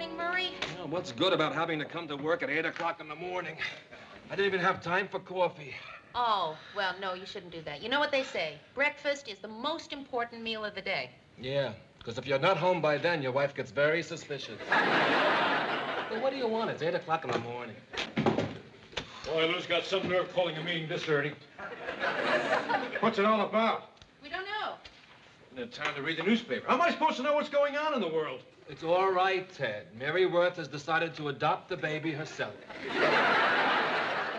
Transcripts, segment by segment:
morning, Murray? Well, what's good about having to come to work at 8 o'clock in the morning? I didn't even have time for coffee. Oh, well, no, you shouldn't do that. You know what they say. Breakfast is the most important meal of the day. Yeah, because if you're not home by then, your wife gets very suspicious. Well, what do you want? It's 8 o'clock in the morning. Boy, Lou's got some nerve calling a meeting this early. What's it all about? We don't know. It's time to read the newspaper. How am I supposed to know what's going on in the world? It's all right, Ted. Mary Worth has decided to adopt the baby herself.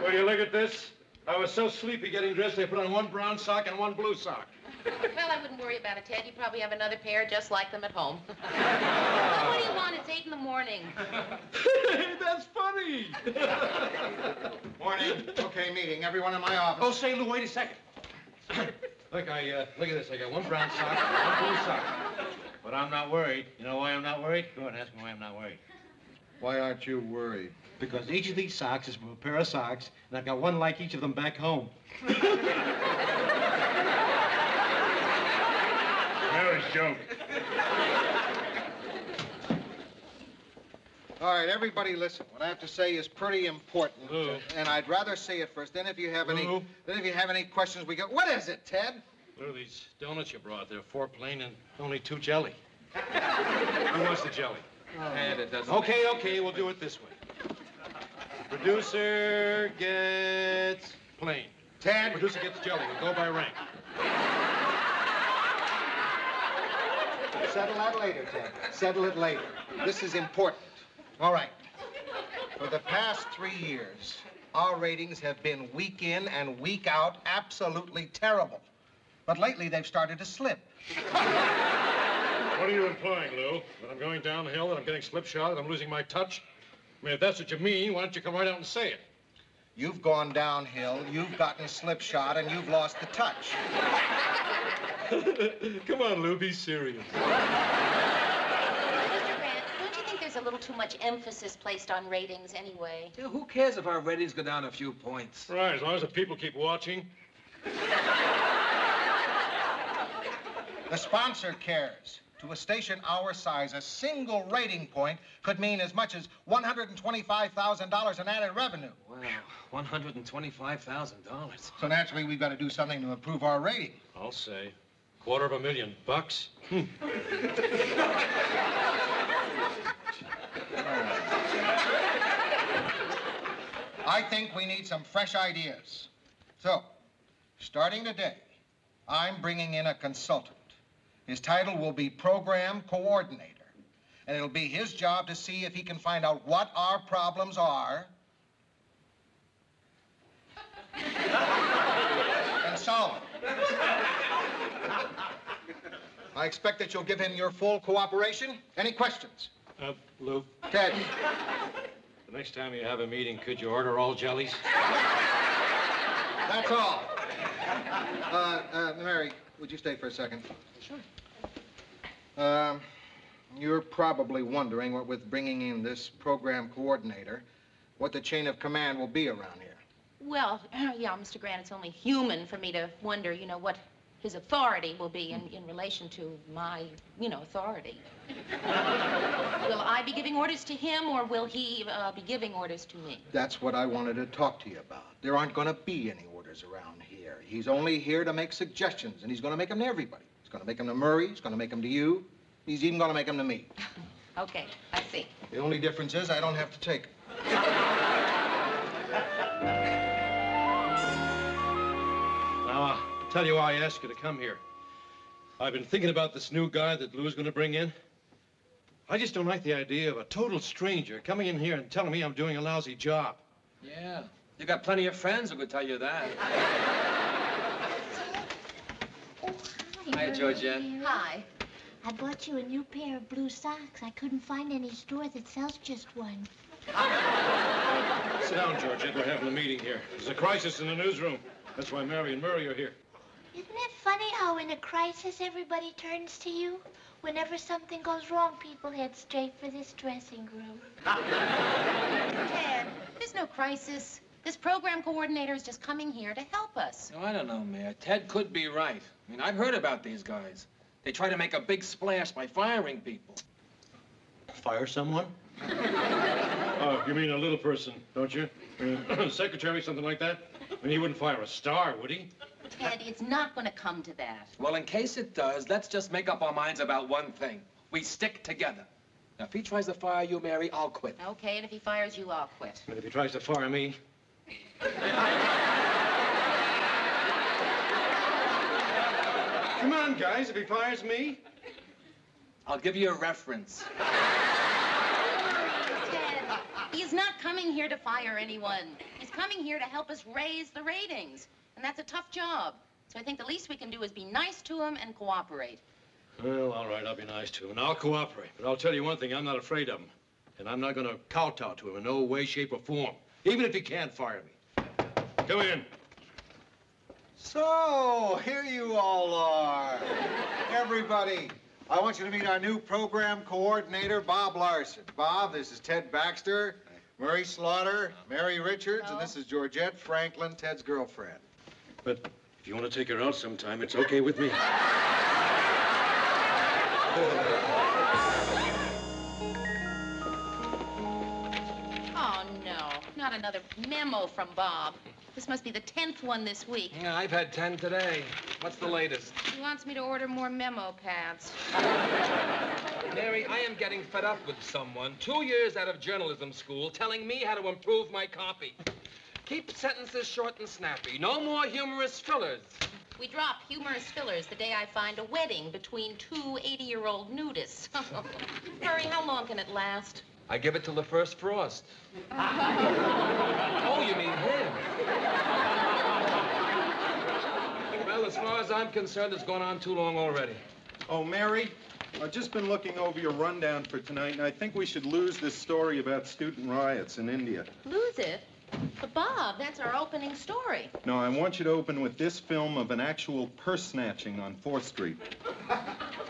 Will you look at this? I was so sleepy getting dressed, I put on one brown sock and one blue sock. Well, I wouldn't worry about it, Ted. You probably have another pair just like them at home. What do you want? It's 8 in the morning. That's funny. Morning. Okay, meeting. Everyone in my office. Oh, say, Lou, wait a second. Look, look at this. I got one brown sock and one blue sock. But I'm not worried. You know why I'm not worried? Go ahead and ask me why I'm not worried. Why aren't you worried? Because each of these socks is from a pair of socks, and I've got one like each of them back home. Mary's joke. All right, everybody listen. What I have to say is pretty important. Lou. And I'd rather say it first. Then if you have any questions, we go. What is it, Ted? Lou, these donuts you brought, they're 4 plain and only 2 jelly. Who wants the jelly? And it doesn't... Okay, we'll do it this way. Producer gets plain. Ted. Producer gets jelly. We'll go by rank. Settle that later, Ted. Settle it later. This is important. All right. For the past 3 years, our ratings have been week in and week out absolutely terrible. But lately, they've started to slip. What are you implying, Lou? That I'm going downhill, that I'm getting slipshod, that I'm losing my touch? I mean, if that's what you mean, why don't you come right out and say it? You've gone downhill, you've gotten slipshod, and you've lost the touch. Come on, Lou, be serious. Mr. Grant, don't you think there's a little too much emphasis placed on ratings anyway? Yeah, who cares if our ratings go down a few points? Right, as long as the people keep watching. The sponsor cares. To a station our size, a single rating point could mean as much as $125,000 in added revenue. Wow, $125,000. So naturally, we've got to do something to improve our rating. I'll say. $250,000. I think we need some fresh ideas. So, starting today, I'm bringing in a consultant. His title will be Program Coordinator. And it'll be his job to see if he can find out what our problems are and solve them. I expect that you'll give him your full cooperation. Any questions? Lou, Ted. the next time you have a meeting, could you order all jellies? That's all. Mary, would you stay for a second? Sure. You're probably wondering, what with bringing in this program coordinator, what the chain of command will be around here. Well, yeah, Mr. Grant, it's only human for me to wonder, you know, what his authority will be in relation to my, authority. Will I be giving orders to him, or will he be giving orders to me? That's what I wanted to talk to you about. There aren't going to be any orders around here. He's only here to make suggestions, and he's going to make them to everybody. He's going to make them to Murray. He's going to make them to you. He's even going to make them to me. Okay, I see. The only difference is I don't have to take them. Now, I'll tell you why I asked you to come here. I've been thinking about this new guy that Lou's going to bring in. I just don't like the idea of a total stranger coming in here and telling me I'm doing a lousy job. Yeah, you got plenty of friends who could tell you that. Hi, Georgette. Hi. I bought you a new pair of blue socks. I couldn't find any store that sells just one. Sit down, Georgette. We're having a meeting here. There's a crisis in the newsroom. That's why Mary and Murray are here. Isn't it funny how in a crisis everybody turns to you? Whenever something goes wrong, people head straight for this dressing room. Ted, there's no crisis. This program coordinator is just coming here to help us. Oh, I don't know, Mayor. Ted could be right. I mean, I've heard about these guys. They try to make a big splash by firing people. Fire someone? Oh, you mean a little person, don't you? Secretary, something like that? I mean, he wouldn't fire a star, would he? Ted, it's not going to come to that. Well, in case it does, let's just make up our minds about one thing. We stick together. Now, if he tries to fire you, Mary, I'll quit. Okay, and if he fires you, I'll quit. And if he tries to fire me? Come on, guys, if he fires me? I'll give you a reference. Ted, he's not coming here to fire anyone. He's coming here to help us raise the ratings. And that's a tough job. So I think the least we can do is be nice to him and cooperate. Well, all right, I'll be nice to him, and I'll cooperate. But I'll tell you one thing, I'm not afraid of him. And I'm not going to kowtow to him in no way, shape, or form, even if he can't fire me. Come in. So, here you all are. Everybody, I want you to meet our new program coordinator, Bob Larson. Bob, this is Ted Baxter, Murray Slaughter, Mary Richards, and this is Georgette Franklin, Ted's girlfriend. But if you want to take her out sometime, it's okay with me. Oh, no. Not another memo from Bob. This must be the 10th one this week. Yeah, I've had 10 today. What's the latest? He wants me to order more memo pads. Mary, I am getting fed up with someone 2 years out of journalism school telling me how to improve my copy. Keep sentences short and snappy. No more humorous fillers. We drop humorous fillers the day I find a wedding between two 80-year-old nudists. Murray, how long can it last? I give it till the first frost. Oh, you mean him? Well, as far as I'm concerned, it's gone on too long already. Oh, Mary, I've just been looking over your rundown for tonight, and I think we should lose this story about student riots in India. Lose it? But, Bob, that's our opening story. No, I want you to open with this film of an actual purse snatching on 4th Street.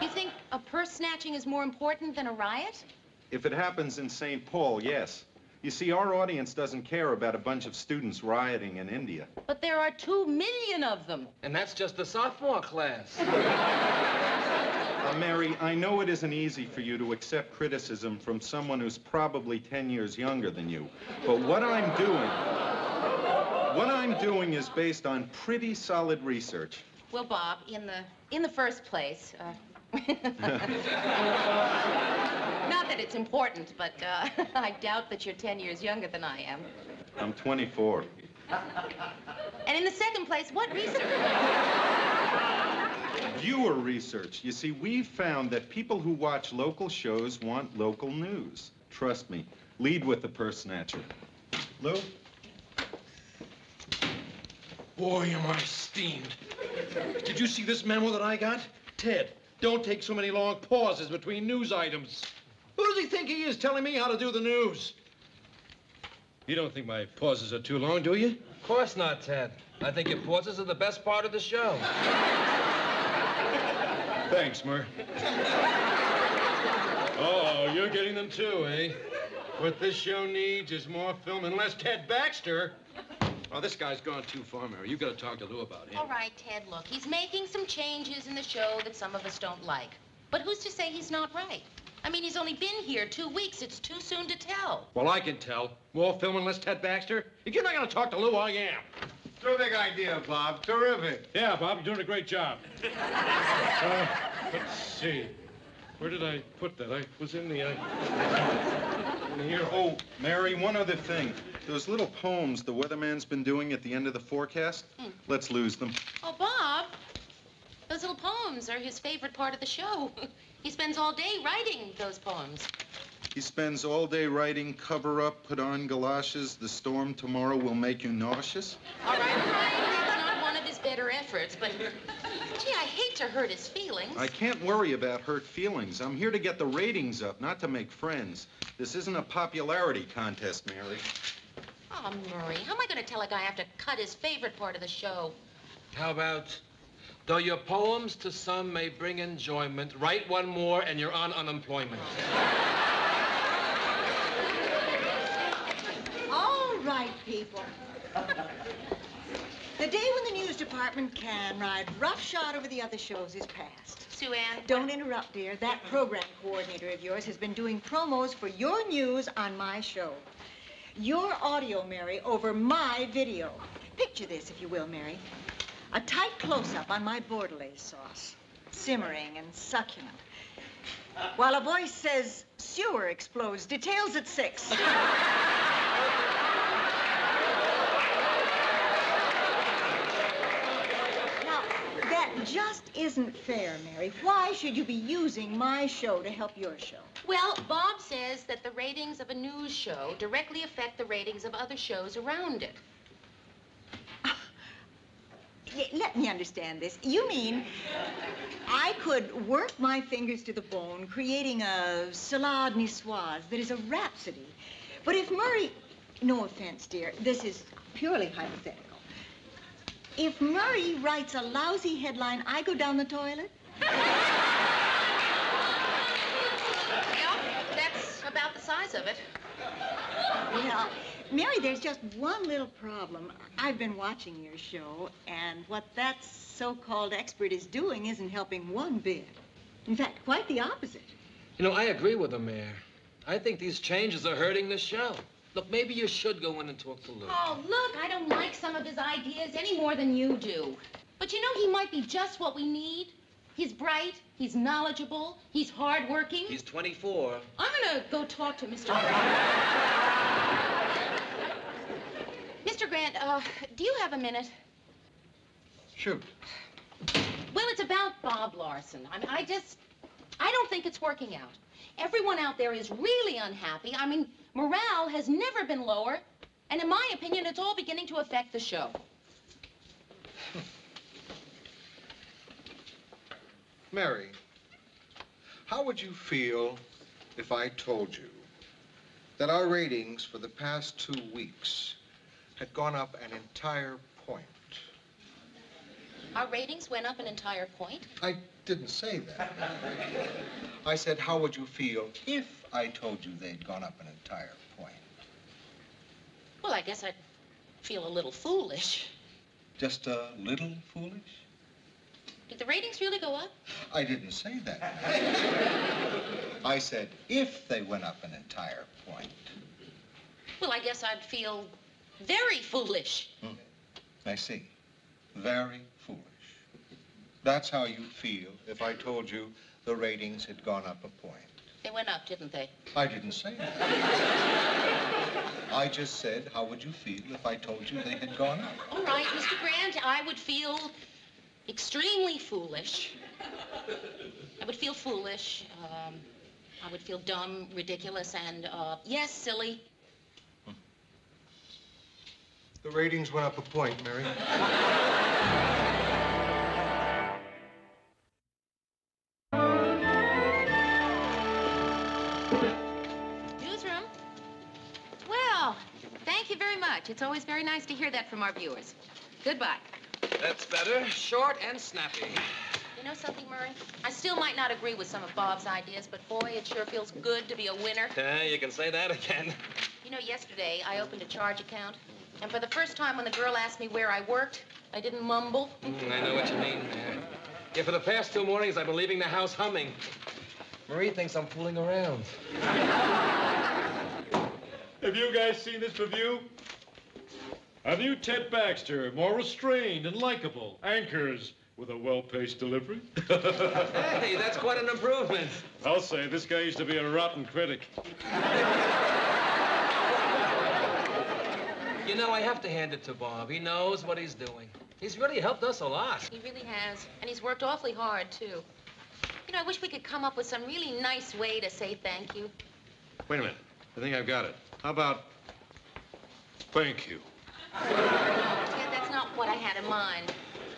You think a purse snatching is more important than a riot? If it happens in St. Paul, yes. You see, our audience doesn't care about a bunch of students rioting in India. But there are 2 million of them. And that's just the sophomore class. Mary, I know it isn't easy for you to accept criticism from someone who's probably 10 years younger than you. But what I'm doing is based on pretty solid research. Well, Bob, in the first place, not that it's important, but I doubt that you're 10 years younger than I am. I'm 24. And in the second place, what research? Viewer research. You see, we've found that people who watch local shows want local news. Trust me. Lead with the purse snatcher. Lou? Boy, am I steamed. Did you see this memo that I got? Ted, don't take so many long pauses between news items. Who does he think he is telling me how to do the news? You don't think my pauses are too long, do you? Of course not, Ted. I think your pauses are the best part of the show. Thanks, Mur. Oh, you're getting them too, eh? What this show needs is more film and less Ted Baxter. Oh, this guy's gone too far, Mary. You gotta talk to Lou about him. All right, Ted, look, he's making some changes in the show that some of us don't like. But who's to say he's not right? I mean, he's only been here 2 weeks. It's too soon to tell. Well, I can tell. More film and less Ted Baxter? If you're not gonna talk to Lou, I am. Terrific idea, Bob. Terrific. Yeah, Bob, you're doing a great job. Let's see. Where did I put that? I was in the, in here. Oh, Mary, one other thing. Those little poems the weatherman's been doing at the end of the forecast, let's lose them. Oh, Bob, those little poems are his favorite part of the show. He spends all day writing those poems. He spends all day writing, cover up, put on galoshes, the storm tomorrow will make you nauseous. All right, that's not one of his better efforts, but, gee, I hate to hurt his feelings. I can't worry about hurt feelings. I'm here to get the ratings up, not to make friends. This isn't a popularity contest, Mary. Oh, Murray, how am I going to tell a guy I have to cut his favorite part of the show? How about, though your poems to some may bring enjoyment, write one more and you're on unemployment. All right, people. The day when the news department department can ride roughshod over the other shows is past. Sue Ann? Don't interrupt, dear. That program coordinator of yours has been doing promos for your news on my show. Your audio, Mary, over my video. Picture this, if you will, Mary. A tight close-up on my bordelaise sauce, simmering and succulent. While a voice says, sewer explodes, details at 6. Now, that just isn't fair, Mary. Why should you be using my show to help your show? Well, Bob says that the ratings of a news show directly affect the ratings of other shows around it. Let me understand this. You mean I could work my fingers to the bone creating a salade niçoise that is a rhapsody. But if Murray, no offense, dear, this is purely hypothetical. If Murray writes a lousy headline, I go down the toilet? Yeah, that's about the size of it. Well, Mary, there's just one little problem. I've been watching your show, and what that so-called expert is doing isn't helping one bit. In fact, quite the opposite. You know, I agree with the mayor. I think these changes are hurting the show. Look, maybe you should go in and talk to Lou. Oh, look, I don't like some of his ideas any more than you do. But you know, he might be just what we need. He's bright, he's knowledgeable, he's hardworking. He's 24. I'm gonna go talk to Mr. Grant. Mr. Grant, do you have a minute? Shoot. Well, it's about Bob Larson. I don't think it's working out. Everyone out there is really unhappy. I mean, morale has never been lower. And in my opinion, it's all beginning to affect the show. Mary, how would you feel if I told you that our ratings for the past 2 weeks had gone up an entire point? Our ratings went up an entire point. I didn't say that. I said, how would you feel if I told you they'd gone up an entire point? Well, I guess I'd feel a little foolish. Just a little foolish? Did the ratings really go up? I didn't say that. I said, if they went up an entire point. Well, I guess I'd feel very foolish. I see. Very foolish. That's how you'd feel if I told you the ratings had gone up a point. They went up, didn't they? I didn't say that. I just said, how would you feel if I told you they had gone up? All right, Mr. Grant, I would feel extremely foolish. I would feel foolish. I would feel dumb, ridiculous, and, yes, silly. The ratings went up a point, Mary. Newsroom? Well, thank you very much. It's always very nice to hear that from our viewers. Goodbye. That's better. Short and snappy. You know something, Murray? I still might not agree with some of Bob's ideas, but boy, it sure feels good to be a winner. You can say that again. You know, yesterday I opened a charge account, and for the first time when the girl asked me where I worked, I didn't mumble. I know what you mean, man. Yeah, for the past 2 mornings, I've been leaving the house humming. Marie thinks I'm fooling around. Have you guys seen this review? A new Ted Baxter, more restrained and likable, anchors with a well-paced delivery. Hey, that's quite an improvement. I'll say, this guy used to be a rotten critic. You know, I have to hand it to Bob. He knows what he's doing. He's really helped us a lot. He really has, and he's worked awfully hard, too. You know, I wish we could come up with some really nice way to say thank you. Wait a minute. I think I've got it. How about thank you? Yeah, that's not what I had in mind.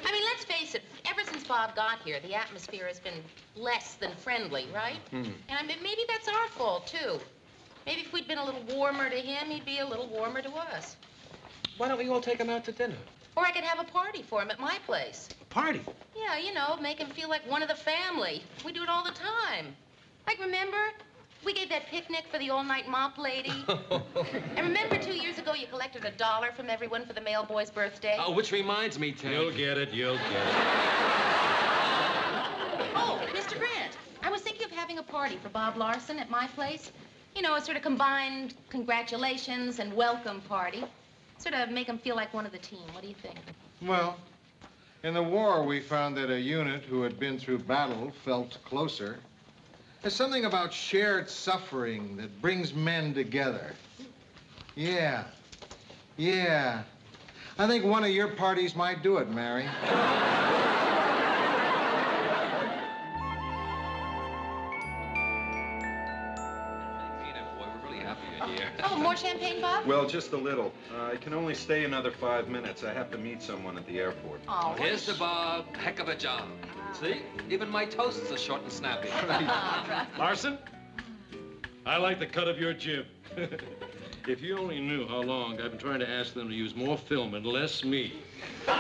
I mean, let's face it, ever since Bob got here, the atmosphere has been less than friendly, right? And I mean, maybe that's our fault, too. Maybe if we'd been a little warmer to him, he'd be a little warmer to us. Why don't we all take him out to dinner? Or I could have a party for him at my place. A party? Yeah, you know, make him feel like one of the family. We do it all the time. Like, remember? We gave that picnic for the all-night mop lady. And remember 2 years ago you collected $1 from everyone for the mail boy's birthday? Oh, which reminds me, Ted. You'll get it, you'll get it. Oh, Mr. Grant, I was thinking of having a party for Bob Larson at my place. You know, a sort of combined congratulations and welcome party. Sort of make him feel like one of the team. What do you think? Well, in the war, we found that a unit who had been through battle felt closer. There's something about shared suffering that brings men together. Yeah. I think one of your parties might do it, Mary. Oh, more champagne, Bob? Well, just a little. I can only stay another 5 minutes. I have to meet someone at the airport. Oh, Here's to Bob. Heck of a job. See? Even my toasts are short and snappy. Larson, I like the cut of your jib. If you only knew how long I've been trying to ask them to use more film and less me. You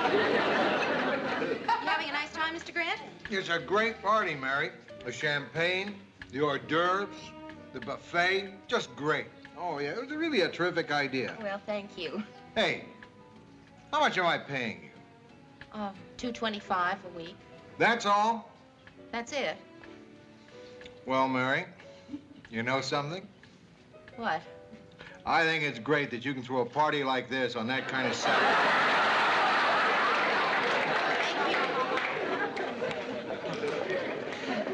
having a nice time, Mr. Grant? It's a great party, Mary. The champagne, the hors d'oeuvres, the buffet, just great. Oh, yeah, it was really a terrific idea. Well, thank you. Hey, how much am I paying you? $2.25 a week. That's all? That's it. Well, Mary, you know something? What? I think it's great that you can throw a party like this on that kind of salary.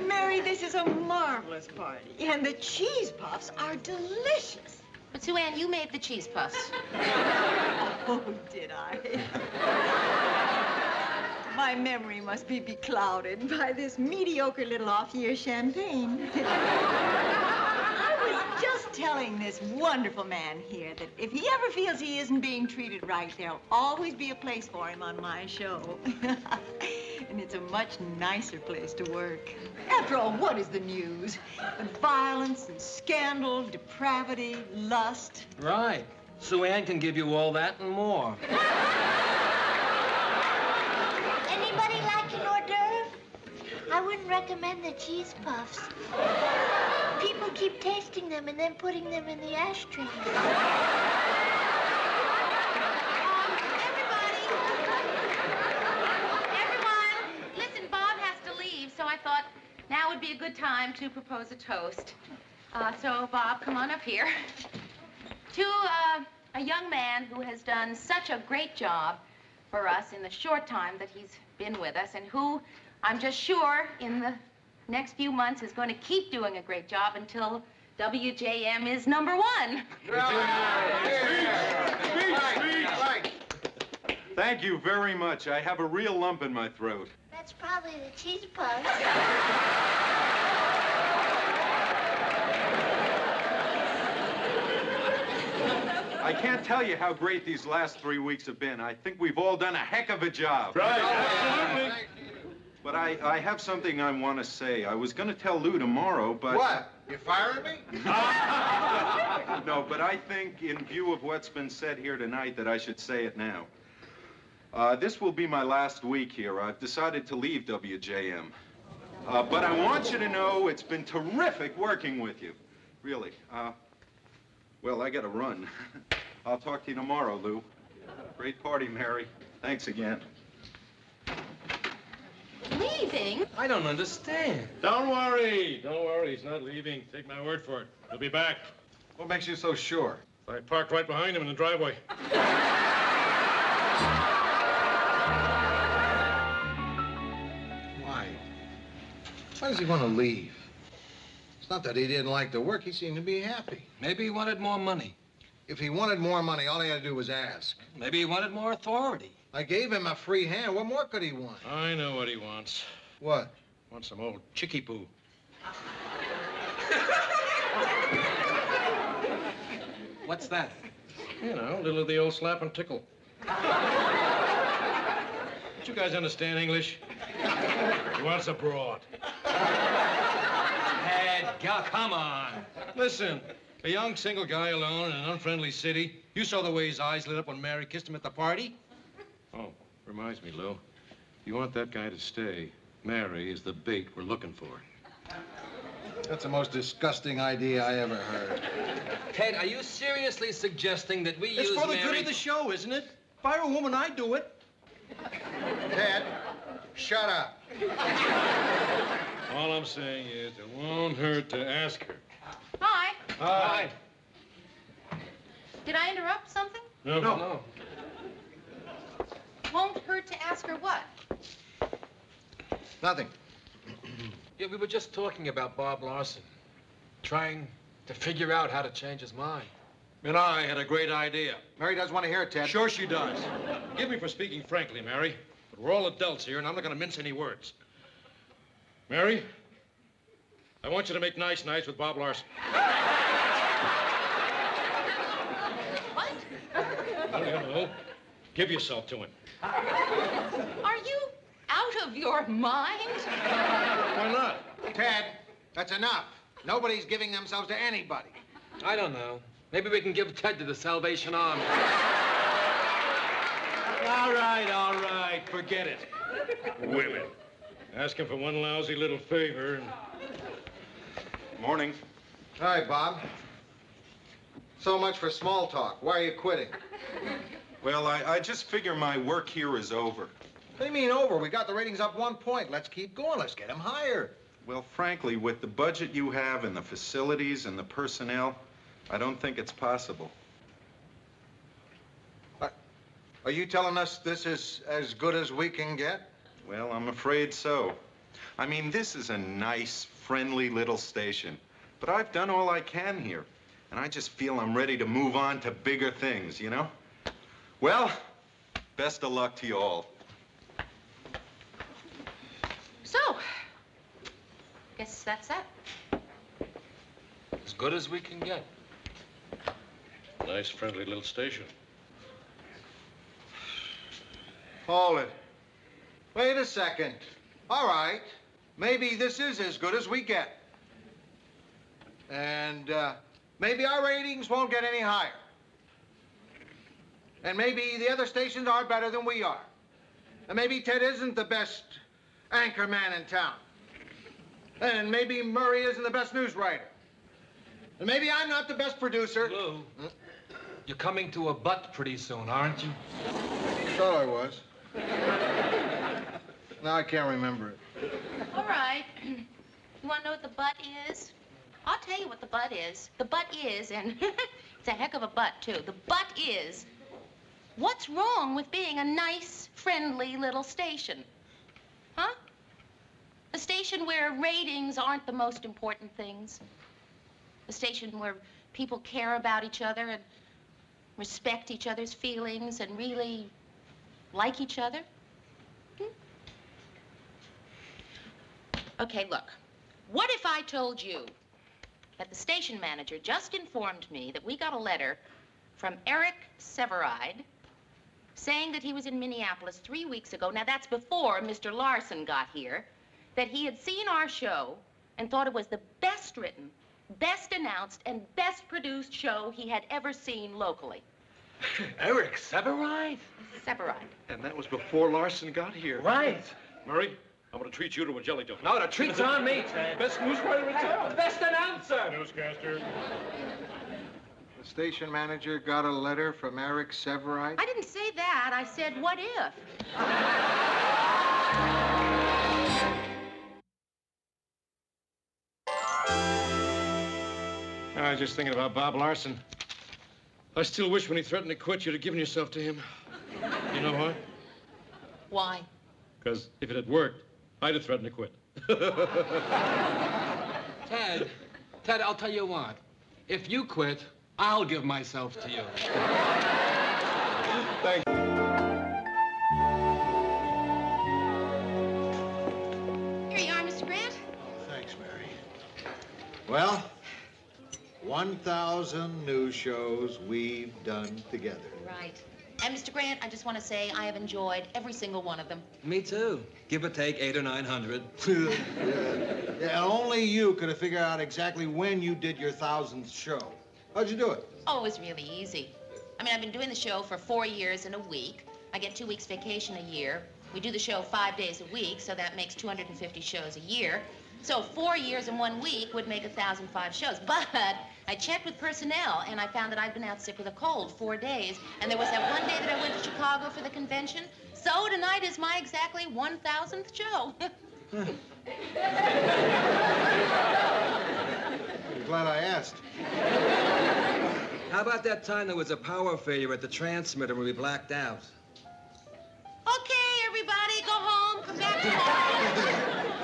Mary, this is a marvelous party. And the cheese puffs are delicious. But, Sue Ann, you made the cheese puffs. Oh, did I? My memory must be beclouded by this mediocre little off-year champagne. I was just telling this wonderful man here that if he ever feels he isn't being treated right, there'll always be a place for him on my show. And it's a much nicer place to work. After all, what is the news? But violence and scandal, depravity, lust. Right. Sue Ann can give you all that and more. Anybody like an hors d'oeuvre? I wouldn't recommend the cheese puffs. People keep tasting them and then putting them in the ashtray. Everyone, listen, Bob has to leave, so I thought now would be a good time to propose a toast. So, Bob, come on up here. To a young man who has done such a great job for us in the short time that he's been with us, and who, I'm just sure, in the next few months is going to keep doing a great job until WJM is #1. Right. Thank you very much. I have a real lump in my throat. That's probably the cheese puffs. I can't tell you how great these last 3 weeks have been. I think we've all done a heck of a job. Right, absolutely. But I have something I want to say. I was going to tell Lou tomorrow, but... What? You firing me? No, but I think in view of what's been said here tonight that I should say it now. This will be my last week here. I've decided to leave WJM. But I want you to know it's been terrific working with you. Really. Well, I got to run. I'll talk to you tomorrow, Lou. Great party, Mary. Thanks again. Leaving? I don't understand. Don't worry. He's not leaving. Take my word for it. He'll be back. What makes you so sure? I parked right behind him in the driveway. Why? Why does he want to leave? It's not that he didn't like the work. He seemed to be happy. Maybe he wanted more money. If he wanted more money, all he had to do was ask. Maybe he wanted more authority. I gave him a free hand. What more could he want? I know what he wants. What? Wants some old chickie poo. What's that? You know, a little of the old slap and tickle. Don't you guys understand English? He wants a broad. Ted, come on. Listen, a young single guy alone in an unfriendly city. You saw the way his eyes lit up when Mary kissed him at the party? Oh, reminds me, Lou. If you want that guy to stay, Mary is the bait we're looking for. That's the most disgusting idea I ever heard. Ted, are you seriously suggesting that we It's use for the Mary... good of the show, isn't it? If I were a woman, I'd do it. Ted, shut up. All I'm saying is it won't hurt to ask her. Hi. Hi. Did I interrupt something? No. Won't hurt to ask her what? Nothing. Yeah, we were just talking about Bob Larson. Trying to figure out how to change his mind. And I had a great idea. Mary doesn't want to hear it, Ted. Sure she does. Forgive me for speaking frankly, Mary, but we're all adults here, and I'm not going to mince any words. Mary, I want you to make nice nights with Bob Larson. What? No. Give yourself to him. Are you out of your mind? Why not? Ted, that's enough. Nobody's giving themselves to anybody. I don't know. Maybe we can give Ted to the Salvation Army. All right. Forget it. Women. Ask him for one lousy little favor and... Morning. Hi, Bob. So much for small talk. Why are you quitting? Well, I just figure my work here is over. What do you mean over? We got the ratings up 1 point. Let's keep going. Let's get them higher. Well, frankly, with the budget you have and the facilities and the personnel, I don't think it's possible. Are you telling us this is as good as we can get? Well, I'm afraid so. I mean, this is a nice, friendly little station. But I've done all I can here. And I just feel I'm ready to move on to bigger things, you know? Well, best of luck to you all. So, guess that's that. As good as we can get. Nice, friendly little station. Hold it. Wait a second. All right. Maybe this is as good as we get. And maybe our ratings won't get any higher. And maybe the other stations are better than we are. And maybe Ted isn't the best anchor man in town. And maybe Murray isn't the best news writer. And maybe I'm not the best producer. Lou, you're coming to a butt pretty soon, aren't you? Thought I was. Now I can't remember it. All right. You want to know what the butt is? I'll tell you what the butt is. The butt is, and it's a heck of a butt, too. The butt is, what's wrong with being a nice, friendly little station? Huh? A station where ratings aren't the most important things. A station where people care about each other and respect each other's feelings and really like each other. Okay, look. What if I told you that the station manager just informed me that we got a letter from Eric Severide saying that he was in Minneapolis 3 weeks ago. Now, that's before Mr. Larson got here. That he had seen our show and thought it was the best written, best announced, and best produced show he had ever seen locally. Eric Severide? Severide. And that was before Larson got here. Right. Murray, I'm going to treat you to a jelly donut. No, the treat's on me, Ted. Best news writer in town. Best announcer. Newscaster. The station manager got a letter from Eric Severide? I didn't say that. I said, what if? I was just thinking about Bob Larson. I still wish when he threatened to quit, you'd have given yourself to him. You know why? Why? Because if it had worked, I'd have threatened to quit. Ted, I'll tell you what. If you quit, I'll give myself to you. Thank you. Here you are, Mr. Grant. Thanks, Mary. Well, 1,000 news shows we've done together. Right. And, Mr. Grant, I just want to say I have enjoyed every single one of them. Me too. Give or take 800 or 900. Yeah, only you could have figured out exactly when you did your 1,000th show. How'd you do it? Oh, it was really easy. I mean, I've been doing the show for 4 years and a week. I get 2 weeks vacation a year. We do the show 5 days a week, so that makes 250 shows a year. So 4 years and 1 week would make 1,005 shows. But I checked with personnel, and I found that I'd been out sick with a cold 4 days. And there was that one day that I went to Chicago for the convention. So tonight is my exactly 1,000th show. I'm glad I asked. How about that time there was a power failure at the transmitter when we blacked out? Okay, everybody, go home. Come back tomorrow.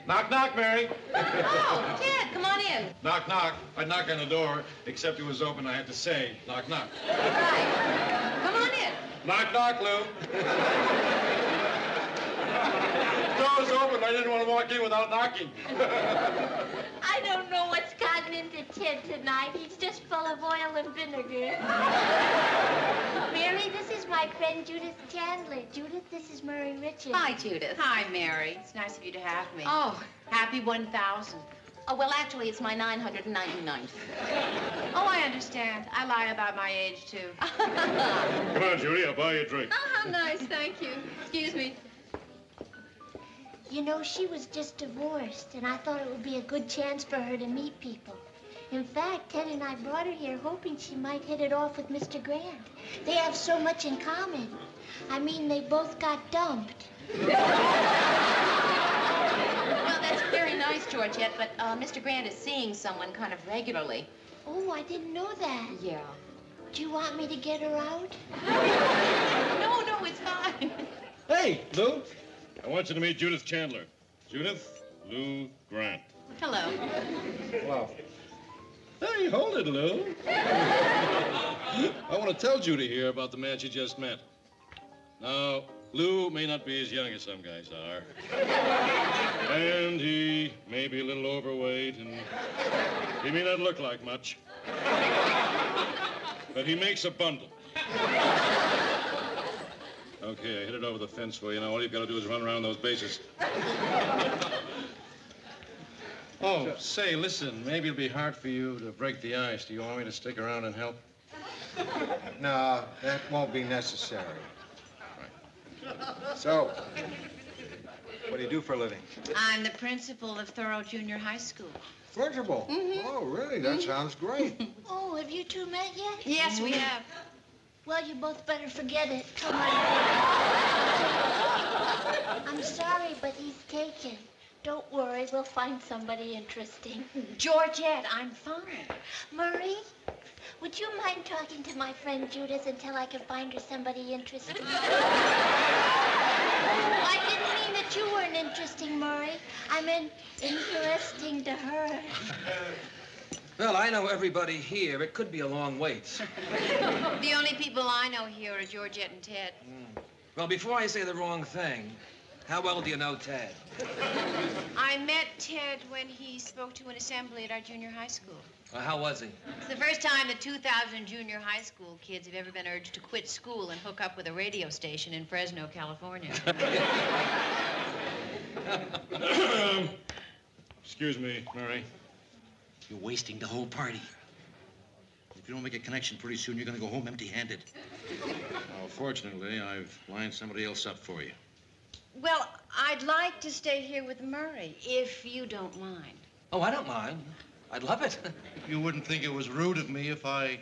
Knock, knock, Mary. Oh, Ted, come on in. Knock, knock. I'd knock on the door, except it was open. I had to say, knock, knock. Right. Come on in. Knock, knock, Lou. Door was open. I didn't want to walk in without knocking. I don't know what's gotten into Ted tonight. He's just full of oil and vinegar. Mary, this is my friend Judith Chandler. Judith, this is Murray Richards. Hi, Judith. Hi, Mary. It's nice of you to have me. Oh. Happy 1,000. Oh, well, actually, it's my 999th. Oh, I understand. I lie about my age, too. Come on, Judy. I'll buy you a drink. Oh, how nice. Thank you. Excuse me. You know, she was just divorced, and I thought it would be a good chance for her to meet people. In fact, Ted and I brought her here hoping she might hit it off with Mr. Grant. They have so much in common. I mean, they both got dumped. Well, that's very nice, Georgette, but Mr. Grant is seeing someone kind of regularly. Oh, I didn't know that. Yeah. Do you want me to get her out? No, it's fine. Hey, Lou. I want you to meet Judith Chandler. Judith Lou Grant. Hello. Hello. Hey, hold it, Lou. I want to tell Judy here about the man she just met. Now, Lou may not be as young as some guys are. And he may be a little overweight, and he may not look like much. But he makes a bundle. Okay, I hit it over the fence for you. Now all you've got to do is run around those bases. Oh, say, listen, maybe it'll be hard for you to break the ice. Do you want me to stick around and help? No, that won't be necessary. So, what do you do for a living? I'm the principal of Thoreau Junior High School. Principal? Oh, really? That sounds great. Oh, have you two met yet? Yes, we have. Well, you both better forget it. Come on. I'm sorry, but he's taken. Don't worry, we'll find somebody interesting. Georgette, I'm fine. Murray, would you mind talking to my friend Judith until I can find her somebody interesting? I didn't mean that you weren't interesting, Murray. I meant interesting to her. Well, I know everybody here. It could be a long wait. The only people I know here are Georgette and Ted. Well, before I say the wrong thing, how well do you know Ted? I met Ted when he spoke to an assembly at our junior high school. How was he? It's the first time that 2,000 junior high school kids have ever been urged to quit school and hook up with a radio station in Fresno, California. Excuse me, Mary. You're wasting the whole party. If you don't make a connection pretty soon, you're going to go home empty-handed. Well, fortunately, I've lined somebody else up for you. Well, I'd like to stay here with Murray, if you don't mind. Oh, I don't mind. I'd love it. You wouldn't think it was rude of me if I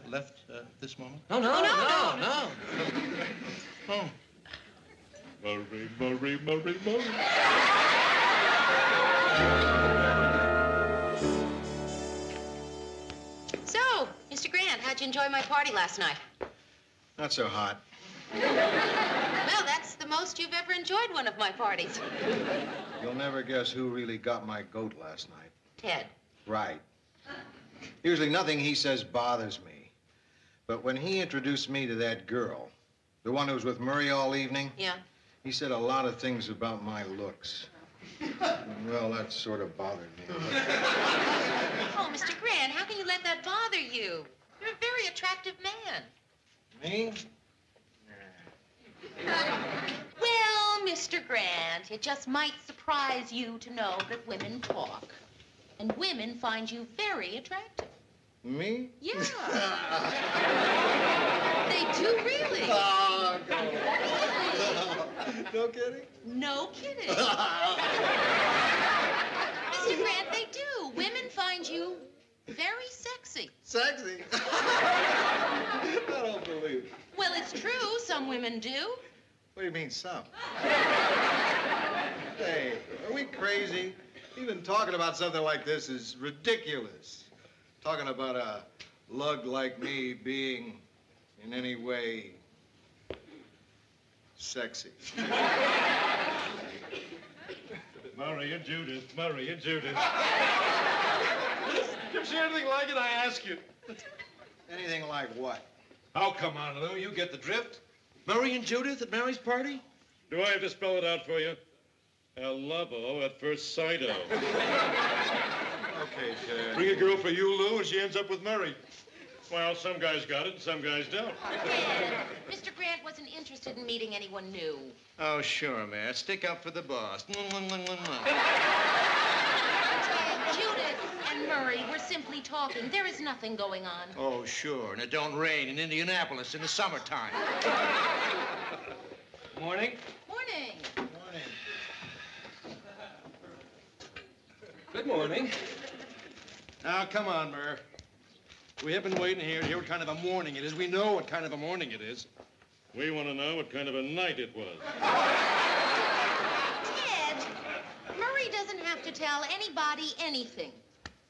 left this moment? No. Oh. Murray. So, Mr. Grant, how'd you enjoy my party last night? Not so hot. Well, that's the most you've ever enjoyed one of my parties. You'll never guess who really got my goat last night. Ted. Right. Usually nothing he says bothers me. But when he introduced me to that girl, the one who was with Murray all evening, Yeah. he said a lot of things about my looks. Well, that sort of bothered me. Oh, Mr. Grant, how can you let that bother you? You're a very attractive man. Me? Well, Mr. Grant, it just might surprise you to know that women talk. And women find you very attractive. Me? Yeah. They do, really. Oh, No kidding? No kidding. Mr. Grant, they do. Women find you very sexy. Sexy? I don't believe it. Well, it's true. Some women do. What do you mean, some? Hey, are we crazy? Even talking about something like this is ridiculous. Talking about a lug like me being in any way sexy. Murray and Judith, Murray and Judith. You see anything like it, I ask you? Anything like what? Oh, come on, Lou, you get the drift. Murray and Judith at Mary's party? Do I have to spell it out for you? El lovo at first sight-o. Okay, Ted. Bring a girl for you, Lou, and she ends up with Murray. Well, some guys got it and some guys don't. Ted, Mr. Grant wasn't interested in meeting anyone new. Oh, sure, Mayor. Stick up for the boss. Ted, Judith and Murray were simply talking. There is nothing going on. Oh, sure. And it don't rain in Indianapolis in the summertime. Morning. Morning. Good morning. Now, come on, Murr. We have been waiting here to hear what kind of a morning it is. We know what kind of a morning it is. We want to know what kind of a night it was. Ted, Murray doesn't have to tell anybody anything.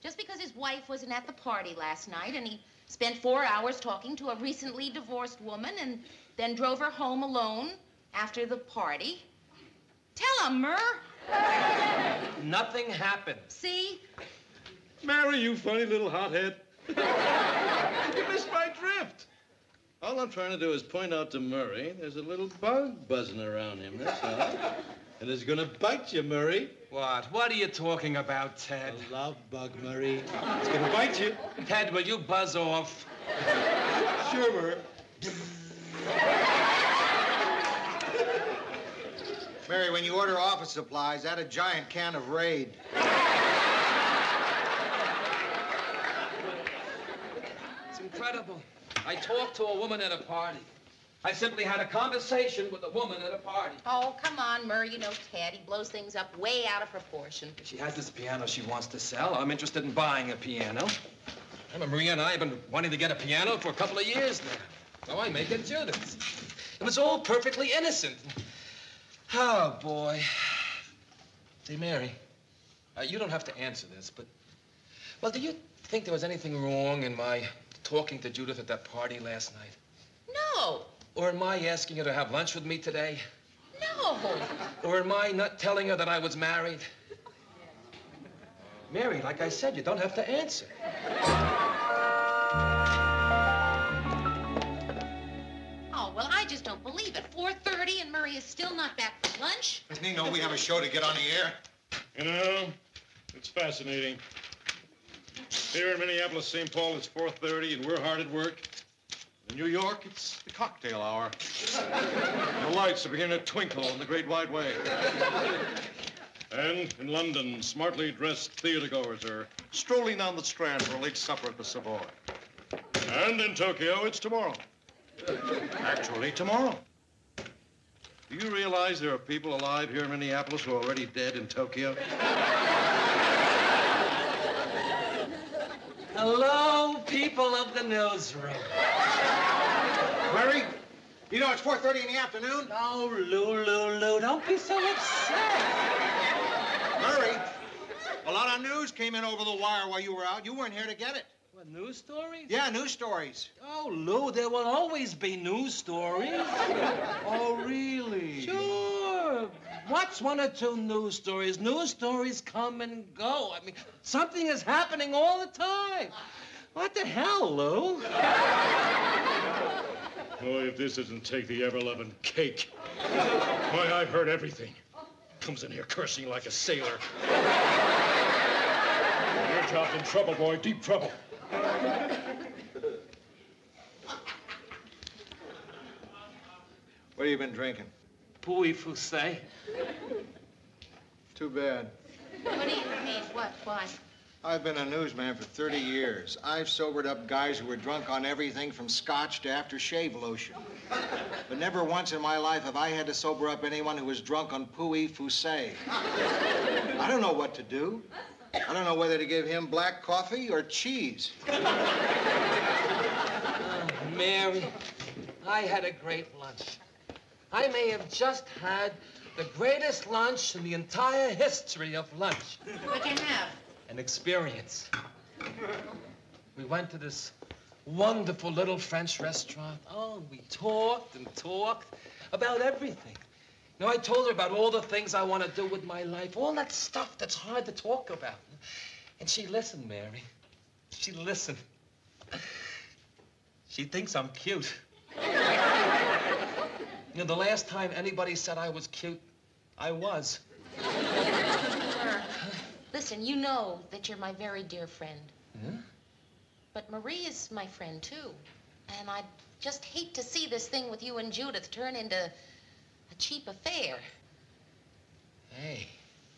Just because his wife wasn't at the party last night and he spent 4 hours talking to a recently divorced woman and then drove her home alone after the party. Tell him, Murr. Nothing happened. See? Mary, you funny little hothead. You missed my drift. All I'm trying to do is point out to Murray there's a little bug buzzing around him, that's all. And it's gonna bite you, Murray. What? What are you talking about, Ted? A love bug, Murray. It's gonna bite you. Ted, will you buzz off? Sure, Murray. Mary, when you order office supplies, add a giant can of Raid. It's incredible. I talked to a woman at a party. I simply had a conversation with a woman at a party. Oh, come on, Murray. You know Ted. He blows things up way out of proportion. She has this piano she wants to sell. I'm interested in buying a piano. Maria and I have been wanting to get a piano for a couple of years now. So I make it Judith's. It was all perfectly innocent. Oh, boy. Say, Mary, you don't have to answer this, but... Well, do you think there was anything wrong in my talking to Judith at that party last night? No. Or in my asking her to have lunch with me today? No. Or in my not telling her that I was married? Mary, like I said, you don't have to answer. Oh, well, I just don't believe it. 4:30 and Murray is still not back for lunch. Doesn't he know we have a show to get on the air? You know, it's fascinating. Here in Minneapolis, St. Paul, it's 4:30, and we're hard at work. In New York, it's the cocktail hour. The lights are beginning to twinkle in the great wide way. And in London, smartly dressed theatergoers are strolling down the Strand for a late supper at the Savoy. And in Tokyo, it's tomorrow. Actually, tomorrow. Do you realize there are people alive here in Minneapolis who are already dead in Tokyo? Hello, people of the newsroom. Murray, you know it's 4:30 in the afternoon? Oh, Lou, don't be so upset. Murray, a lot of news came in over the wire while you were out. You weren't here to get it. What, news stories? Yeah, news stories. Oh, Lou, there will always be news stories. Oh, really? Sure. What's one or two news stories? News stories come and go. I mean, something is happening all the time. What the hell, Lou? Boy, if this isn't Take the Ever-Lovin' Cake. Boy, I've heard everything. Comes in here cursing like a sailor. Your job's in trouble, boy, deep trouble. What have you been drinking? Pouilly Foussé. Too bad. What do you mean? What? Why? I've been a newsman for 30 years. I've sobered up guys who were drunk on everything from scotch to aftershave lotion. But never once in my life have I had to sober up anyone who was drunk on Pouilly Fussé. I don't know what to do. I don't know whether to give him black coffee or cheese. Mary, I had a great lunch. I may have just had the greatest lunch in the entire history of lunch. What'd you have? An experience. We went to this wonderful little French restaurant. Oh, we talked and talked about everything. You know, I told her about all the things I want to do with my life, all that stuff that's hard to talk about. And she listened, Mary. She listened. She thinks I'm cute. You know, the last time anybody said I was cute, I was. Listen, you know that you're my very dear friend. Yeah? But Marie is my friend, too. And I just hate to see this thing with you and Judith turn into a cheap affair. Hey,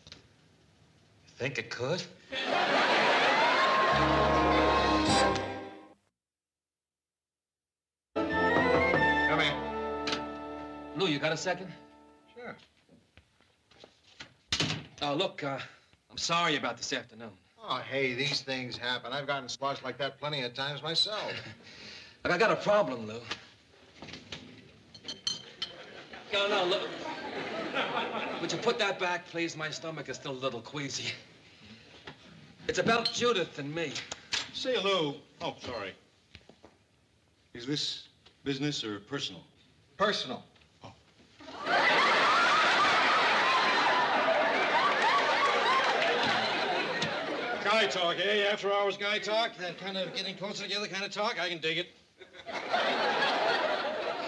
you think it could? Come in. Lou, you got a second? Sure. Oh, look, I'm sorry about this afternoon. Oh, hey, these things happen. I've gotten sloshed like that plenty of times myself. Look, I got a problem, Lou. No, look. Would you put that back, please? My stomach is still a little queasy. It's about Judith and me. Say, Lou. Oh, sorry. Is this business or personal? Personal. Guy talk, eh? After hours guy talk? That kind of getting closer together kind of talk? I can dig it.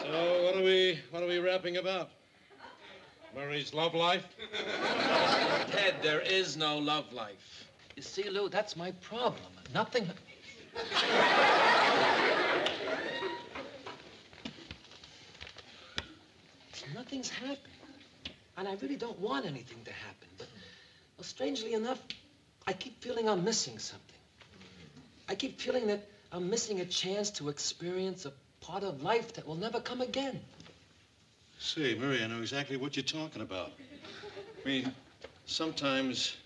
So, what are we rapping about? Murray's love life? Ted, there is no love life. You see, Lou, that's my problem. Nothing... Nothing's happened. And I really don't want anything to happen. But, well, strangely enough, I keep feeling I'm missing something. I keep feeling that I'm missing a chance to experience a part of life that will never come again. Say, Murray, I know exactly what you're talking about. I mean, sometimes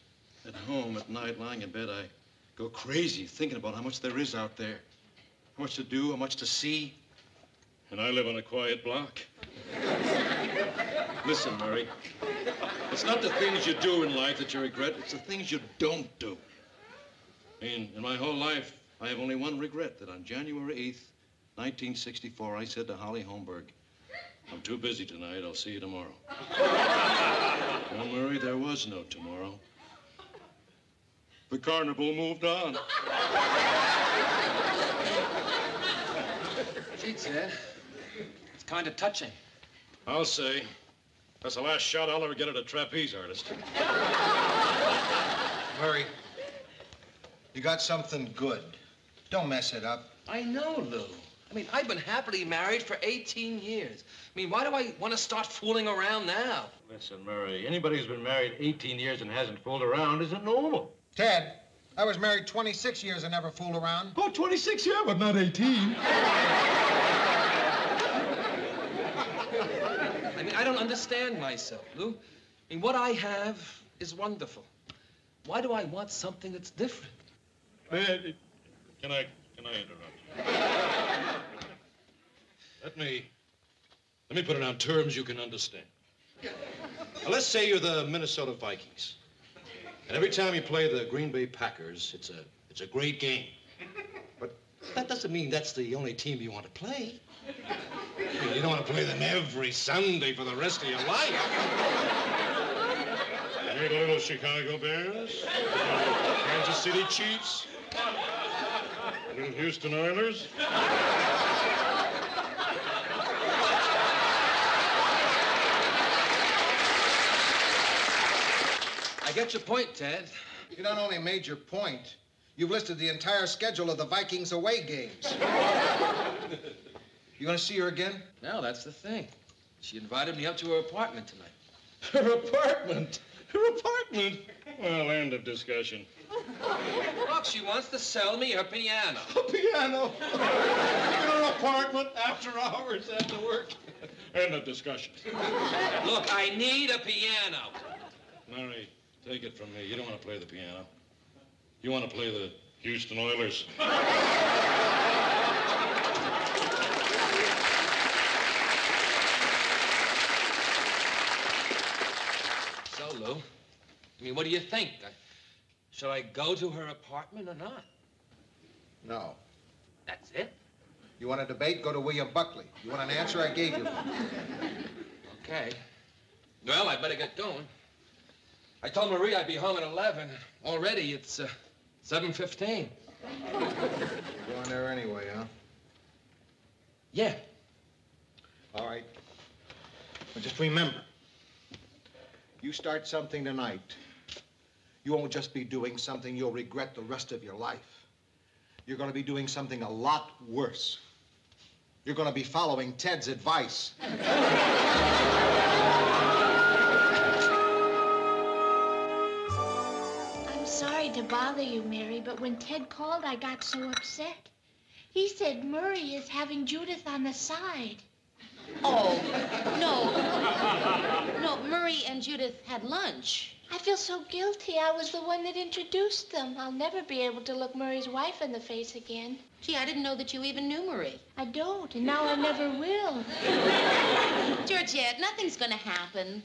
at home at night, lying in bed, I go crazy thinking about how much there is out there. How much to do, how much to see. And I live on a quiet block. Listen, Murray, it's not the things you do in life that you regret, it's the things you don't do. I mean, in my whole life, I have only one regret, that on January 8th, 1964, I said to Holly Holmberg, I'm too busy tonight, I'll see you tomorrow. Well, Murray, there was no tomorrow. The carnival moved on. Gee, Ted, it's kind of touching. I'll say. That's the last shot I'll ever get at a trapeze artist. Murray, you got something good. Don't mess it up. I know, Lou. I mean, I've been happily married for 18 years. I mean, why do I want to start fooling around now? Listen, Murray, anybody who's been married 18 years and hasn't fooled around isn't normal. Ted, I was married 26 years and never fooled around. Oh, 26, yeah, but not 18. I mean, I don't understand myself, Lou. I mean, what I have is wonderful. Why do I want something that's different? Man, can I interrupt? Let me put it on terms you can understand. Now, let's say you're the Minnesota Vikings. And every time you play the Green Bay Packers, it's a great game. But that doesn't mean that's the only team you want to play. I mean, you don't want to play them every Sunday for the rest of your life. Maybe the little Chicago Bears, Kansas City Chiefs, little Houston Oilers. I get your point, Ted. You not only made your point, you've listed the entire schedule of the Vikings away games. You gonna see her again? No, that's the thing. She invited me up to her apartment tonight. Her apartment? Her apartment? Well, end of discussion. Look, she wants to sell me her piano. A piano? In her apartment after hours after work? End of discussion. Look, I need a piano. Mary, take it from me. You don't want to play the piano. You want to play the Houston Oilers. So, Lou, I mean, what do you think? Shall I go to her apartment or not? No. That's it? You want a debate? Go to William Buckley. You want an answer? I gave you one. Okay. Well, I better get going. I told Marie I'd be home at 11. Already, it's 7:15. Going there anyway, huh? Yeah. All right. But just remember, you start something tonight, you won't just be doing something you'll regret the rest of your life. You're going to be doing something a lot worse. You're going to be following Ted's advice. I'm sorry to bother you, Mary, but when Ted called, I got so upset. He said Murray is having Judith on the side. Oh, no. No, Murray and Judith had lunch. I feel so guilty. I was the one that introduced them. I'll never be able to look Murray's wife in the face again. Gee, I didn't know that you even knew Murray. I don't, and now I never will. Georgette, nothing's gonna happen.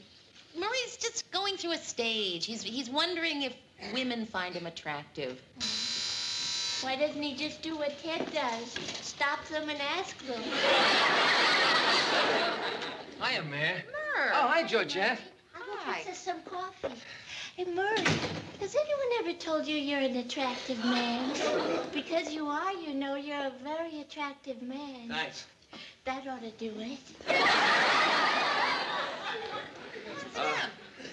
Murray's just going through a stage. He's wondering if women find him attractive. Why doesn't he just do what Ted does? Stop them and ask them. Hiya, Mare. Murray. Oh, hi, Georgette. Hi. This is some coffee. Hey, Murray, has anyone ever told you you're an attractive man? Because you are, you know, you're a very attractive man. Thanks. That ought to do it.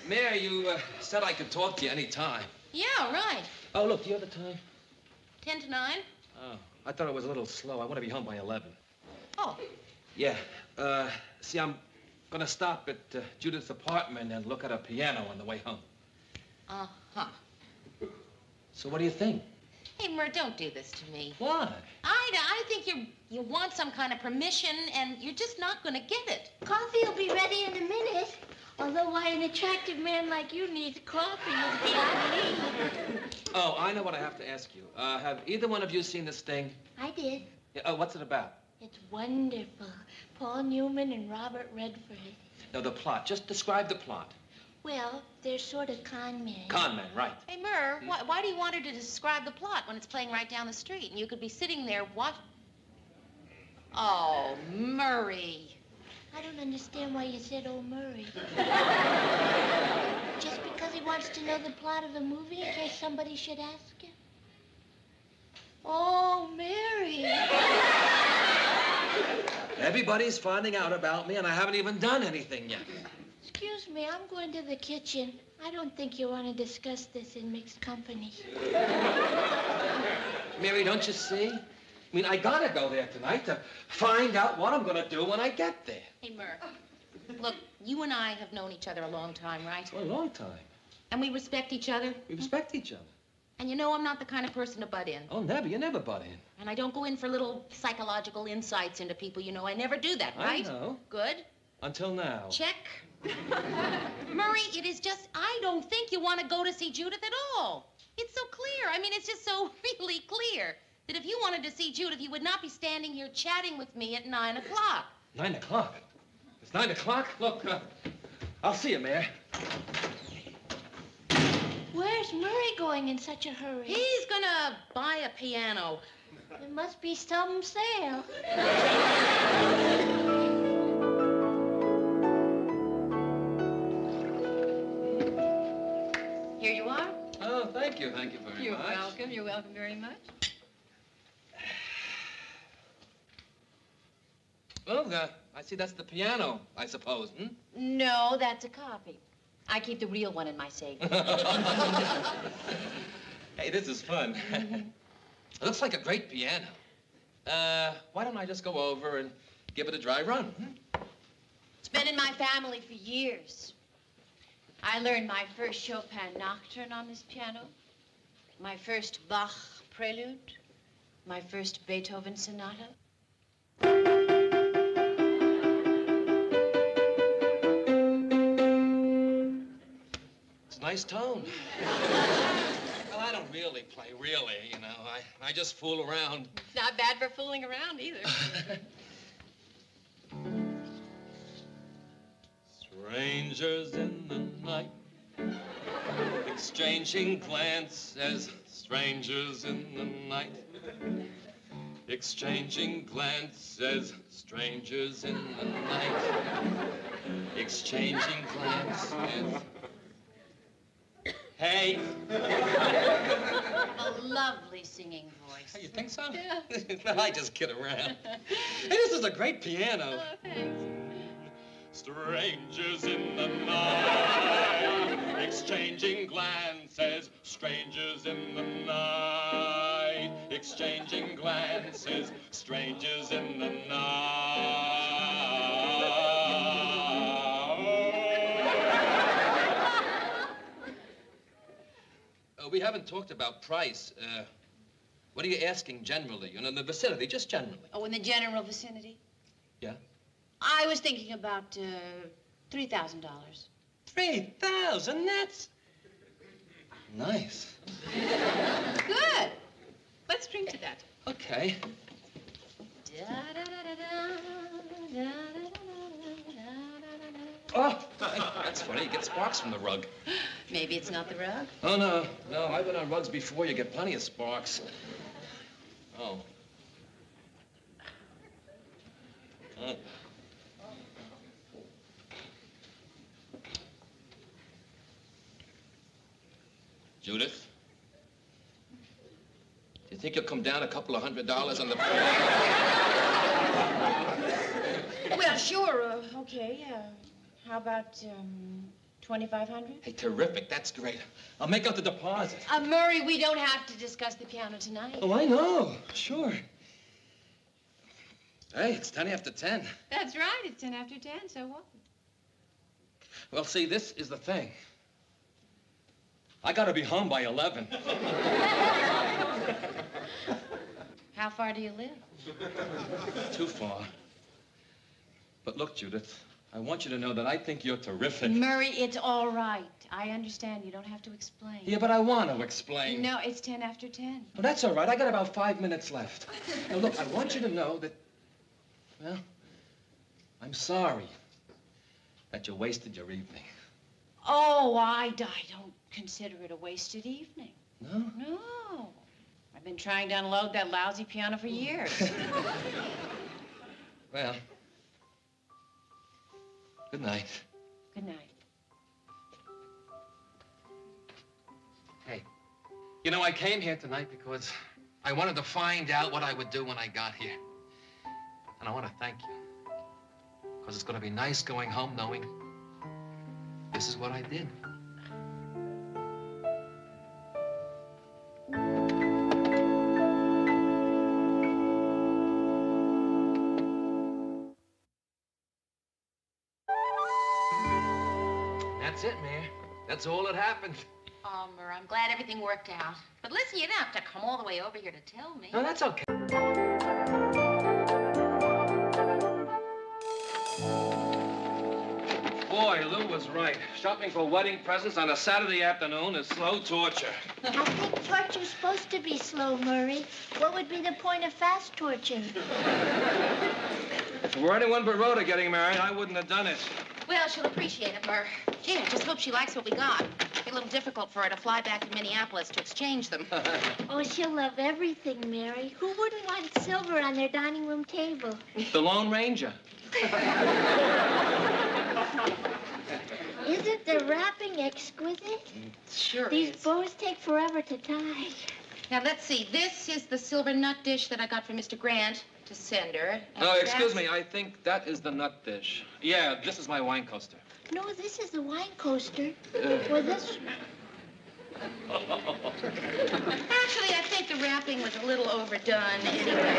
Mare, you said I could talk to you any time. Yeah, right. Oh, look, do you have the time? 10 to 9? Oh, I thought it was a little slow. I want to be home by 11. Oh. Yeah. See, I'm gonna stop at Judith's apartment and look at her piano on the way home. Uh-huh. So what do you think? Hey, Murr, don't do this to me. Why? I think you want some kind of permission, and you're just not gonna get it. Coffee will be ready in a minute. Although why an attractive man like you needs coffee is beyond me. Oh, I know what I have to ask you. Have either one of you seen this thing? I did. Yeah, what's it about? It's wonderful. Paul Newman and Robert Redford. No, the plot. Just describe the plot. Well, they're sort of con men. Con men, right. Hey, Murr, why do you want her to describe the plot when it's playing right down the street and you could be sitting there Oh, Murray. I don't understand why you said, oh, Murray. Just because he wants to know the plot of the movie in case somebody should ask him? Oh, Mary. Everybody's finding out about me, and I haven't even done anything yet. Excuse me, I'm going to the kitchen. I don't think you want to discuss this in mixed company. Mary, don't you see? I mean, I gotta go there tonight to find out what I'm gonna do when I get there. Hey, Murr, look, you and I have known each other a long time, right? For a long time. And we respect each other. We respect each other. And you know I'm not the kind of person to butt in. Oh, never. You never butt in. And I don't go in for little psychological insights into people. You know I never do that, right? I know. Good. Until now. Check. Murray, it is just, I don't think you want to go to see Judith at all. It's so clear. I mean, it's just so really clear that if you wanted to see Judith, you would not be standing here chatting with me at 9 o'clock. 9 o'clock? It's 9 o'clock? Look, I'll see you, Mayor. Where's Murray going in such a hurry? He's gonna buy a piano. There must be some sale. Here you are. Oh, thank you. Thank you very much. You're welcome. You're welcome very much. Well, I see that's the piano, I suppose, hmm? No, that's a copy. I keep the real one in my safe. Hey, this is fun. It looks like a great piano. Why don't I just go over and give it a dry run? Hmm? It's been in my family for years. I learned my first Chopin nocturne on this piano. My first Bach prelude. My first Beethoven sonata. It's a nice tone. Well, I don't really play, really, you know. I just fool around. It's not bad for fooling around either. Strangers in the night, exchanging glances. Strangers in the night, exchanging glances. Strangers in the night, exchanging glances. Hey. A lovely singing voice. You think so? Yeah. No, I just kid around. Hey, this is a great piano. Oh, thanks. Strangers in the night, exchanging glances. Strangers in the night, exchanging glances. Strangers in the night. We haven't talked about price. What are you asking generally? You know, in the vicinity, just generally. Oh, in the general vicinity? Yeah? I was thinking about $3,000. 3,000? That's nice. Good. Let's drink to that. Okay. Oh, that's funny. You get sparks from the rug. Maybe it's not the rug. Oh, no. No, I've been on rugs before. You get plenty of sparks. Oh. Judith? Do you think you'll come down a couple of $100 on the... Well, sure. Okay. How about 2,500? Hey, terrific. That's great. I'll make out the deposit. Murray, we don't have to discuss the piano tonight. Oh, I know. Sure. Hey, it's 10 after 10. That's right. It's 10 after 10. So what? Well, see, this is the thing. I gotta be home by 11. How far do you live? Too far. But look, Judith, I want you to know that I think you're terrific. Murray, it's all right. I understand. You don't have to explain. Yeah, but I want to explain. No, it's 10 after 10. Well, that's all right. I got about 5 minutes left. Now, look, I want you to know that, well, I'm sorry that you wasted your evening. Oh, I don't consider it a wasted evening. No? No. I've been trying to unload that lousy piano for years. Well, good night. Good night. Hey, you know, I came here tonight because I wanted to find out what I would do when I got here. And I want to thank you. Because it's going to be nice going home knowing this is what I did. That's it, Mayor. That's all that happened. Oh, Murr, I'm glad everything worked out. But listen, you don't have to come all the way over here to tell me. No, that's okay. Boy, Lou was right. Shopping for wedding presents on a Saturday afternoon is slow torture. I think torture's supposed to be slow, Murray. What would be the point of fast torture? If it were anyone but Rhoda getting married, I wouldn't have done it. Well, she'll appreciate it, Murr. Gee, I just hope she likes what we got. It'll be a little difficult for her to fly back to Minneapolis to exchange them. Oh, she'll love everything, Mary. Who wouldn't want silver on their dining room table? The Lone Ranger. Isn't the wrapping exquisite? Sure These is. bows take forever to tie. Now, let's see. This is the silver nut dish that I got from Mr. Grant to send her. And Oh, excuse that's- me. I think that is the nut dish. Yeah, this is my wine coaster. No, this is the wine coaster. Well, this... Actually, I think the wrapping was a little overdone anyway.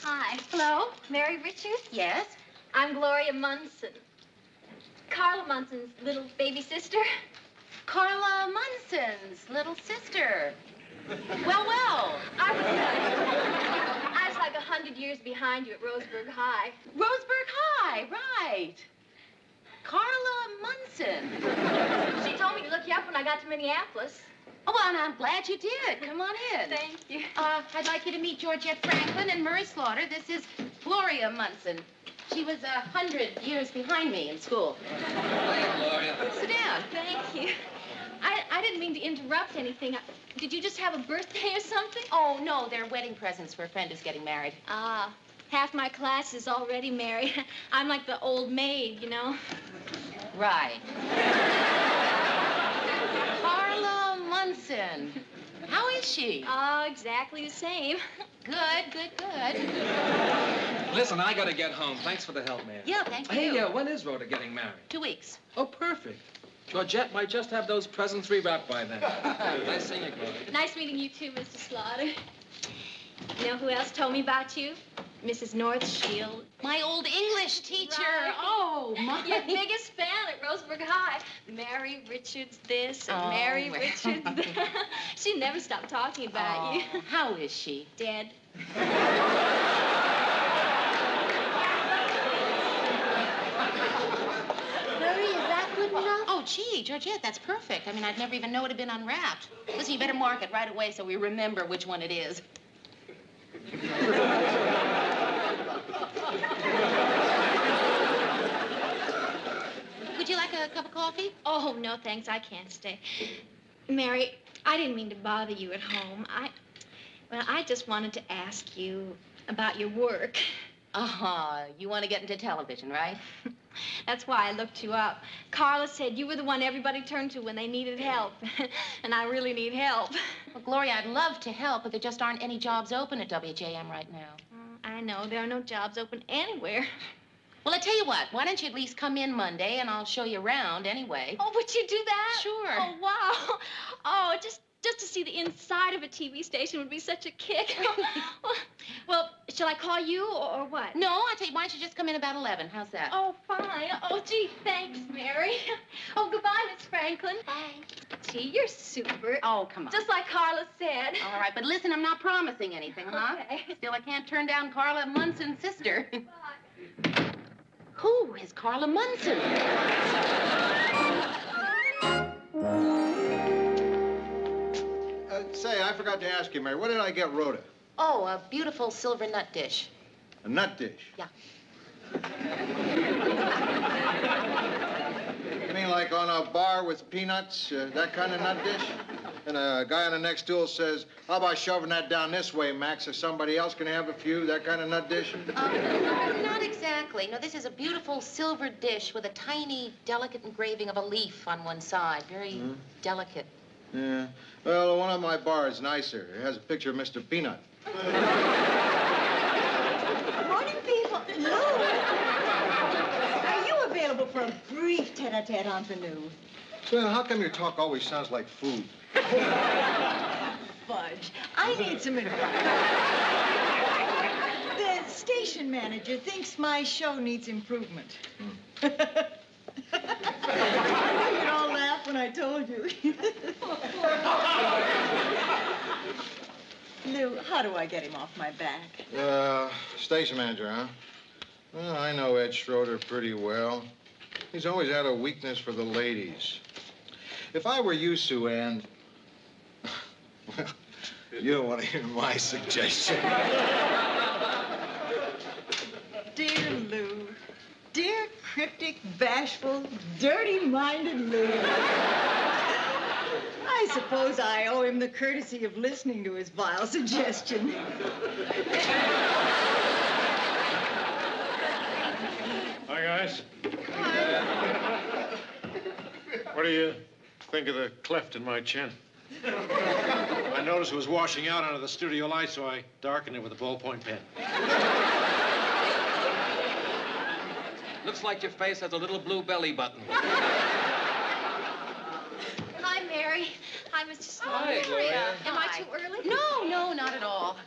Hi. Hello, Mary Richards? Yes? I'm Gloria Munson. Carla Munson's little baby sister. Carla Munson's little sister. Well, well. I was like 100 years behind you at Roseburg High. Roseburg High, right. Carla Munson. She told me to look you up when I got to Minneapolis. Oh, well, and I'm glad you did. Come on in. Thank you. I'd like you to meet Georgette Franklin and Murray Slaughter. This is Gloria Munson. She was 100 years behind me in school. Hi, Gloria. Sit down. Thank you. I didn't mean to interrupt anything. Did you just have a birthday or something? Oh, no, they're wedding presents for a friend who's getting married. Ah, half my class is already married. I'm like the old maid, you know. Right. Carla Munson. How is she? Oh, exactly the same. Good, good, good. Listen, I gotta get home. Thanks for the help, man. Yeah, thank you. Hey, when is Rhoda getting married? 2 weeks. Oh, perfect. Georgette might just have those presents rewrapped by then. Nice seeing you, Gloria. Nice meeting you too, Mr. Slaughter. You know who else told me about you? Mrs. Northshield. My old English teacher. Right. Oh, my. Your biggest fan at Roseburg High. Mary Richards this and Mary Richards that. She never stopped talking about you. How is she? Dead. Murray, is that good enough? Oh, gee, Georgette, that's perfect. I mean, I'd never even know it had been unwrapped. Listen, you better mark it right away so we remember which one it is. Would you like a cup of coffee? Oh, no, thanks. I can't stay. Mary, I didn't mean to bother you at home. I just wanted to ask you about your work. You want to get into television, right? That's why I looked you up. Carla said you were the one everybody turned to when they needed help. And I really need help. Well, Gloria, I'd love to help, but there just aren't any jobs open at WJM right now. I know. There are no jobs open anywhere. Well, I tell you what. Why don't you at least come in Monday, and I'll show you around anyway. Oh, would you do that? Sure. Oh, wow. Oh, just to see the inside of a TV station would be such a kick. Well, shall I call you or what? No, I tell you, why don't you just come in about 11? How's that? Oh, fine. Oh, gee, thanks, Mary. Oh, goodbye, Miss Franklin. Bye. Gee, you're super. Oh, come on. Just like Carla said. All right, but listen, I'm not promising anything, huh? Okay. Still, I can't turn down Carla Munson's sister. Bye. Who is Carla Munson? Say, I forgot to ask you, Mary, what did I get Rhoda? Oh, a beautiful silver nut dish. A nut dish? Yeah. You mean like on a bar with peanuts, that kind of nut dish? And a guy on the next stool says, how about shoving that down this way, Max, so somebody else can have a few, that kind of nut dish? Not exactly. No, this is a beautiful silver dish with a tiny, delicate engraving of a leaf on one side. Very delicate. Yeah. Well, the one on my bar is nicer. It has a picture of Mr. Peanut. Morning, people. Lou, are you available for a brief tete-a-tete entree? So how come your talk always sounds like food? Fudge, I need some advice. The station manager thinks my show needs improvement. I knew you'd all laugh when I told you. Lou, how do I get him off my back? Station manager, huh? Well, I know Ed Schroeder pretty well. He's always had a weakness for the ladies. If I were you, Sue Ann... Well, you don't want to hear my suggestion. Dear Lou, dear cryptic, bashful, dirty-minded Lou. I suppose I owe him the courtesy of listening to his vile suggestion. Hi, guys. What do you think of the cleft in my chin? I noticed it was washing out under the studio light, so I darkened it with a ballpoint pen. Looks like your face has a little blue belly button. Hi, Mary. Hi, Mr. Slaughter. Hi, Gloria. Am I too early? No, not at all.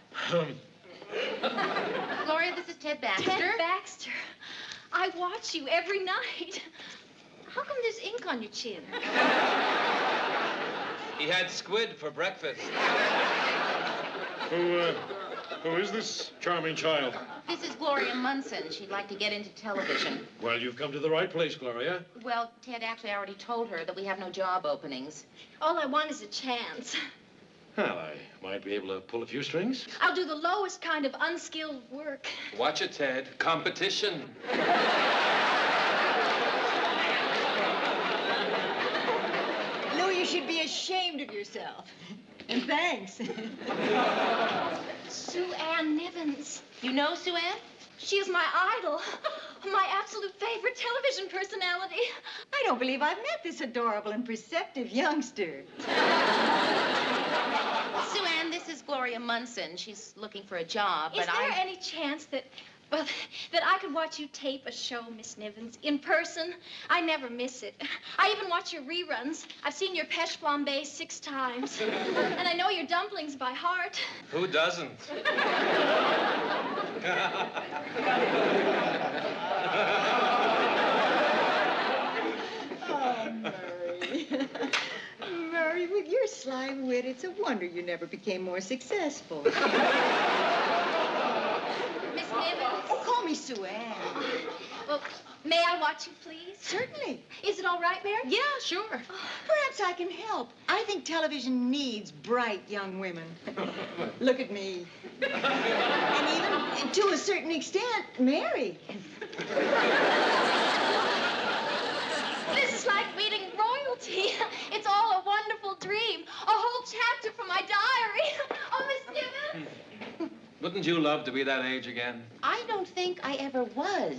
Gloria, this is Ted Baxter. Ted Baxter. I watch you every night. How come there's ink on your chin? He had squid for breakfast. Who is this charming child? This is Gloria Munson. She'd like to get into television. Well, you've come to the right place, Gloria. Well, Ted, actually, I already told her that we have no job openings. All I want is a chance. Well, I might be able to pull a few strings. I'll do the lowest kind of unskilled work. Watch it, Ted. Competition. Lou, you should be ashamed of yourself. And thanks. Sue Ann Nivens. You know Sue Ann? She is my idol. My absolute favorite television personality. I don't believe I've met this adorable and perceptive youngster. Sue Ann, this is Gloria Munson. She's looking for a job, Is there any chance that I could watch you tape a show, Miss Nivens, in person? I never miss it. I even watch your reruns. I've seen your Pêche Flambée 6 times. And I know your dumplings by heart. Who doesn't? Oh, Murray. Murray, with your sly wit, it's a wonder you never became more successful. Miss Nivens? Call me Sue Ann. Well, may I watch you, please? Certainly. Is it all right, Mary? Yeah, sure. Perhaps I can help. I think television needs bright young women. Look at me. And even, to a certain extent, Mary. This is like meeting royalty. It's all a wonderful dream. A whole chapter from my diary. Oh, Miss Nivens. Wouldn't you love to be that age again? I don't think I ever was.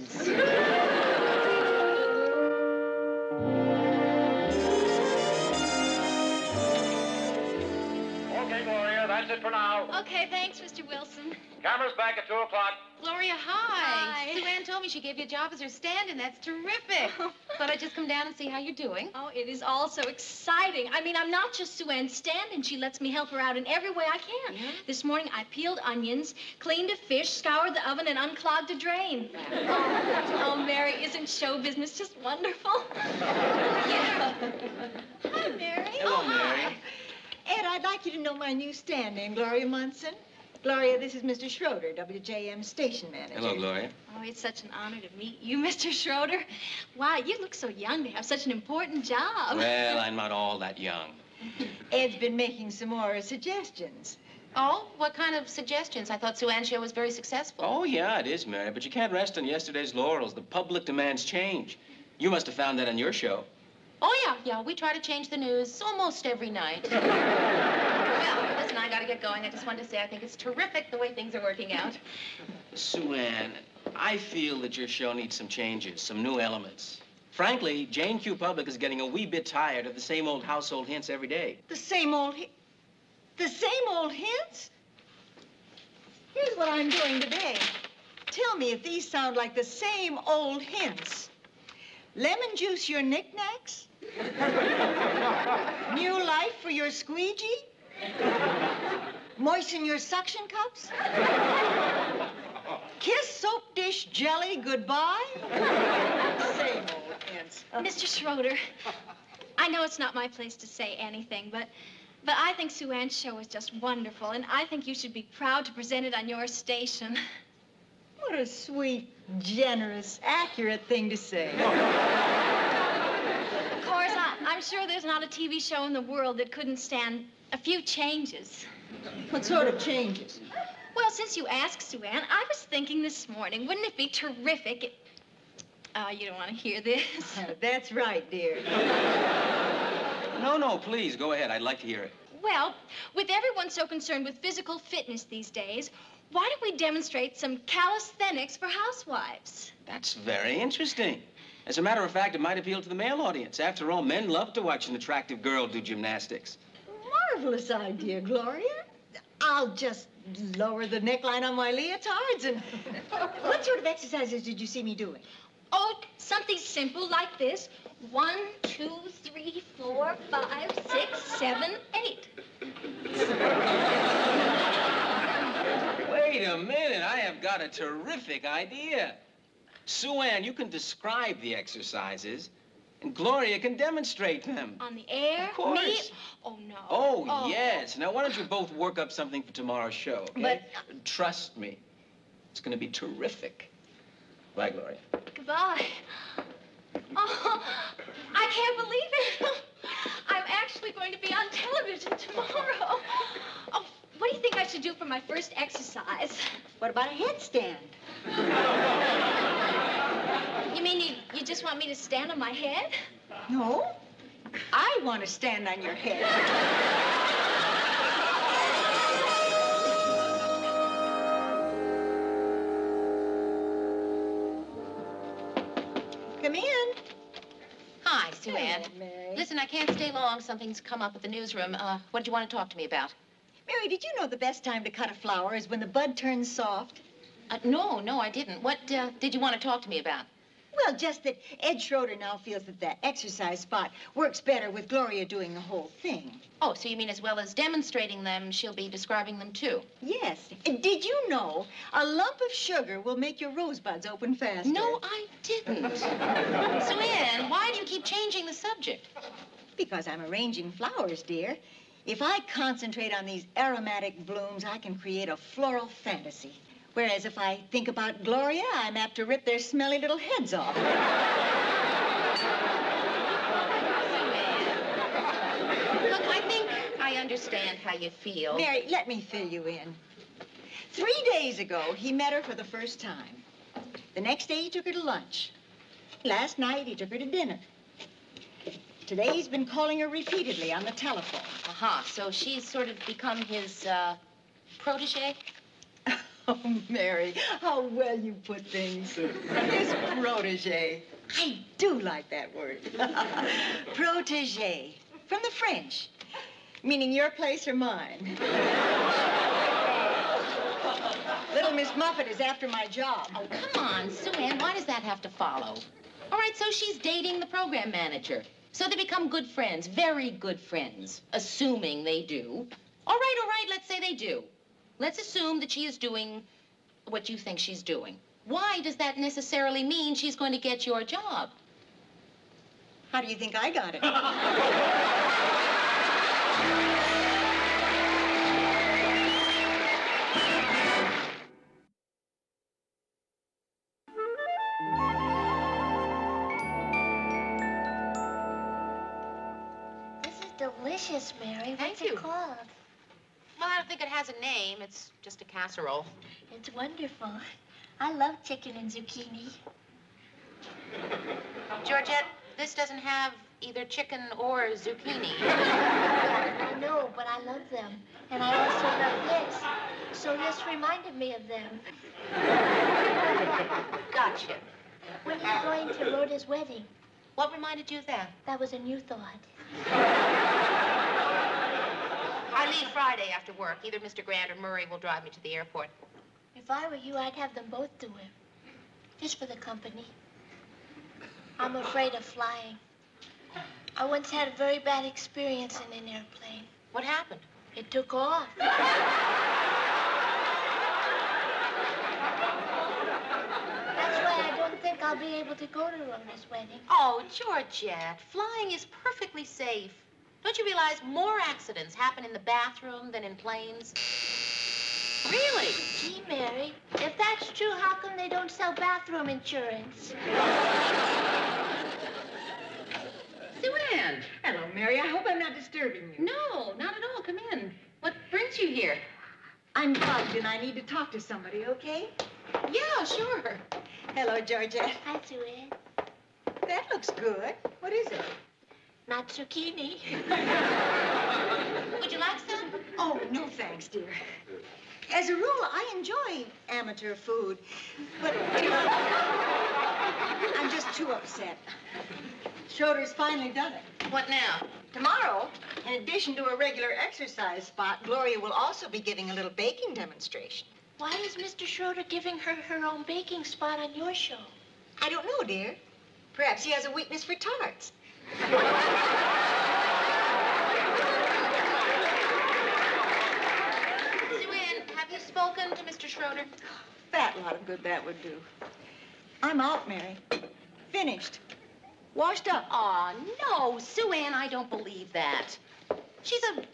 Okay, Gloria, that's it for now. Okay, thanks, Mr. Wilson. Camera's back at 2 o'clock. Gloria, hi. Sue Ann told me she'd give you a job as her stand-in. That's terrific. Thought I'd just come down and see how you're doing. Oh, it is all so exciting. I mean, I'm not just Sue Ann's stand-in. She lets me help her out in every way I can. Yeah? This morning, I peeled onions, cleaned a fish, scoured the oven, and unclogged a drain. Oh, Mary, isn't show business just wonderful? Yeah. Hi, Mary. Hello, Mary. Ed, I'd like you to know my new stand-in, Gloria Munson. Gloria, this is Mr. Schroeder, WJM station manager. Hello, Gloria. Oh, it's such an honor to meet you, Mr. Schroeder. Wow, you look so young to have such an important job. Well, I'm not all that young. Ed's been making some more suggestions. Oh, what kind of suggestions? I thought Sue Ann's show was very successful. Oh, yeah, it is, Mary, but you can't rest on yesterday's laurels. The public demands change. You must have found that on your show. Oh, yeah. We try to change the news almost every night. Well, listen, I gotta get going. I just wanted to say I think it's terrific the way things are working out. Sue Ann, I feel that your show needs some changes, some new elements. Frankly, Jane Q. Public is getting a wee bit tired of the same old household hints every day. The same old hints? Here's what I'm doing today. Tell me if these sound like the same old hints. Lemon juice your knickknacks? New life for your squeegee? Moisten your suction cups? Kiss soap dish jelly goodbye? Same old hints. Mr. Schroeder, I know it's not my place to say anything, but I think Sue Ann's show is just wonderful, and I think you should be proud to present it on your station. What a sweet, generous, accurate thing to say. Of course, I'm sure there's not a TV show in the world that couldn't stand a few changes. What sort of changes? Well, since you asked, Sue Ann, I was thinking this morning, wouldn't it be terrific if... you don't want to hear this? That's right, dear. No, please, go ahead. I'd like to hear it. Well, with everyone so concerned with physical fitness these days, why don't we demonstrate some calisthenics for housewives? That's very interesting. As a matter of fact, it might appeal to the male audience. After all, men love to watch an attractive girl do gymnastics. Marvelous idea, Gloria. I'll just lower the neckline on my leotards and... What sort of exercises did you see me doing? Oh, something simple like this. 1, 2, 3, 4, 5, 6, 7, 8. Wait a minute. I have got a terrific idea. Sue Ann, you can describe the exercises, And Gloria can demonstrate them. On the air? Of course. Me? Oh, no. Oh, yes. Now, why don't you both work up something for tomorrow's show, okay? But trust me, it's going to be terrific. Bye, Gloria. Goodbye. Oh, I can't believe it. I'm actually going to be on television tomorrow. Oh, what do you think I should do for my first exercise? What about a headstand? You mean you just want me to stand on my head? No. I want to stand on your head. Come in. Hi, Sue Ann. Hello, Mary. Listen, I can't stay long. Something's come up at the newsroom. What do you want to talk to me about? Mary, did you know the best time to cut a flower is when the bud turns soft? No, I didn't. What did you want to talk to me about? Well, just that Ed Schroeder now feels that that exercise spot works better with Gloria doing the whole thing. Oh, so you mean as well as demonstrating them, she'll be describing them too? Yes. Did you know a lump of sugar will make your rosebuds open faster? No, I didn't. Sue Ann, why do you keep changing the subject? Because I'm arranging flowers, dear. If I concentrate on these aromatic blooms, I can create a floral fantasy. Whereas if I think about Gloria, I'm apt to rip their smelly little heads off. Look, I think I understand how you feel. Mary, let me fill you in. 3 days ago, he met her for the first time. The next day, he took her to lunch. Last night, he took her to dinner. Today, he's been calling her repeatedly on the telephone. Uh-huh, so she's sort of become his, protege? Oh, Mary, how well you put things. His protege. I do like that word. Protege. From the French. Meaning your place or mine. Little Miss Muffet is after my job. Oh, come on, Sue Ann, why does that have to follow? All right, so she's dating the program manager. So they become good friends, very good friends, assuming they do. All right, let's say they do. Let's assume that she is doing what you think she's doing. Why does that necessarily mean she's going to get your job? How do you think I got it? This is delicious, Mary. What's Thank you. it called? Well, I don't think it has a name. It's just a casserole. It's wonderful. I love chicken and zucchini. Georgette, this doesn't have either chicken or zucchini. I know, but I love them. And I also love this. So this reminded me of them. Gotcha. When are you going to Rhoda's wedding? What reminded you of that? That was a new thought. I leave Friday after work. Either Mr. Grant or Murray will drive me to the airport. If I were you, I'd have them both do it. Just for the company. I'm afraid of flying. I once had a very bad experience in an airplane. What happened? It took off. That's why I don't think I'll be able to go to Rhoda's wedding. Oh, Georgette, flying is perfectly safe. Don't you realize more accidents happen in the bathroom than in planes? Really? Gee, Mary, if that's true, how come they don't sell bathroom insurance? Sue Ann. Hello, Mary. I hope I'm not disturbing you. No, not at all. Come in. What brings you here? I'm bugged and I need to talk to somebody, okay? Yeah, sure. Hello, Georgette. Hi, Sue Ann. That looks good. What is it? Not zucchini. Would you like some? Oh, no thanks, dear. As a rule, I enjoy amateur food, but I'm just too upset. Schroeder's finally done it. What now? Tomorrow, in addition to a regular exercise spot, Gloria will also be giving a little baking demonstration. Why is Mr. Schroeder giving her her own baking spot on your show? I don't know, dear. Perhaps he has a weakness for tarts. Sue Ann, have you spoken to Mr. Schroeder? Fat lot of good that would do. I'm out, Mary. Finished. Washed up. Oh, no, Sue Ann, I don't believe that. She's an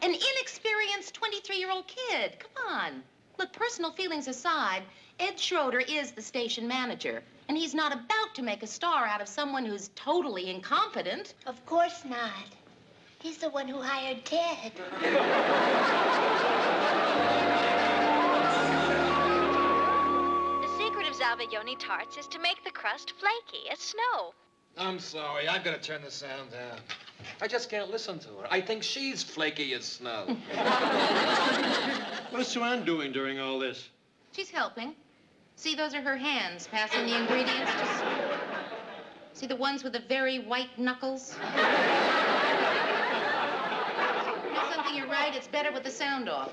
inexperienced 23-year-old kid. Come on. Look, personal feelings aside, Ed Schroeder is the station manager, and he's not about to make a star out of someone who's totally incompetent. Of course not. He's the one who hired Ted. The secret of Zalbayoni tarts is to make the crust flaky as snow. I'm sorry. I've got to turn the sound down. I just can't listen to her. I think she's flaky as snow. What's Sue Ann doing during all this? She's helping. See, those are her hands passing the ingredients to Sue. See the ones with the very white knuckles? You know something, you're right. It's better with the sound off.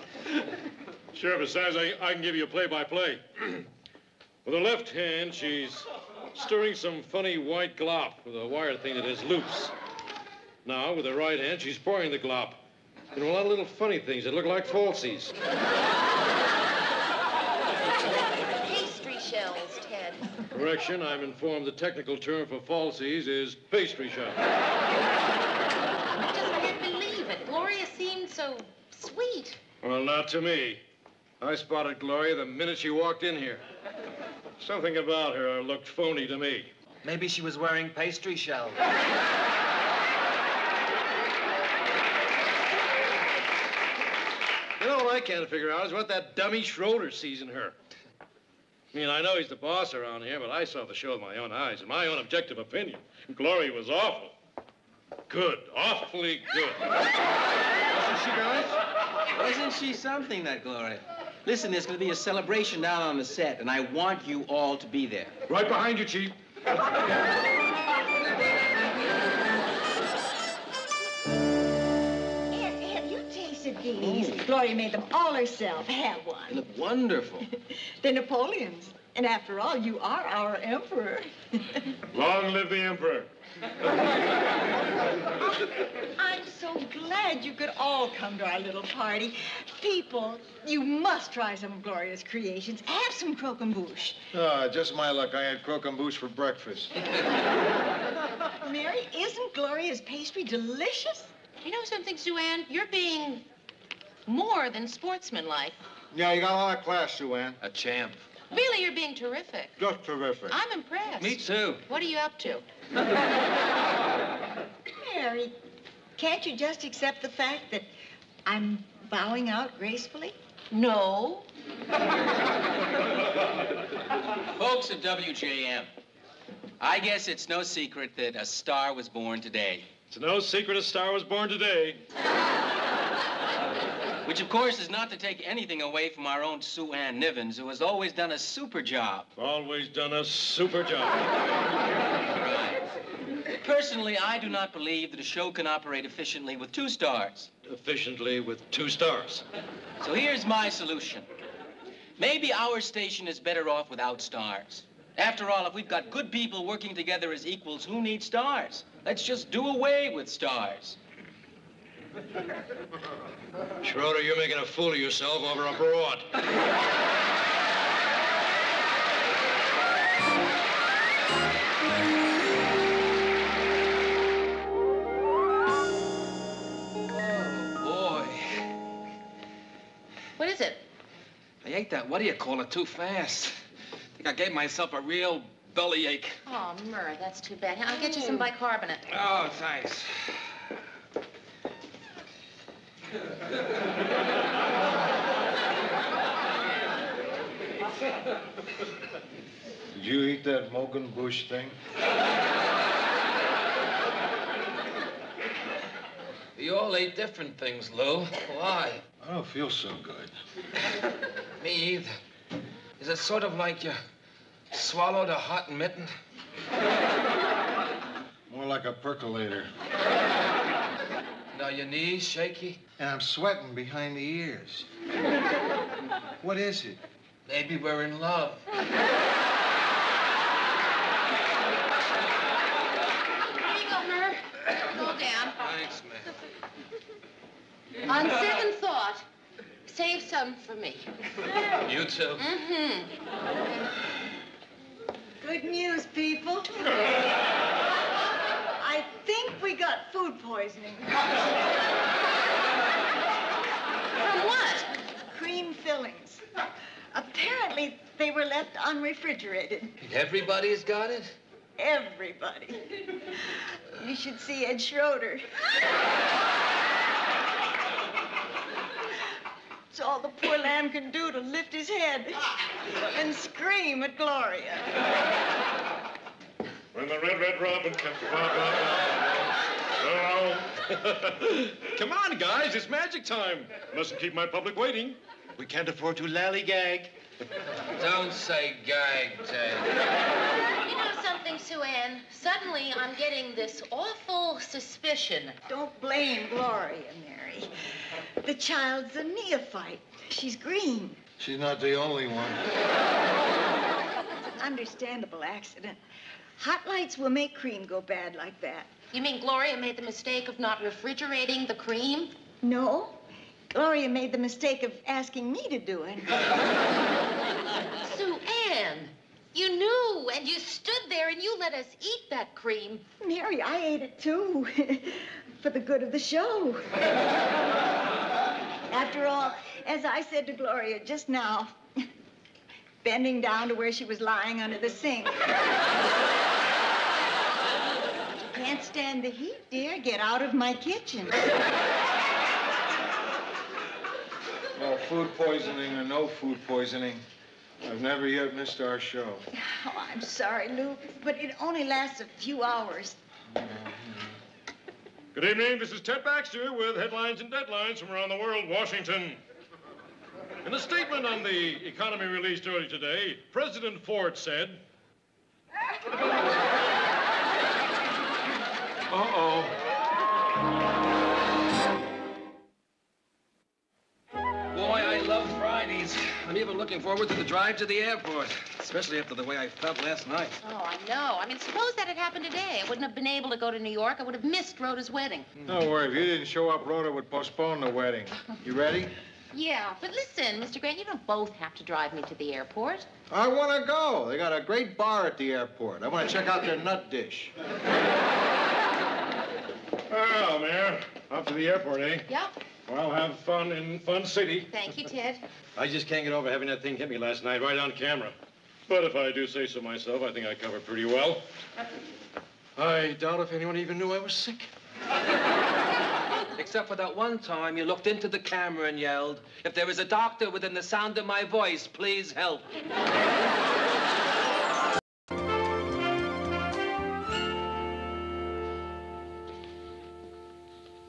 Sure, besides, I can give you a play-by-play. With her left hand, she's stirring some funny white glop with a wire thing that is loose. Now, with her right hand, she's pouring the glop into a lot of little funny things that look like falsies. Pastry shells, Ted. Correction, I'm informed the technical term for falsies is pastry shell. I just can't believe it. Gloria seemed so sweet. Well, not to me. I spotted Gloria the minute she walked in here. Something about her looked phony to me. Maybe she was wearing pastry shells. You know what I can't figure out is what that dummy Schroeder sees in her. I mean, I know he's the boss around here, but I saw the show with my own eyes. In my own objective opinion, Gloria was awful. Good. Awfully good. Isn't she, guys? Isn't she something, that Gloria? Listen, there's going to be a celebration down on the set, and I want you all to be there. Right behind you, Chief. Have you tasted these? Gloria made them all herself. Have They one. look wonderful. They're Napoleon's. And after all, you are our emperor. Long live the Emperor. I'm so glad you could all come to our little party. People, you must try some of Gloria's creations. Have some croquembouche. Just my luck. I had croquembouche for breakfast. Mary, isn't Gloria's pastry delicious? You know something, Sue Ann? You're being more than sportsmanlike. Yeah, you got a lot of class, Sue Ann. A champ. Really, you're being terrific. Just terrific. I'm impressed. Me too. What are you up to? Mary, can't you just accept the fact that I'm bowing out gracefully? No. Folks of WJM, I guess it's no secret that a star was born today. It's no secret a star was born today. Which, of course, is not to take anything away from our own Sue Ann Nivens, who has always done a super job. Always done a super job. Right. Personally, I do not believe that a show can operate efficiently with 2 stars. Efficiently with 2 stars. So here's my solution. Maybe our station is better off without stars. After all, if we've got good people working together as equals, who needs stars? Let's just do away with stars. Schroeder, you're making a fool of yourself over abroad. Boy. What is it? I ate that, what do you call it, too fast. I think I gave myself a real bellyache. Oh, Murr, that's too bad. I'll get you some bicarbonate. Oh, thanks. Did you eat that Mogenbush thing? You all ate different things, Lou. Why? I don't feel so good. Me either. Is it sort of like you swallowed a hot mitten? More like a percolator. Now your knees shaky? And I'm sweating behind the ears. What is it? Maybe we're in love. Here you go, Murr. Hold down. Thanks, man. On second thought, save some for me. You too. Mm-hmm. Good news, people. food poisoning. From what? Cream fillings. Apparently, they were left unrefrigerated. Everybody's got it? Everybody. You should see Ed Schroeder. It's all the poor lamb can do to lift his head and scream at Gloria. When the red robin comes, hello. Come on, guys, it's magic time. Mustn't keep my public waiting. We can't afford to lallygag. Don't say gag, Ted. You know something, Sue Ann? Suddenly, I'm getting this awful suspicion. Don't blame Gloria, Mary. The child's a neophyte. She's green. She's not the only one. It's an understandable accident. Hot lights will make cream go bad like that. You mean Gloria made the mistake of not refrigerating the cream? No. Gloria made the mistake of asking me to do it. Sue Ann, you knew, and you stood there, and you let us eat that cream. Mary, I ate it too. For the good of the show. After all, as I said to Gloria just now, bending down to where she was lying under the sink. Can't stand the heat, dear. Get out of my kitchen. Well, food poisoning or no food poisoning, I've never yet missed our show. Oh, I'm sorry, Lou, but it only lasts a few hours. Good evening, this is Ted Baxter with headlines and deadlines from around the world, Washington. In a statement on the economy released early today, President Ford said... Uh-oh. Boy, I love Fridays. I'm even looking forward to the drive to the airport, especially after the way I felt last night. Oh, I know. I mean, suppose that had happened today. I wouldn't have been able to go to New York. I would have missed Rhoda's wedding. Don't worry, if you didn't show up, Rhoda would postpone the wedding. You ready? Yeah, but listen, Mr. Grant, you don't both have to drive me to the airport. I want to go. They got a great bar at the airport. I want to check out their nut dish. Well, Mayor, up to the airport, eh? Yep. Well, have fun in Fun City. Thank you, Ted. I just can't get over having that thing hit me last night right on camera. But if I do say so myself, I think I covered pretty well. I doubt if anyone even knew I was sick. Except for that one time you looked into the camera and yelled, "If there is a doctor within the sound of my voice, please help."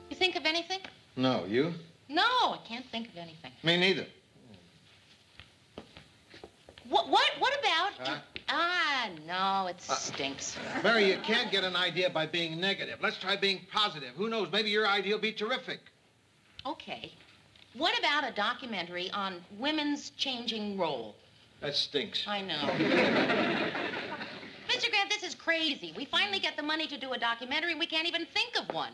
You think of anything? No, you? No, I can't think of anything. Me neither. What about... Huh? No, it stinks. Mary, you can't get an idea by being negative. Let's try being positive. Who knows, maybe your idea will be terrific. Okay. What about a documentary on women's changing role? That stinks. I know. Mr. Grant, this is crazy. We finally get the money to do a documentary, and we can't even think of one.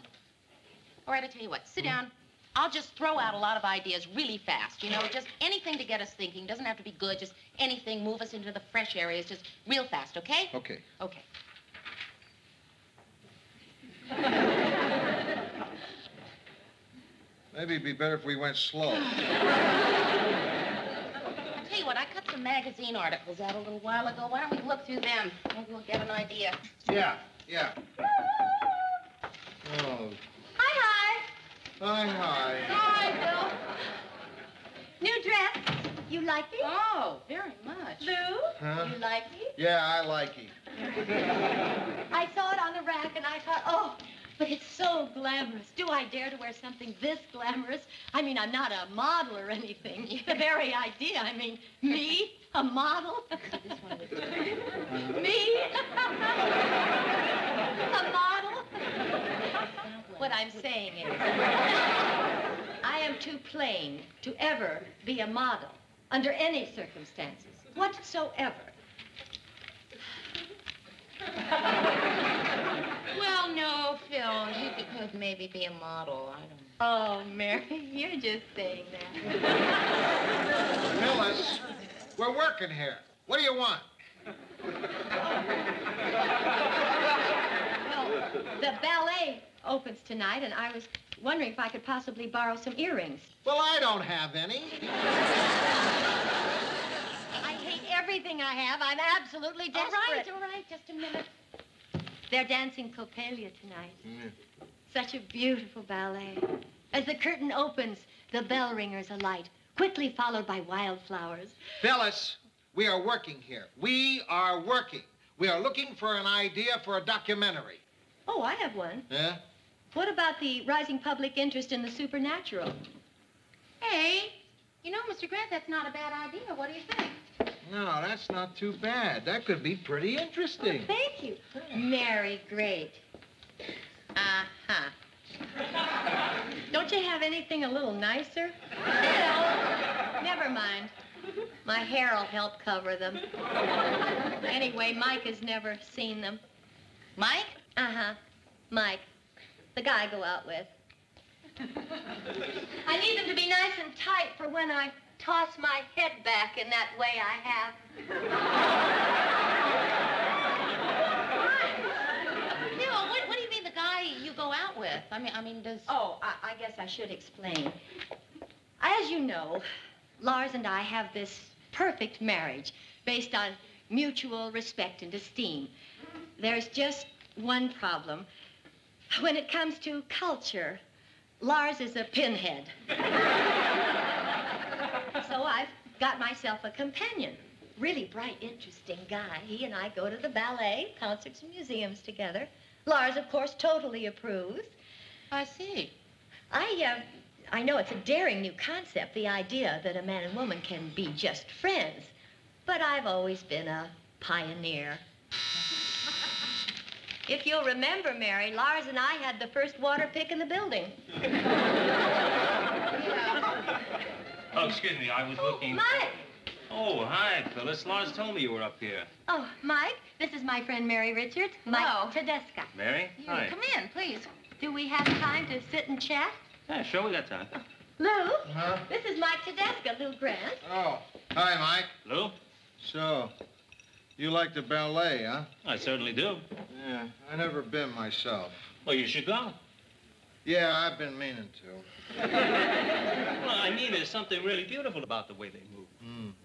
All right, I tell you what. Sit down. I'll just throw out a lot of ideas really fast. You know, just anything to get us thinking. Doesn't have to be good. Just anything. Move us into the fresh areas. Just real fast, okay? Okay. Okay. Maybe it'd be better if we went slow. I'll tell you what. I cut some magazine articles out a little while ago. Why don't we look through them? Maybe we'll get an idea. Yeah. Oh. Hi. Hi. Hi, Bill. New dress. You like it? Oh, very much. Lou, Huh? you like it? Yeah, I like it. I saw it on the rack and I thought, oh, but it's so glamorous. Do I dare to wear something this glamorous? I mean, I'm not a model or anything. The very idea. I mean, me, a model? Me? A model? What I'm saying is, I am too plain to ever be a model under any circumstances, whatsoever. Well, no, Phil. You could maybe be a model. I don't know. Oh, Mary, you're just saying that. Phyllis, we're working here. What do you want? Well, The ballet opens tonight, and I was wondering if I could possibly borrow some earrings. Well, I don't have any. I hate everything I have. I'm absolutely desperate. All right, just a minute. They're dancing Coppelia tonight. Such a beautiful ballet. As the curtain opens, the bell ringers alight, quickly followed by wildflowers. Phyllis, we are working here. We are working. We are looking for an idea for a documentary. Oh, I have one. Yeah? What about the rising public interest in the supernatural? Hey, you know, Mr. Grant, that's not a bad idea. What do you think? No, that's not too bad. That could be pretty interesting. Thank you. Mary, great. Uh-huh. Don't you have anything a little nicer? No, never mind. My hair will help cover them. Anyway, Mike has never seen them. Mike? Uh-huh. Mike. The guy I go out with. I need them to be nice and tight for when I toss my head back in that way I have. No, what do you mean the guy you go out with? I mean, does... Oh, I guess I should explain. As you know, Lars and I have this perfect marriage based on mutual respect and esteem. There's just one problem. When it comes to culture, Lars is a pinhead. So I've got myself a companion. Really bright, interesting guy. He and I go to the ballet, concerts, and museums together. Lars, of course, totally approves. I see. I know it's a daring new concept, the idea that a man and woman can be just friends. But I've always been a pioneer. If you'll remember, Mary, Lars and I had the first water pick in the building. Oh, excuse me, I was looking... Mike! Oh, hi, Phyllis. Lars told me you were up here. Oh, Mike, this is my friend Mary Richards. Mike Tedesca. Mary? Hi. Come in, please. Do we have time to sit and chat? Yeah, sure, we got time. Lou? Huh? This is Mike Tedesca, Lou Grant. Oh, hi, Mike. Lou? So, you like the ballet, huh? I certainly do. Yeah, I never been myself. Well, you should go. Yeah, I've been meaning to. Well, I mean, there's something really beautiful about the way they move.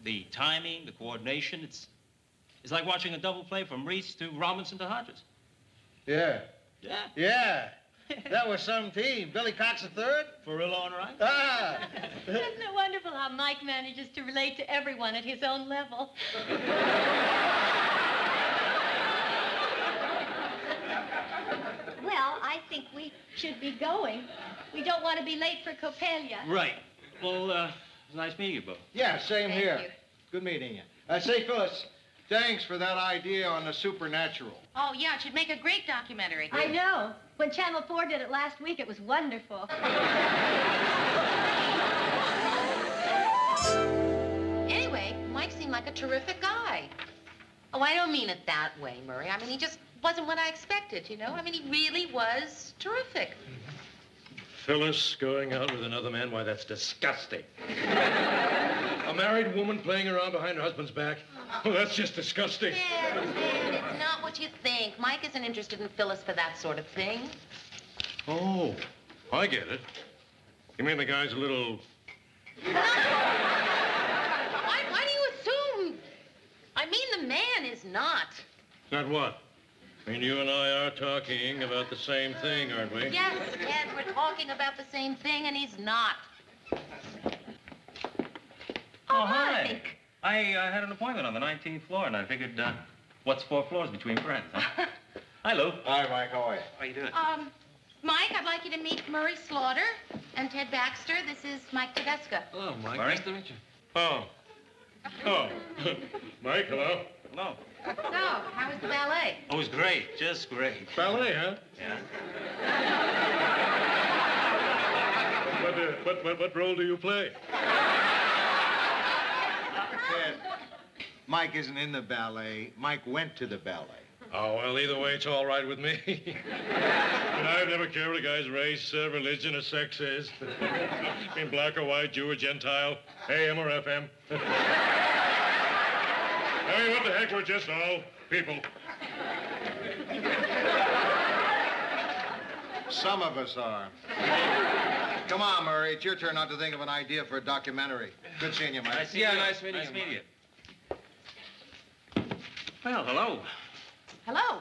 The timing, the coordination, it's like watching a double play from Reese to Robinson to Hodges. Yeah. Yeah. Yeah. That was some team. Billy Cox III? Farillo on right? Ah! Isn't it wonderful how Mike manages to relate to everyone at his own level? Well, I think we should be going. We don't want to be late for Coppelia. Right. Well, it was nice meeting you both. Yeah, same Thank here. you. Good meeting you. Say, Phyllis, thanks for that idea on the supernatural. Oh, yeah, it should make a great documentary. I know. When Channel 4 did it last week, it was wonderful. Anyway, Mike seemed like a terrific guy. Oh, I don't mean it that way, Murray. I mean, he just wasn't what I expected, you know? I mean, he really was terrific. Phyllis going out with another man? Why, that's disgusting. A married woman playing around behind her husband's back? Oh, that's just disgusting. Ted, it's not what you think. Mike isn't interested in Phyllis for that sort of thing. Oh, I get it. You mean the guy's a little... Why do you assume? I mean, the man is not. Not what? I mean, you and I are talking about the same thing, aren't we? Yes, Ted, we're talking about the same thing, and he's not. Oh, hi. I had an appointment on the 19th floor, and I figured, what's 4 floors between friends, huh? Hi, Lou. Hi, Mike. How are you? How you doing? Mike, I'd like you to meet Murray Slaughter and Ted Baxter. This is Mike Tedesca. Hello, Mike. Murray? Nice to meet you. Oh. Oh. Mike, hello. Hello. So, how was the ballet? Oh, it was great. Just great. Ballet, huh? Yeah. What role do you play? Ted, Mike isn't in the ballet. Mike went to the ballet. Oh, well, either way, it's all right with me. And I've never cared what a guy's race, religion, or sex is. In black or white, Jew or Gentile, AM or FM. I mean, what the heck, we're just all people. Some of us are. Come on, Murray. It's your turn not to think of an idea for a documentary. Good seeing you, Mike. Nice meeting you. Nice meeting Nice you. meeting you. Well, hello. Hello.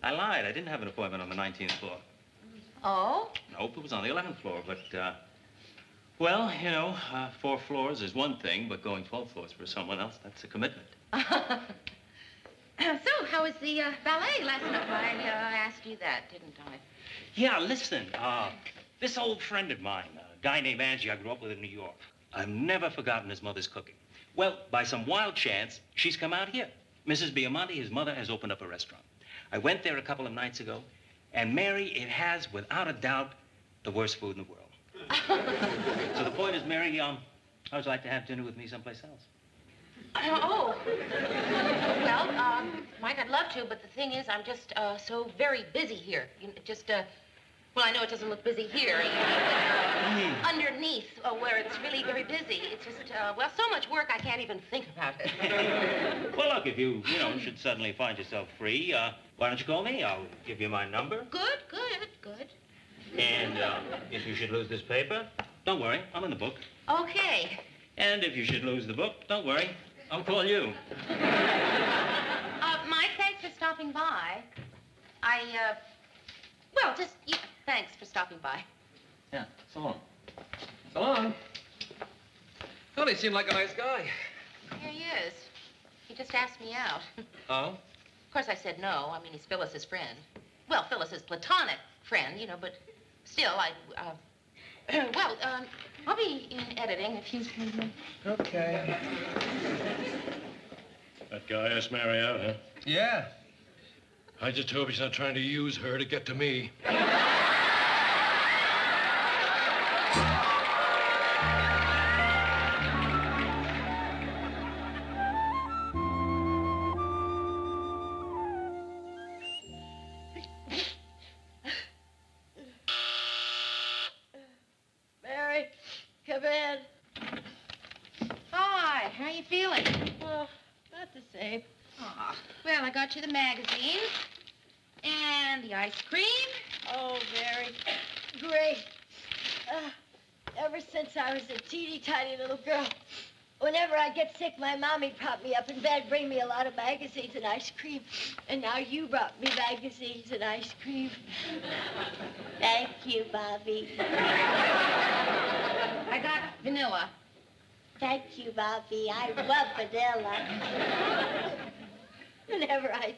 I lied. I didn't have an appointment on the 19th floor. Oh? Nope, it was on the 11th floor. But, well, you know, 4 floors is one thing, but going 12 floors for someone else, that's a commitment. So, how was the ballet last night? I asked you that, didn't I? Yeah, listen, this old friend of mine, a guy named Angie I grew up with in New York, I've never forgotten his mother's cooking. Well, by some wild chance, she's come out here. Mrs. Biamonte, his mother, has opened up a restaurant. I went there a couple of nights ago, and Mary, it has, without a doubt, the worst food in the world. So the point is, Mary, how would you like to have dinner with me someplace else? Oh. Well, Mike, I'd love to, but the thing is, I'm just so very busy here. You know, just, well, I know it doesn't look busy here, you know, but underneath where it's really very busy, it's just, well, so much work I can't even think about it. Well, look, if you should suddenly find yourself free, why don't you call me? I'll give you my number. Good, good, good. And if you should lose this paper, don't worry, I'm in the book. Okay. And if you should lose the book, don't worry, I'll call you. Mike, thanks for stopping by. Well, just, yeah, thanks for stopping by. Yeah, so long. So long. Well, he seemed like a nice guy. Here he is. He just asked me out. Oh? Of course, I said no. I mean, he's Phyllis's friend. Well, Phyllis's platonic friend, you know, but still, well, I'll be in editing if you... Okay. That guy asked Mary out, huh? Yeah. I just hope he's not trying to use her to get to me. Mary, come in. Hi, how you feeling? Oh, not the same. Aw. Well, I got you the magazine and the ice cream. Oh, Mary, great. Ever since I was a teeny tiny little girl, whenever I get sick, my mommy propped me up in bed, bring me a lot of magazines and ice cream. And now you brought me magazines and ice cream. Thank you, Bobby. I got vanilla. Thank you, Bobby. I love vanilla. Whenever I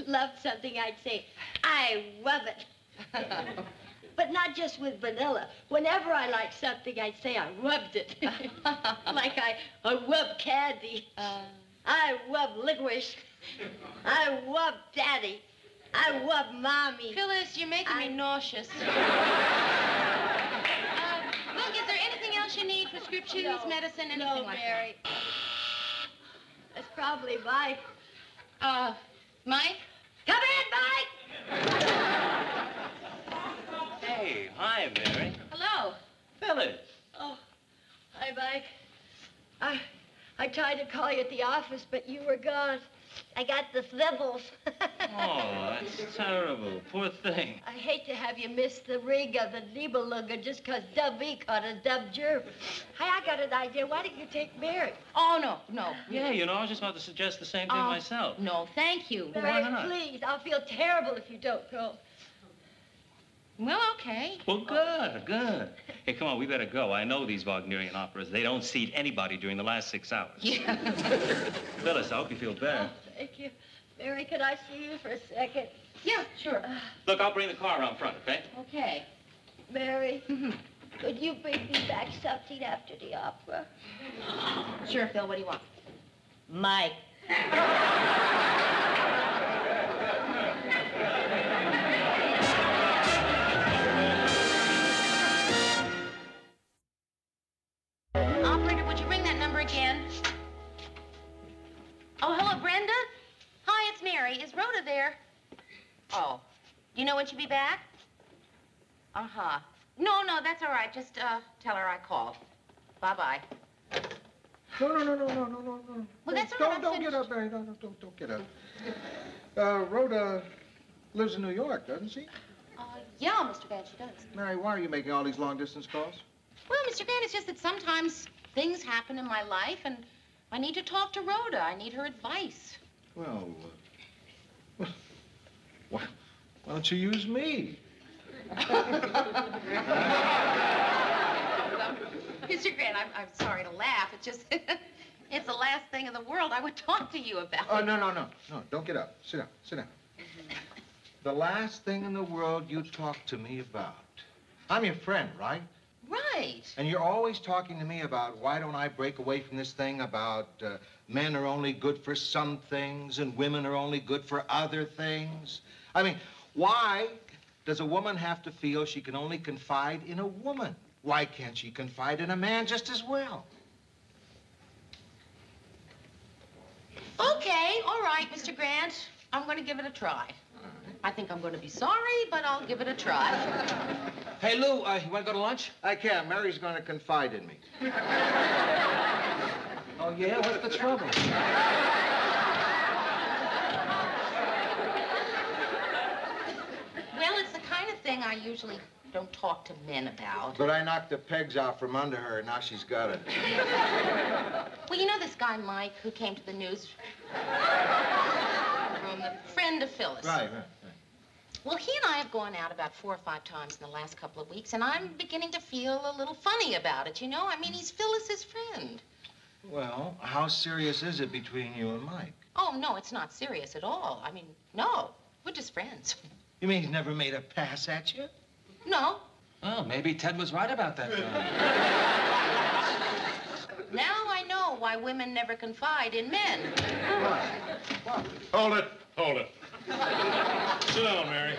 loved something, I'd say, I love it. But not just with vanilla. Whenever I liked something, I'd say I rubbed it. Like I rub candy. I rub licorice. I rub daddy. I rub mommy. Phyllis, you're making me nauseous. Look, is there anything else you need? Prescriptions, medicine, anything no, like Mary. That's probably Mike. Mike? Come in, Mike! Hey, hi, Mary. Hello. Phyllis. Oh, hi, Mike. I tried to call you at the office, but you were gone. I got the sniffles. Oh, that's terrible. Poor thing. I hate to have you miss the rig of the Nibelunga just because W caught a dumb germ. Hey, I got an idea. Why don't you take Mary? Oh, no. Yeah, you know, I was just about to suggest the same thing myself. No, thank you. Mary, Why not? please. I'll feel terrible if you don't go. Well, okay. Well, good. Hey, come on, we better go. I know these Wagnerian operas. They don't seat anybody during the last 6 hours. Yeah. Phyllis, I hope you feel better. Oh, thank you. Mary, could I see you for a second? Yeah, sure. Look, I'll bring the car around front, okay? Okay. Mary, could you bring me back something after the opera? Sure, Phil. What do you want? Mike. Operator, would you ring that number again? Oh, hello, Brenda? Hi, it's Mary. Is Rhoda there? Oh. Do you know when she'll be back? Uh-huh. No, that's all right. Just tell her I called. Bye-bye. No. Well, that's all right. Don't get up, Mary. No, don't get up. Rhoda lives in New York, doesn't she? Yeah, Mr. Grant, she does. Mary, why are you making all these long-distance calls? Well, Mr. Grant, it's just that sometimes things happen in my life, and I need to talk to Rhoda. I need her advice. Well, why don't you use me? Mr. Grant, I'm sorry to laugh. It's just, it's the last thing in the world I would talk to you about. Oh, no. Don't get up. Sit down. The last thing in the world you talk to me about. I'm your friend, right? Right. And you're always talking to me about why don't I break away from this thing about men are only good for some things and women are only good for other things. I mean, why does a woman have to feel she can only confide in a woman? Why can't she confide in a man just as well? Okay, all right, Mr. Grant. I'm going to give it a try. I think I'm going to be sorry, but I'll give it a try. Hey, Lou, you want to go to lunch? I can't. Mary's going to confide in me. Oh, yeah? What's the trouble? Well, it's the kind of thing I usually don't talk to men about. But I knocked the pegs out from under her, and now she's got it. Well, you know this guy, Mike, who came to the news room, the friend of Phyllis. Right. Well, he and I have gone out about 4 or 5 times in the last couple of weeks, and I'm beginning to feel a little funny about it, you know? I mean, he's Phyllis's friend. Well, how serious is it between you and Mike? Oh, no, it's not serious at all. I mean, no, we're just friends. You mean he's never made a pass at you? No. Oh, maybe Ted was right about that guy. Now I know why women never confide in men. Hold it. Sit down, Mary.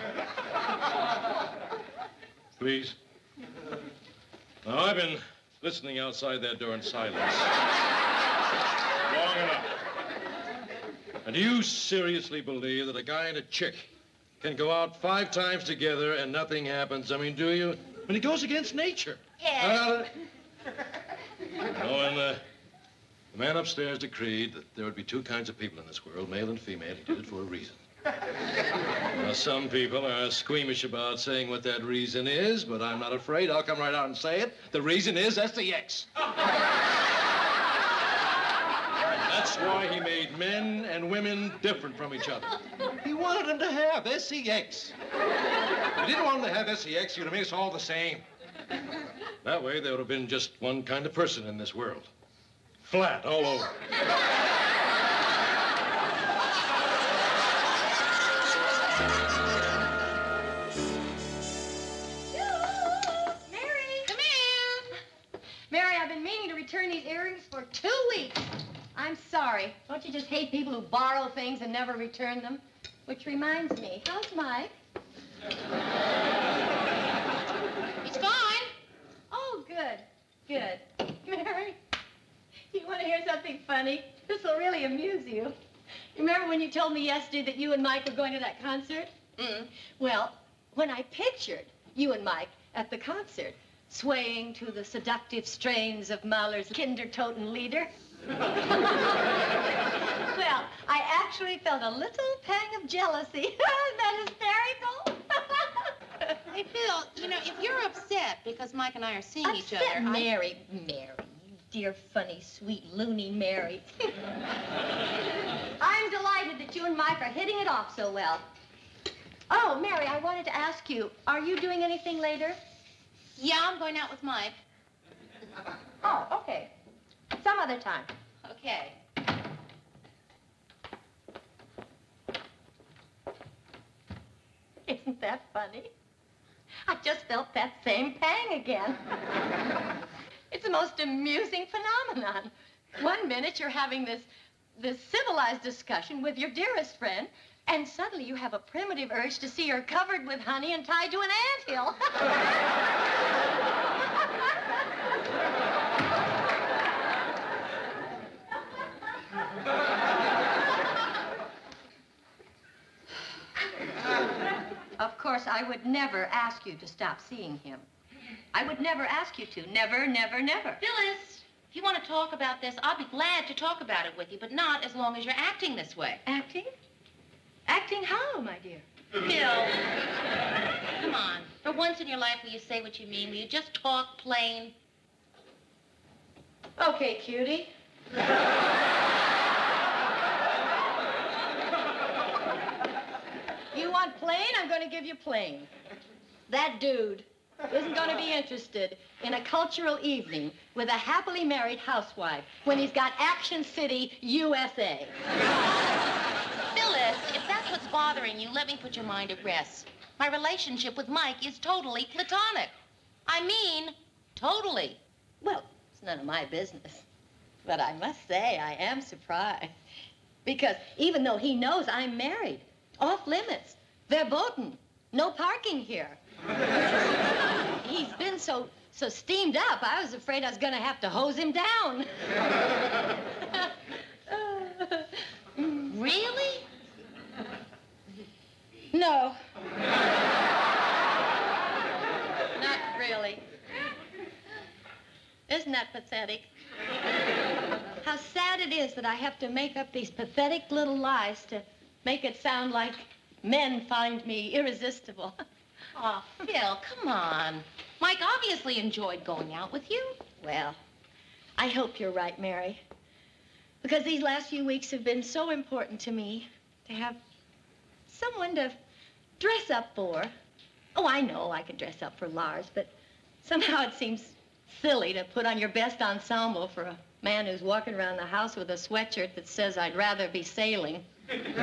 Please. Now, I've been listening outside that door in silence long enough. And do you seriously believe that a guy and a chick can go out 5 times together and nothing happens? I mean, do you? I mean, it goes against nature. Yes. And the man upstairs decreed that there would be 2 kinds of people in this world, male and female. He did it for a reason. Now, some people are squeamish about saying what that reason is, but I'm not afraid. I'll come right out and say it. The reason is SEX. That's why he made men and women different from each other. He wanted them to have SEX. If he didn't want them to have SEX, he would have made us all the same. That way, there would have been just one kind of person in this world. Flat all over. Mary! Come in! Mary, I've been meaning to return these earrings for 2 weeks. I'm sorry. Don't you just hate people who borrow things and never return them? Which reminds me, how's Mike? He's fine. Oh, good. Mary, you want to hear something funny? This will really amuse you. Remember when you told me yesterday that you and Mike were going to that concert? Well, when I pictured you and Mike at the concert, swaying to the seductive strains of Mahler's Kindertoten Lieder, well, I actually felt a little pang of jealousy. Isn't that hysterical? Hey, Phil, you know, if you're upset because Mike and I are seeing each other... Mary, you dear, funny, sweet, loony Mary. I'm delighted that you and Mike are hitting it off so well. Oh, Mary, I wanted to ask you, are you doing anything later? Yeah, I'm going out with Mike. Oh, okay. Some other time. Okay. Isn't that funny? I just felt that same pang again. It's the most amusing phenomenon. 1 minute you're having this civilized discussion with your dearest friend, and suddenly you have a primitive urge to see her covered with honey and tied to an anthill. Of course, I would never ask you to stop seeing him. I would never ask you to. Never, never, never. Phyllis, if you want to talk about this, I'll be glad to talk about it with you, but not as long as you're acting this way. Acting? Acting how, my dear? Phil. Come once in your life will you say what you mean? Will you just talk plain? Okay, cutie. You want plain? I'm going to give you plain. That dude isn't going to be interested in a cultural evening with a happily married housewife when he's got Action City, USA. Phyllis, if that's what's bothering you, let me put your mind at rest. My relationship with Mike is totally platonic. I mean, totally. Well, it's none of my business. But I must say, I am surprised. Because even though he knows I'm married, off limits, verboten, no parking here. He's been so steamed up, I was afraid I was going to have to hose him down. Really? No. Not really. Isn't that pathetic? How sad it is that I have to make up these pathetic little lies to make it sound like men find me irresistible. Oh, Phil, come on. Mike obviously enjoyed going out with you. Well, I hope you're right, Mary. Because these last few weeks have been so important to me to have someone to dress up for. Oh, I know I could dress up for Lars, but somehow it seems silly to put on your best ensemble for a man who's walking around the house with a sweatshirt that says, "I'd rather be sailing." Listen,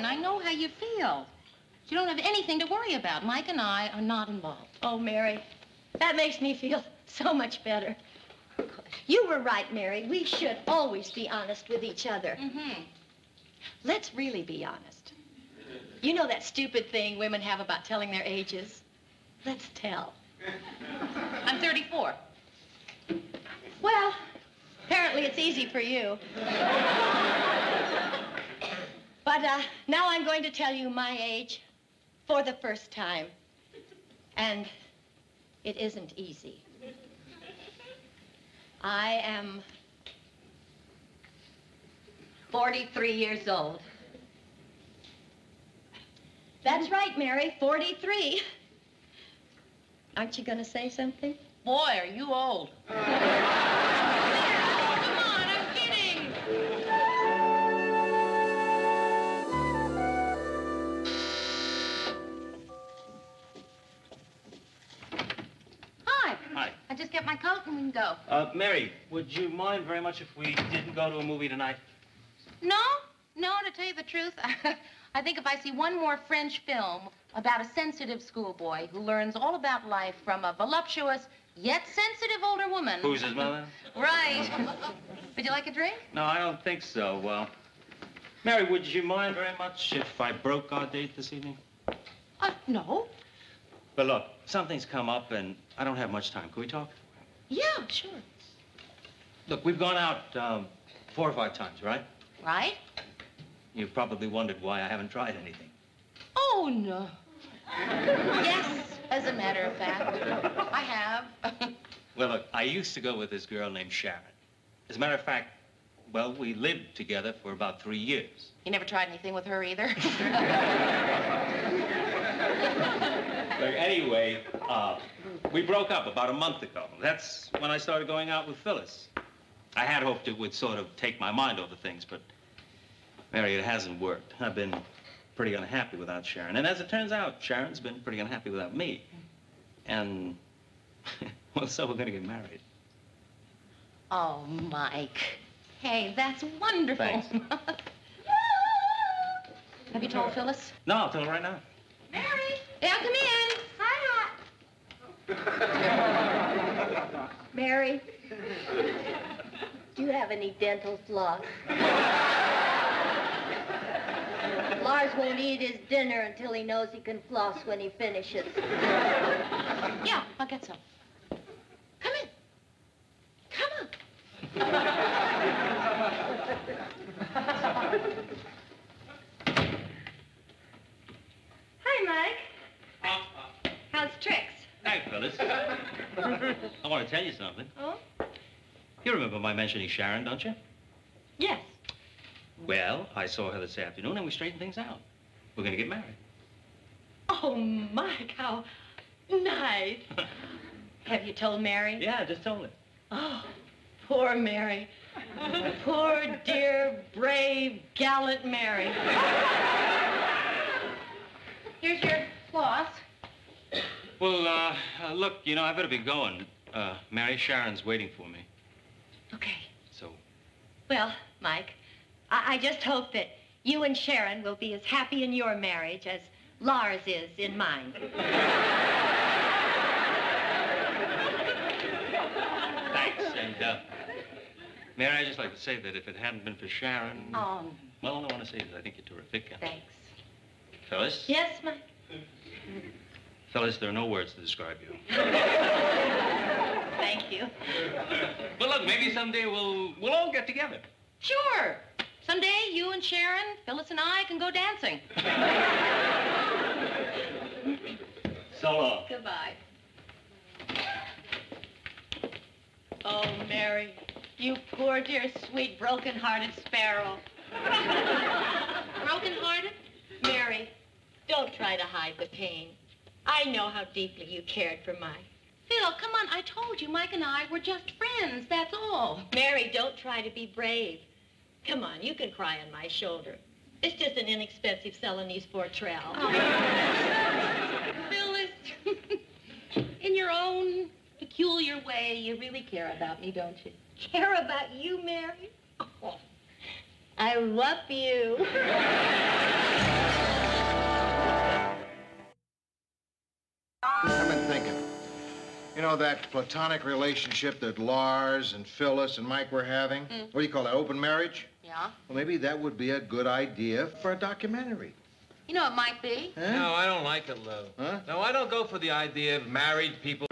I know how you feel. You don't have anything to worry about. Mike and I are not involved. Oh, Mary, that makes me feel so much better. You were right, Mary. We should always be honest with each other. Mm-hmm. Let's really be honest. You know that stupid thing women have about telling their ages? Let's tell. I'm 34. Well, apparently it's easy for you. But now I'm going to tell you my age for the first time. And it isn't easy. I am 43 years old. That's right, Mary, 43. Aren't you going to say something? Boy, are you old. Come on, I'm kidding. Hi. Hi. I just get my coat and we can go. Mary, would you mind very much if we didn't go to a movie tonight? No, to tell you the truth, I think if I see one more French film about a sensitive schoolboy who learns all about life from a voluptuous yet sensitive older woman. Who's his mother? Right. Would you like a drink? No, I don't think so. Well, Mary, would you mind very much if I broke our date this evening? No. But look, something's come up and I don't have much time. Can we talk? Yeah, sure. Look, we've gone out 4 or 5 times, right? Right? You've probably wondered why I haven't tried anything. Oh, no. Yes, as a matter of fact, I have. Well, look, I used to go with this girl named Sharon. As a matter of fact, well, we lived together for about 3 years. You never tried anything with her either? Look, anyway, we broke up about a month ago. That's when I started going out with Phyllis. I had hoped it would sort of take my mind over things, but, Mary, it hasn't worked. I've been pretty unhappy without Sharon. And as it turns out, Sharon's been pretty unhappy without me. And, well, so we're going to get married. Oh, Mike. Hey, that's wonderful. Thanks. Have you told Phyllis? No, I'll tell her right now. Mary! Yeah, come in. Hi. Mary, do you have any dental floss? Lars won't eat his dinner until he knows he can floss when he finishes. Yeah, I'll get some. Come in. Come on. Hi, Mike. How's tricks? Thanks, Phyllis. I want to tell you something. Oh? You remember my mentioning Sharon, don't you? Yes. Well, I saw her this afternoon, and we straightened things out. We're going to get married. Oh, Oh, Mike, how nice. Have you told Mary? Yeah, I just told her. Oh, poor Mary. Poor, dear, brave, gallant Mary. Here's your cloth. Well, look, you know, I better be going. Mary, Sharon's waiting for me. Okay. So, Well, Mike, I just hope that you and Sharon will be as happy in your marriage as Lars is in mine. thanks. And, Mary, I'd just like to say that if it hadn't been for Sharon... Well, all I want to say is I think you're terrific. And Thanks. Phyllis? Yes, Mike? Phyllis, there are no words to describe you. Thank you. Well, look, maybe someday we'll all get together. Sure. Someday you and Sharon, Phyllis and I can go dancing. So long. Goodbye. Oh, Mary, you poor, dear, sweet, broken-hearted sparrow. Broken-hearted? Mary, don't try to hide the pain. I know how deeply you cared for Mike. Phil, come on. I told you Mike and I were just friends, that's all. Mary, don't try to be brave. Come on, you can cry on my shoulder. It's just an inexpensive Celanese Fortrell. Oh. Phyllis, in your own peculiar way, you really care about me, don't you? Care about you, Mary? Oh, I love you. I've been thinking. You know that platonic relationship that Lars and Phyllis and Mike were having? What do you call that, open marriage? Yeah? Well, maybe that would be a good idea for a documentary. You know, it might be. Huh? No, I don't like it, Lou. Huh? No, I don't go for the idea of married people.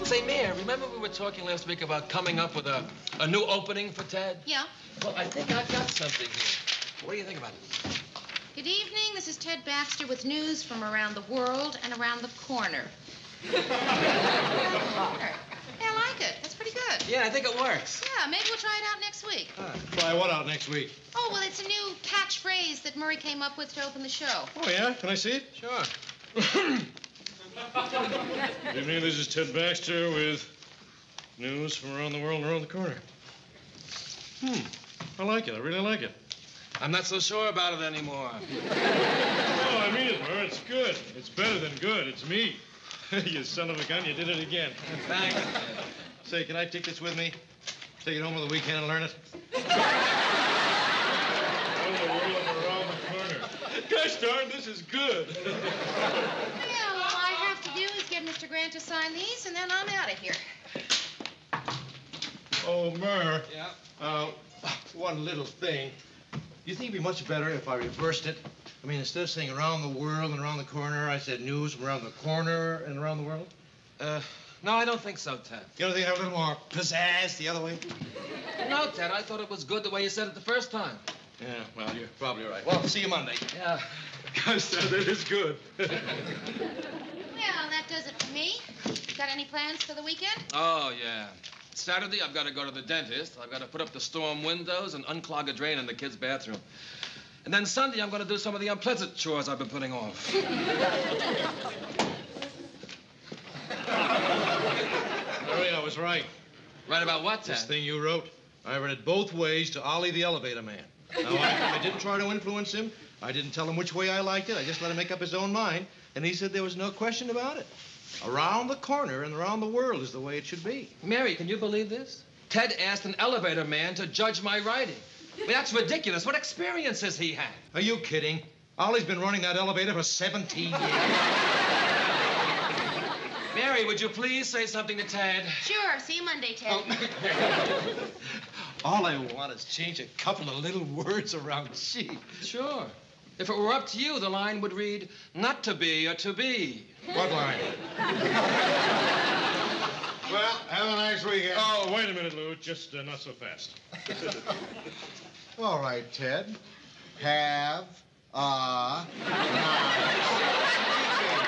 Say, Mayor, remember we were talking last week about coming up with a new opening for Ted? Yeah. Well, I think I've got something here. What do you think about it? Good evening. This is Ted Baxter with news from around the world and around the corner. Yeah, I like it. That's pretty good. Yeah, I think it works. Yeah, maybe we'll try it out next week. Try what out next week? Oh, well, it's a new catchphrase that Murray came up with to open the show. Oh, yeah? Can I see it? Sure. Good evening, this is Ted Baxter with news from around the world and around the corner. I like it. I really like it. I'm not so sure about it anymore. Oh, I mean it, Murray. It's good. It's better than good. It's me. You son of a gun, you did it again. Thanks. Say, can I take this with me? Take it home on the weekend and learn it? Around the world and around the corner. Gosh darn, this is good. Yeah, all I have to do is get Mr. Grant to sign these, and then I'm out of here. Oh, Murr. Yeah? One little thing. You think it'd be much better if I reversed it? I mean, instead of saying around the world and around the corner, I said news from around the corner and around the world? No, I don't think so, Ted. You don't think I have a little more pizzazz the other way? No, Ted, I thought it was good the way you said it the first time. Yeah, well, you're probably right. Well, see you Monday. Yeah. Gosh, that is good. Well, that does it for me. Got any plans for the weekend? Oh, yeah. Saturday, I've got to go to the dentist. I've got to put up the storm windows and unclog a drain in the kids' bathroom. And then Sunday, I'm going to do some of the unpleasant chores I've been putting off. Murray, I was right. Right about what, Ted? This thing you wrote, I read it both ways to Ollie the elevator man. Now, I didn't try to influence him. I didn't tell him which way I liked it. I just let him make up his own mind. And he said there was no question about it. Around the corner and around the world is the way it should be. Mary, can you believe this? Ted asked an elevator man to judge my writing. I mean, that's ridiculous. What experience has he had? Are you kidding? Ollie's been running that elevator for 17 years. Mary, would you please say something to Ted? Sure. See you Monday, Ted. All I want is change a couple of little words around she. Sure. If it were up to you, the line would read, not to be or to be. What line? Well, have a nice weekend. Oh, wait a minute, Lou. Just not so fast. All right, Ted. Have a nice weekend.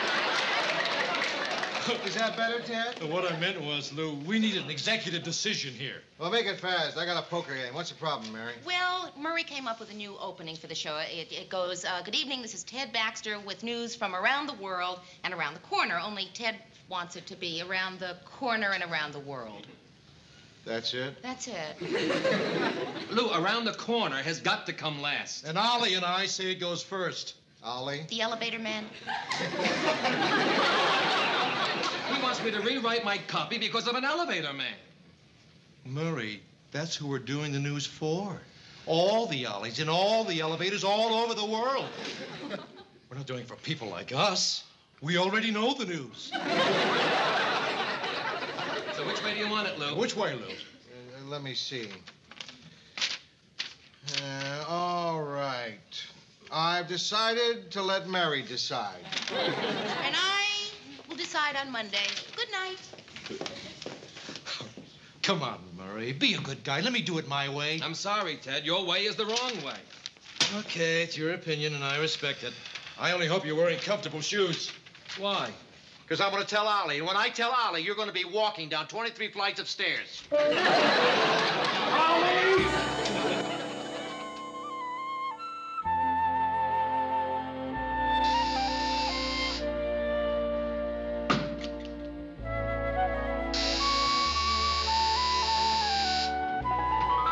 Is that better, Ted? What I meant was, Lou, we need an executive decision here. Well, make it fast. I got a poker game. What's the problem, Mary? Well, Murray came up with a new opening for the show. It goes, good evening, this is Ted Baxter with news from around the world and around the corner, only Ted wants it to be around the corner and around the world. That's it? That's it. Lou, around the corner has got to come last. And Ollie and I say it goes first. Ollie? The elevator man. He wants me to rewrite my copy because of an elevator man. Murray, that's who we're doing the news for. All the Ollies in all the elevators all over the world. We're not doing it for people like us. We already know the news. So which way do you want it, Lou? Which way, Lou? Let me see. All right. I've decided to let Mary decide. And I will decide on Monday. Good night. Come on, Murray. Be a good guy. Let me do it my way. I'm sorry, Ted. Your way is the wrong way. Okay, it's your opinion, and I respect it. I only hope you're wearing comfortable shoes. Why? Because I'm going to tell Ollie. And when I tell Ollie, you're going to be walking down 23 flights of stairs. Ollie!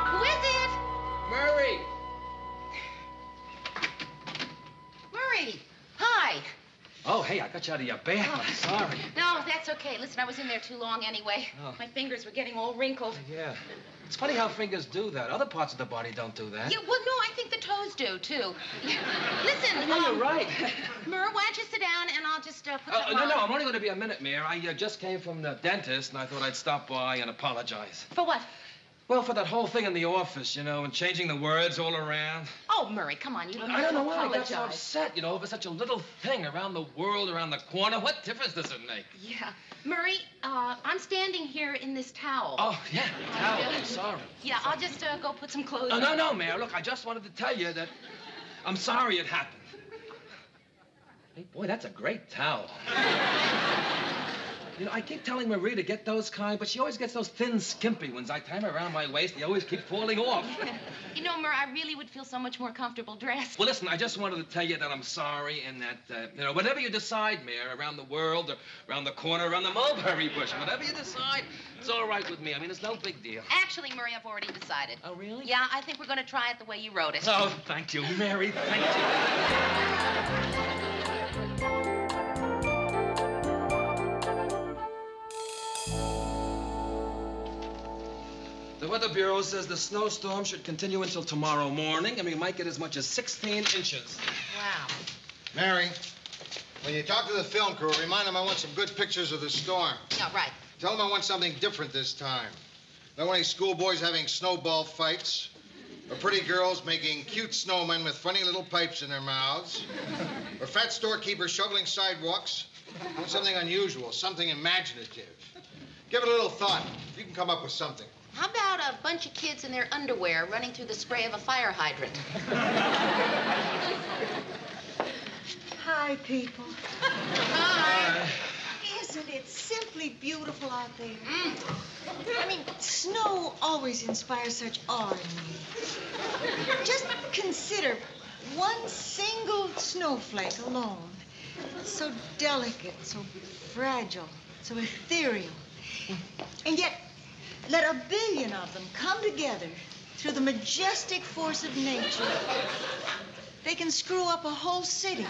Who is it? Murray! Murray. Hi. Oh, hey, I got you out of your bath. I'm sorry. No, that's okay. Listen, I was in there too long anyway. Oh. My fingers were getting all wrinkled. Yeah. It's funny how fingers do that. Other parts of the body don't do that. Yeah, well, no, I think the toes do, too. Listen, No, you're right. Mur, why don't you sit down and I'll just put something No, on. I'm only going to be a minute, Mayor. I just came from the dentist, and I thought I'd stop by and apologize. For what? Well, for that whole thing in the office, you know, and changing the words all around. Oh, Murray, come on. You don't I have don't to know why I got apologize. so upset, you know, over such a little thing around the world, around the corner. What difference does it make? Yeah. Murray, I'm standing here in this towel. Oh, yeah, towel. I'm sorry. Yeah, I'll just go put some clothes on. No, Mayor. Look, I just wanted to tell you that I'm sorry it happened. Hey, boy, that's a great towel. You know, I keep telling Marie to get those kind, but she always gets those thin, skimpy ones. I tie them around my waist. They always keep falling off. You know, Mur, I really would feel so much more comfortable dressed. Well, listen, I just wanted to tell you that I'm sorry and that, you know, whatever you decide, Mayor, around the world, or around the corner, around the mulberry bush, whatever you decide, it's all right with me. I mean, it's no big deal. Actually, Murray, I've already decided. Oh, really? Yeah, I think we're going to try it the way you wrote it. Oh, thank you, Mary. Thank you. The Weather Bureau says the snowstorm should continue until tomorrow morning, and we might get as much as 16 inches. Wow. Mary, when you talk to the film crew, remind them I want some good pictures of the storm. Yeah, right. Tell them I want something different this time. Don't want any schoolboys having snowball fights, or pretty girls making cute snowmen with funny little pipes in their mouths, or fat storekeepers shoveling sidewalks. I want something unusual, something imaginative. Give it a little thought. You can come up with something. How about a bunch of kids in their underwear running through the spray of a fire hydrant? Hi, people. Hi. Isn't it simply beautiful out there? I mean, snow always inspires such awe in me. Just consider one single snowflake alone. So delicate, so fragile, so ethereal. And yet, let a billion of them come together through the majestic force of nature. They can screw up a whole city. Sue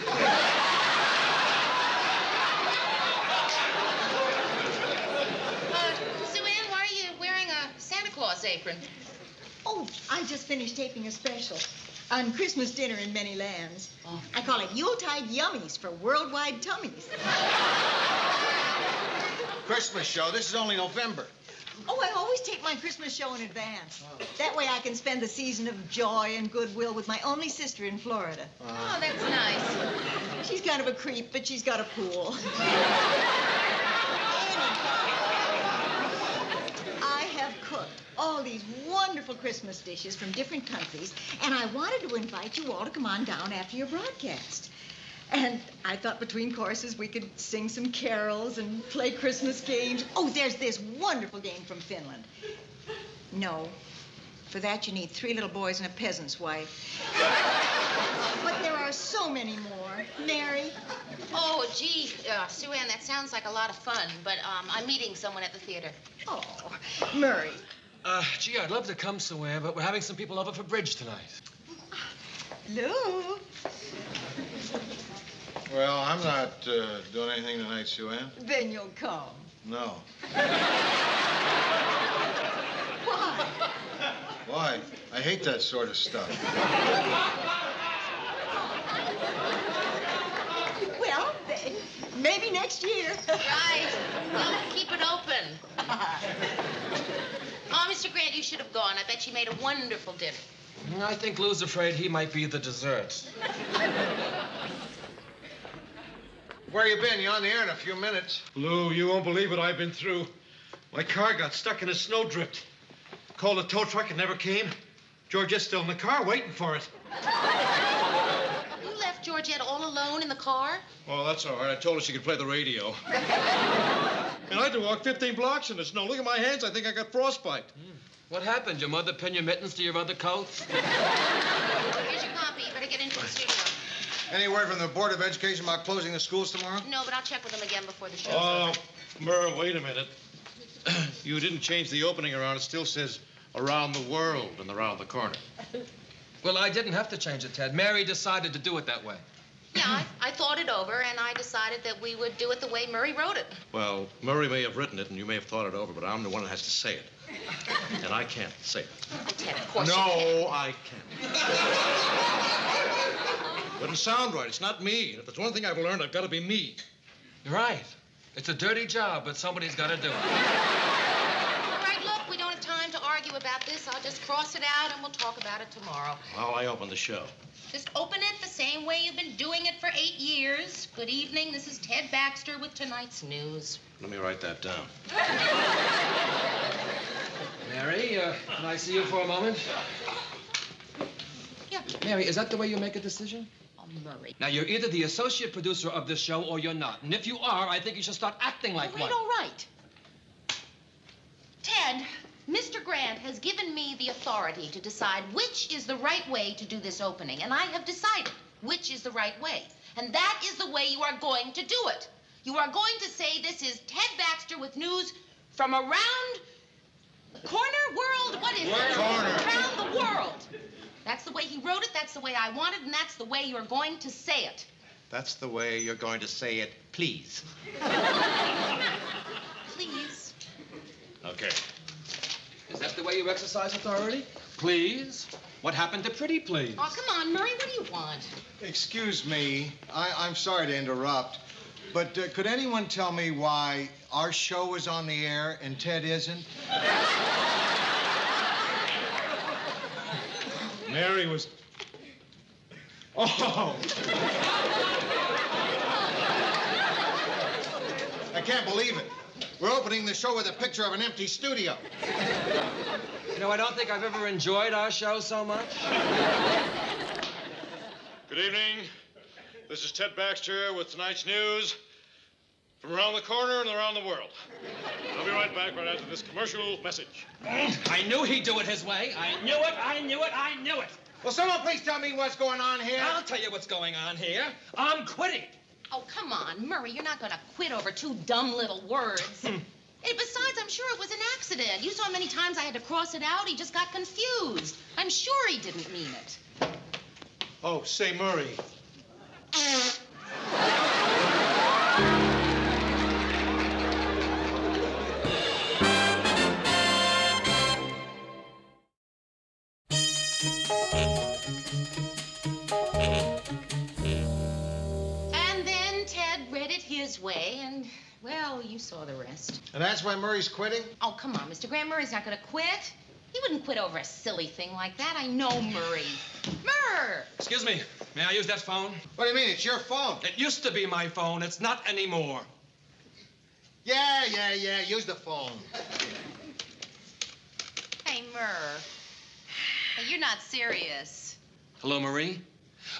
Ann, why are you wearing a Santa Claus apron? Oh, I just finished taping a special on Christmas dinner in many lands. I call it Yuletide Yummies for worldwide tummies. Christmas show. This is only November. Oh, I always take my Christmas show in advance. That way I can spend the season of joy and goodwill with my only sister in Florida. Oh, that's nice. She's kind of a creep, but she's got a pool. I have cooked all these wonderful Christmas dishes from different countries, and I wanted to invite you all to come on down after your broadcast. And I thought between courses we could sing some carols and play Christmas games. Oh, there's this wonderful game from Finland. No. For that, you need 3 little boys and a peasant's wife. But there are so many more. Mary? Oh, gee, Sue Ann, that sounds like a lot of fun, but I'm meeting someone at the theater. Oh, Murray. Gee, I'd love to come, Sue Ann, but we're having some people over for bridge tonight. Lou? Well, I'm not doing anything tonight, Sue Ann. Then you'll come. No. Why? Why? I hate that sort of stuff. Well, maybe next year. Right. Well, keep it open. Oh, Mr. Grant, you should have gone. I bet she made a wonderful dinner. I think Lou's afraid he might be the dessert. Where you been? You're on the air in a few minutes. Lou, you won't believe what I've been through. My car got stuck in a snowdrift. Called a tow truck, it never came. Georgette's still in the car waiting for it. You left Georgette all alone in the car? Oh, that's all right. I told her she could play the radio. And I had to walk 15 blocks in the snow. Look at my hands. I think I got frostbite. What happened? Your mother pin your mittens to your other coats? Here's your copy. You better get into the studio. Any word from the Board of Education about closing the schools tomorrow? No, but I'll check with them again before the show. Oh, Merle, wait a minute. You didn't change the opening around. It still says around the world and around the corner. Well, I didn't have to change it, Ted. Mary decided to do it that way. Yeah, I thought it over, and I decided that we would do it the way Murray wrote it. Well, Murray may have written it, and you may have thought it over, but I'm the one that has to say it. And I can't say it. Oh, Ted, of course No, you can. I can't. Wouldn't sound right. It's not me. If there's one thing I've learned, I've got to be me. You're right. It's a dirty job, but somebody's got to do it. All right, look, we don't have time to argue about this. I'll just cross it out, and we'll talk about it tomorrow. Well, I opened the show. Just open it the same way you've been doing it for 8 years. Good evening. This is Ted Baxter with tonight's news. Let me write that down. Mary, can I see you for a moment? Yeah. Mary, is that the way you make a decision? Oh, Murray. Now, you're either the associate producer of this show or you're not. And if you are, I think you should start acting like one. All right. Ted, Mr. Grant has given me the authority to decide which is the right way to do this opening. And I have decided which is the right way. And that is the way you are going to do it. You are going to say this is Ted Baxter with news from around the corner world. What is it? Around the world. That's the way he wrote it, that's the way I want it, and that's the way you're going to say it. That's the way you're going to say it, please. Please. Okay. Is that the way you exercise authority? Please? What happened to pretty please? Oh, come on, Murray, what do you want? Excuse me. I'm sorry to interrupt, but could anyone tell me why our show is on the air and Ted isn't? Mary was... Oh! I can't believe it. We're opening the show with a picture of an empty studio. You know, I don't think I've ever enjoyed our show so much. Good evening. This is Ted Baxter with tonight's news from around the corner and around the world. I'll be right back right after this commercial message. I knew he'd do it his way. I knew it, I knew it, I knew it. Will someone please tell me what's going on here? I'll tell you what's going on here. I'm quitting. Oh, come on, Murray, you're not going to quit over 2 dumb little words. And besides, I'm sure it was an accident. You saw how many times I had to cross it out. He just got confused. I'm sure he didn't mean it. Oh, say, Murray. And then Ted read it his way, and, well, you saw the rest. And that's why Murray's quitting? Oh, come on, Mr. Graham. Murray's not going to quit. He wouldn't quit over a silly thing like that. I know Murray. Murr! Excuse me, may I use that phone? What do you mean? It's your phone. It used to be my phone. It's not anymore. Yeah. Use the phone. Hey, Murr. Hey, you're not serious. Hello, Marie.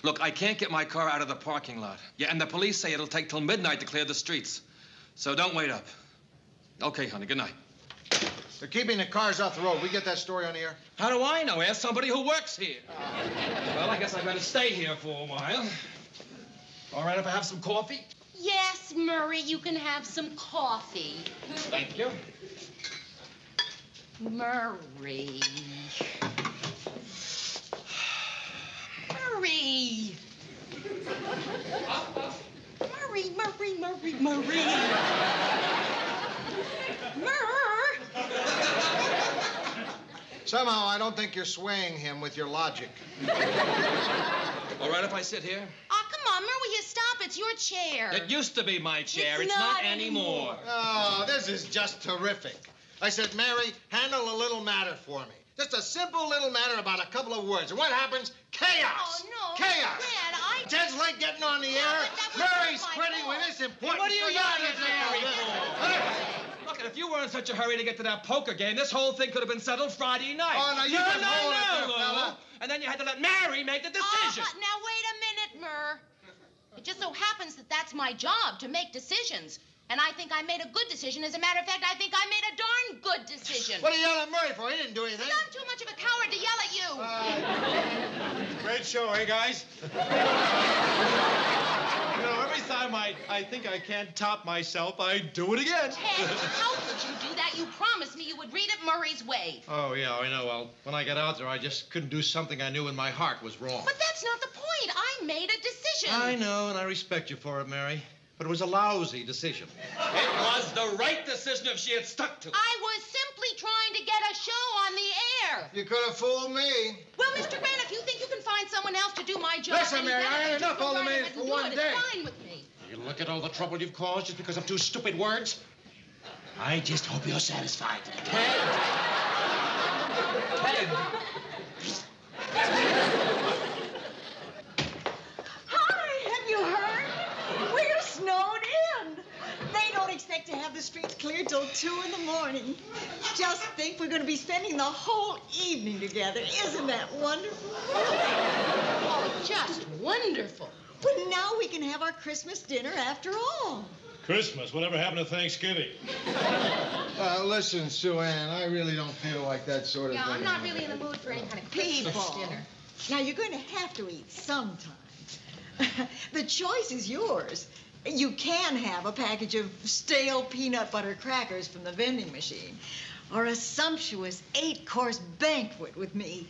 Look, I can't get my car out of the parking lot. Yeah, and the police say it'll take till midnight to clear the streets. So don't wait up. Okay, honey, good night. They're keeping the cars off the road. We get that story on the air? How do I know? Ask somebody who works here. Well, I guess I better stay here for a while. All right if I have some coffee? Yes, Murray, you can have some coffee. Thank you. Murray. Murray. Murray. Somehow, I don't think you're swaying him with your logic. All right if I sit here? Oh, come on, Murray, will you stop? It's your chair. It used to be my chair. It's not not anymore. Oh, this is just terrific. I said, Mary, handle a little matter for me. Just a simple little matter about a couple of words. And what happens? Chaos! Oh, no. Chaos! Dad, Ted's late getting on the air. that was Mary's my spreading fault. when it's important. What are you for yelling you at to Mary know. for? Look, if you weren't in such a hurry to get to that poker game, this whole thing could have been settled Friday night. Oh, now you just hold it there, Lou. fella. And then you had to let Mary make the decision. Now, wait a minute, Murr. It just so happens that that's my job, to make decisions. And I think I made a good decision. As a matter of fact, I think I made a darn good decision. What are you yelling at Murray for? He didn't do anything. I'm too much of a coward to yell at you. Great show, eh, guys? You know, every time I think I can't top myself, I do it again. Ted, how could you do that? You promised me you would read it Murray's way. Oh, yeah, I know. Well, when I got out there, I just couldn't do something I knew in my heart was wrong. But that's not the point. I made a decision. I know, and I respect you for it, Mary. But it was a lousy decision. It was the right decision if she had stuck to it. I was simply trying to get a show on the air. You could have fooled me. Well, Mr. Grant, if you think you can find someone else to do my job... Listen, Mary, I had enough all the man minutes for one day. It's fine with me. You look at all the trouble you've caused just because of 2 stupid words. I just hope you're satisfied. Ted! Hi, have you heard? We're snowed in. They don't expect to have the streets cleared till 2 in the morning. Just think we're going to be spending the whole evening together. Isn't that wonderful? Oh, just wonderful. Well, now we can have our Christmas dinner after all. Christmas? Whatever happened to Thanksgiving? Listen, Sue Ann, I really don't feel like that sort of Yeah, thing. I'm not really in the mood for any kind of Christmas People. dinner. Now, you're going to have to eat sometime. The choice is yours. You can have a package of stale peanut butter crackers from the vending machine, or a sumptuous 8-course banquet with me,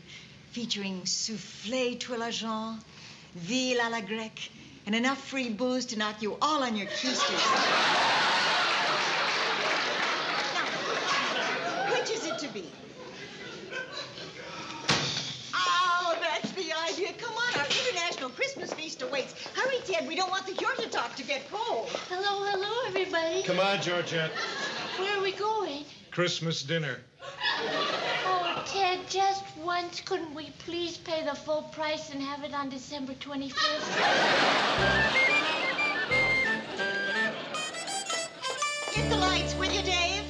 featuring soufflé Twilagent, ville à la grecque, and enough free booze to knock you all on your keisters. Now, which is it to be? Oh, that's the idea. Come on, our international Christmas feast awaits. Hurry, Ted. We don't want the Georgia talk to get cold. Hello, everybody. Come on, Georgette. Where are we going? Christmas dinner. Oh, Ted, just once, couldn't we please pay the full price and have it on December 25th? Get the lights, will you, Dave?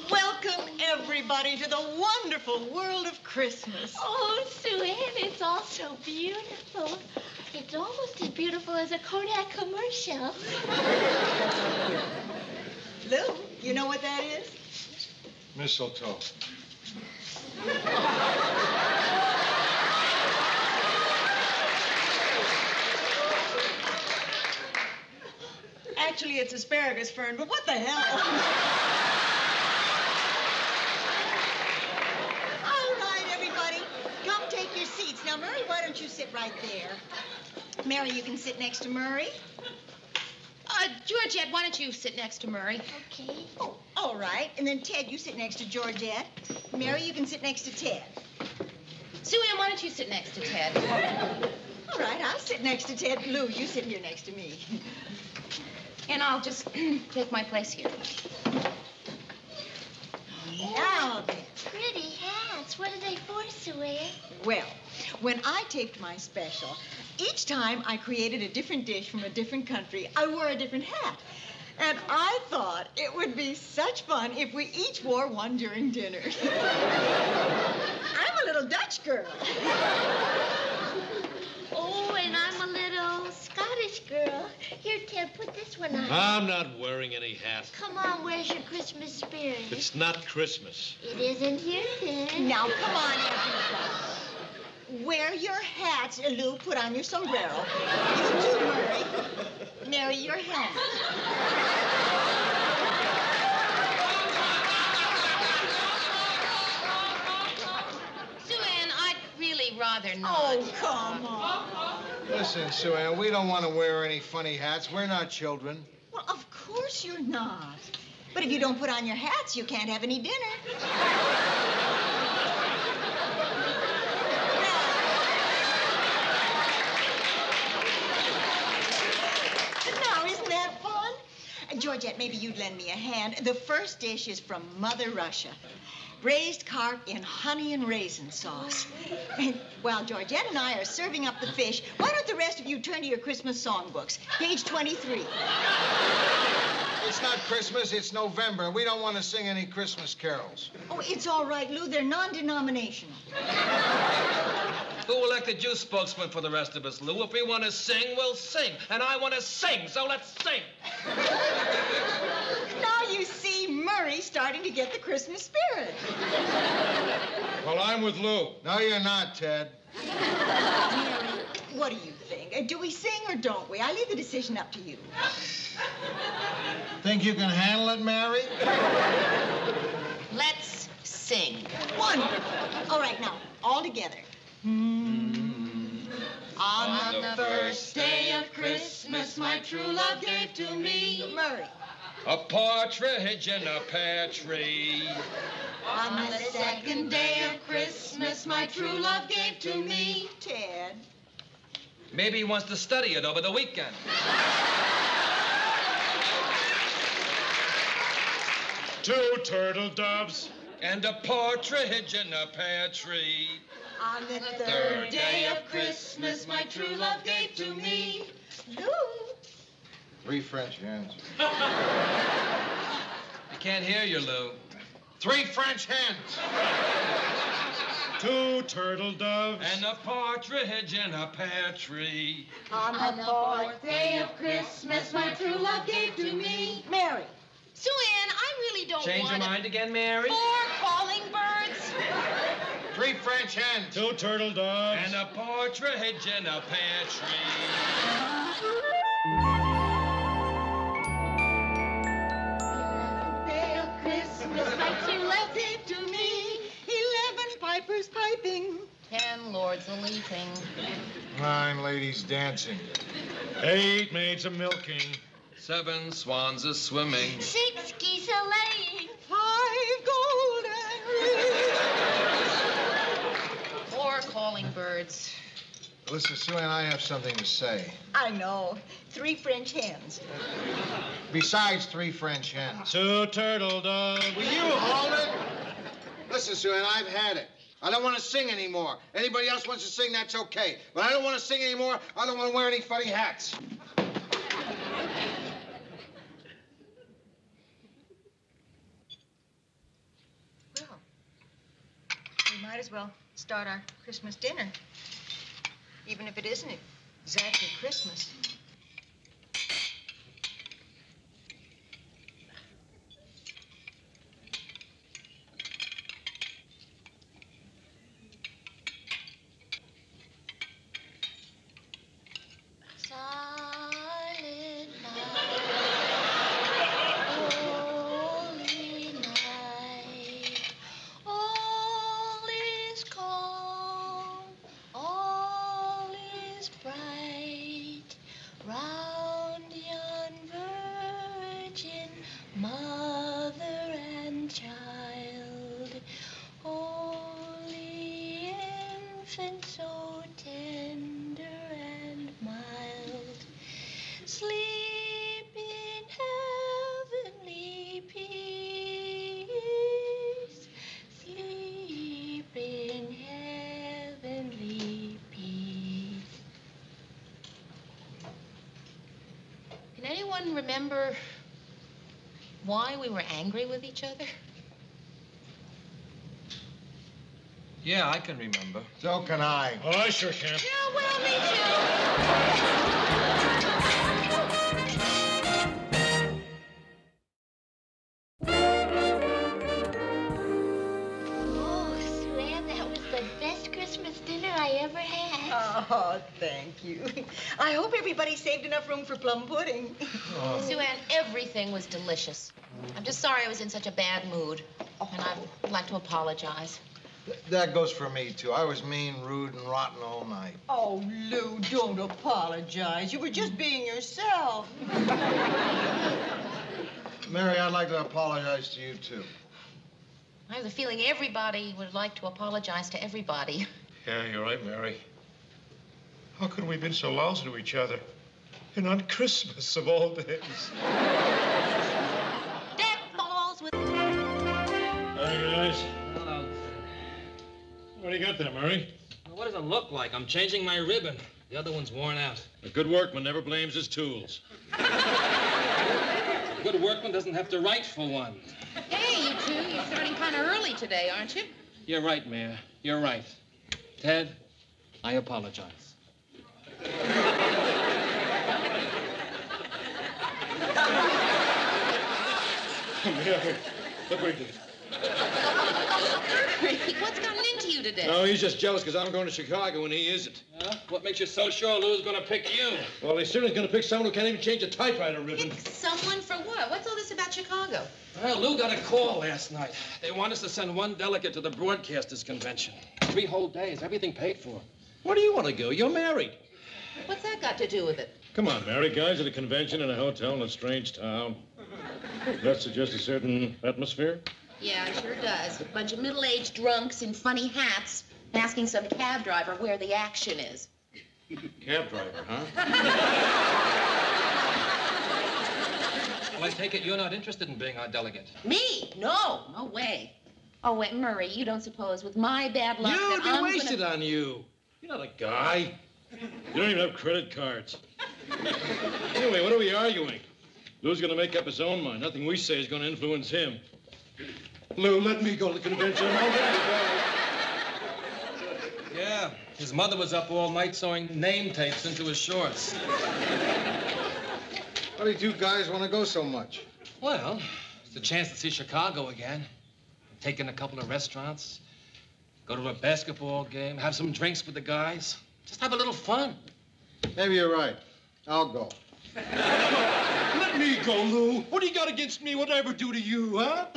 Welcome, everybody, to the wonderful world of Christmas. Oh, Sue Ann, it's all so beautiful. It's almost as beautiful as a Kodak commercial. Lou, you know what that is? Mistletoe. Actually, it's asparagus fern, but what the hell? All right, everybody, come take your seats. Now, Murray, why don't you sit right there? Mary, you can sit next to Murray. Georgette, why don't you sit next to Murray? Okay. Oh, all right. And then, Ted, you sit next to Georgette. Mary, you can sit next to Ted. Sue Ann, why don't you sit next to Ted? All right, I'll sit next to Ted. Lou, you sit here next to me. And I'll just take my place here. Now then. Pretty hats. What are they for, Sue Ann? Well, when I taped my special, each time I created a different dish from a different country, I wore a different hat. And I thought it would be such fun if we each wore one during dinner. I'm a little Dutch girl. Oh, and I'm a little Scottish girl. Here, Ted, put this one on. I'm not wearing any hat. Come on, where's your Christmas spirit? It's not Christmas. It isn't here, Ted. Now, come on, everybody. Wear your hats, Lou. Put on your sombrero. You too, Murray. Mary, your helmet. Sue-Ann, I'd really rather not. Oh, come on. Listen, Sue Ann, we don't want to wear any funny hats. We're not children. Well, of course you're not. But if you don't put on your hats, you can't have any dinner. Now, isn't that fun? Georgette, maybe you'd lend me a hand. The first dish is from Mother Russia. Raised carp in honey and raisin sauce. And while Georgette and I are serving up the fish, why don't the rest of you turn to your Christmas songbooks? Page 23. It's not Christmas, it's November. We don't want to sing any Christmas carols. Oh, it's all right, Lou. They're non-denominational. Who elected you spokesman for the rest of us, Lou? If we want to sing, we'll sing. And I want to sing, so let's sing. Now you see Murray starting to get the Christmas spirit. Well, I'm with Lou. No, you're not, Ted. Mary, what do you think? Do we sing or don't we? I leave the decision up to you. Think you can handle it, Mary? Let's sing. Wonderful. All right, now, all together. On the first day of Christmas, my true love gave to me. Murray. A partridge in a pear tree. On the second day of Christmas, my true love gave to me. Ted. Maybe he wants to study it over the weekend. Two turtle doves. And a partridge in a pear tree. On the third day of Christmas, my true love gave to me. Lou. 3 French hens. I can't hear you, Lou. 3 French hens. 2 turtle doves. And a partridge in a pear tree. On the fourth day of Christmas, my true love gave to me. Mary. Sue-Ann, I really don't Change want your mind again, Mary? 4 calling birds. 3 French hens. 2 turtle doves. And a partridge in a pear tree. Day of Christmas, my true love gave to me. 11 pipers piping. 10 lords a-leaping. 9 ladies dancing. 8 maids a-milking. 7 swans a-swimming. 6 geese a-laying. 5 golden rings. 4 calling birds. Listen, Sue Ann, I have something to say. I know. 3 French hens. Besides 3 French hens. 2 turtle doves. Will you hold it? Listen, Sue Ann, I've had it. I don't want to sing anymore. Anybody else wants to sing, that's okay. But I don't want to sing anymore. I don't want to wear any funny hats. Well, we might as well start our Christmas dinner. Even if it isn't exactly Christmas. Silent night, holy night, all is calm, all is bright, round yon virgin mother and child, holy infant, so tender and mild, sleep in heavenly peace, sleep in heavenly peace. Can anyone remember why we were angry with each other? Yeah, I can remember. So can I. Oh, I sure can. Yeah, well, me Oh, Sue Ann, that was the best Christmas dinner I ever had. Oh, thank you. I hope everybody saved enough room for plum pudding. Sue Ann, everything was delicious. I'm just sorry I was in such a bad mood. And I'd like to apologize. That goes for me, too. I was mean, rude, and rotten all night. Oh, Lou, don't apologize. You were just being yourself. Mary, I'd like to apologize to you, too. I have the feeling everybody would like to apologize to everybody. Yeah, you're right, Mary. How could we have been so lousy to each other? And on Christmas of all days. Death falls with... Hi, guys. Hello. What do you got there, Murray? What does it look like? I'm changing my ribbon. The other one's worn out. A good workman never blames his tools. A good workman doesn't have to write for one. Hey, you two, you're starting kind of early today, aren't you? You're right, Mayor. You're right. Ted, I apologize. Mary, look what he did. Ricky, what's gotten into you today? No, he's just jealous because I'm going to Chicago and he isn't. What makes you so sure Lou's going to pick you? Well, he's certainly going to pick someone who can't even change a typewriter ribbon. Pick someone for what? What's all this about Chicago? Well, Lou got a call last night. They want us to send one delegate to the Broadcasters Convention. 3 whole days, everything paid for. Where do you want to go? You're married. What's that got to do with it? Come on, Mary. Guys at a convention in a hotel in a strange town. That suggests a certain atmosphere? Yeah, it sure does. A bunch of middle-aged drunks in funny hats asking some cab driver where the action is. Cab driver, huh? Well, I take it you're not interested in being our delegate. Me? No, no way. Oh, wait, Murray, you don't suppose with my bad luck that You'd be I'm wasted on you. You're not a guy. You don't even have credit cards. Anyway, what are we arguing? Lou's going to make up his own mind. Nothing we say is going to influence him. Lou, let me go to the convention. I'll let you go. Yeah, his mother was up all night sewing name tapes into his shorts. Why do you two guys want to go so much? Well, it's a chance to see Chicago again. Take in a couple of restaurants, go to a basketball game, have some drinks with the guys. Just have a little fun. Maybe you're right. I'll go. Let me go, Lou. What do you got against me? What'd I ever do to you, huh?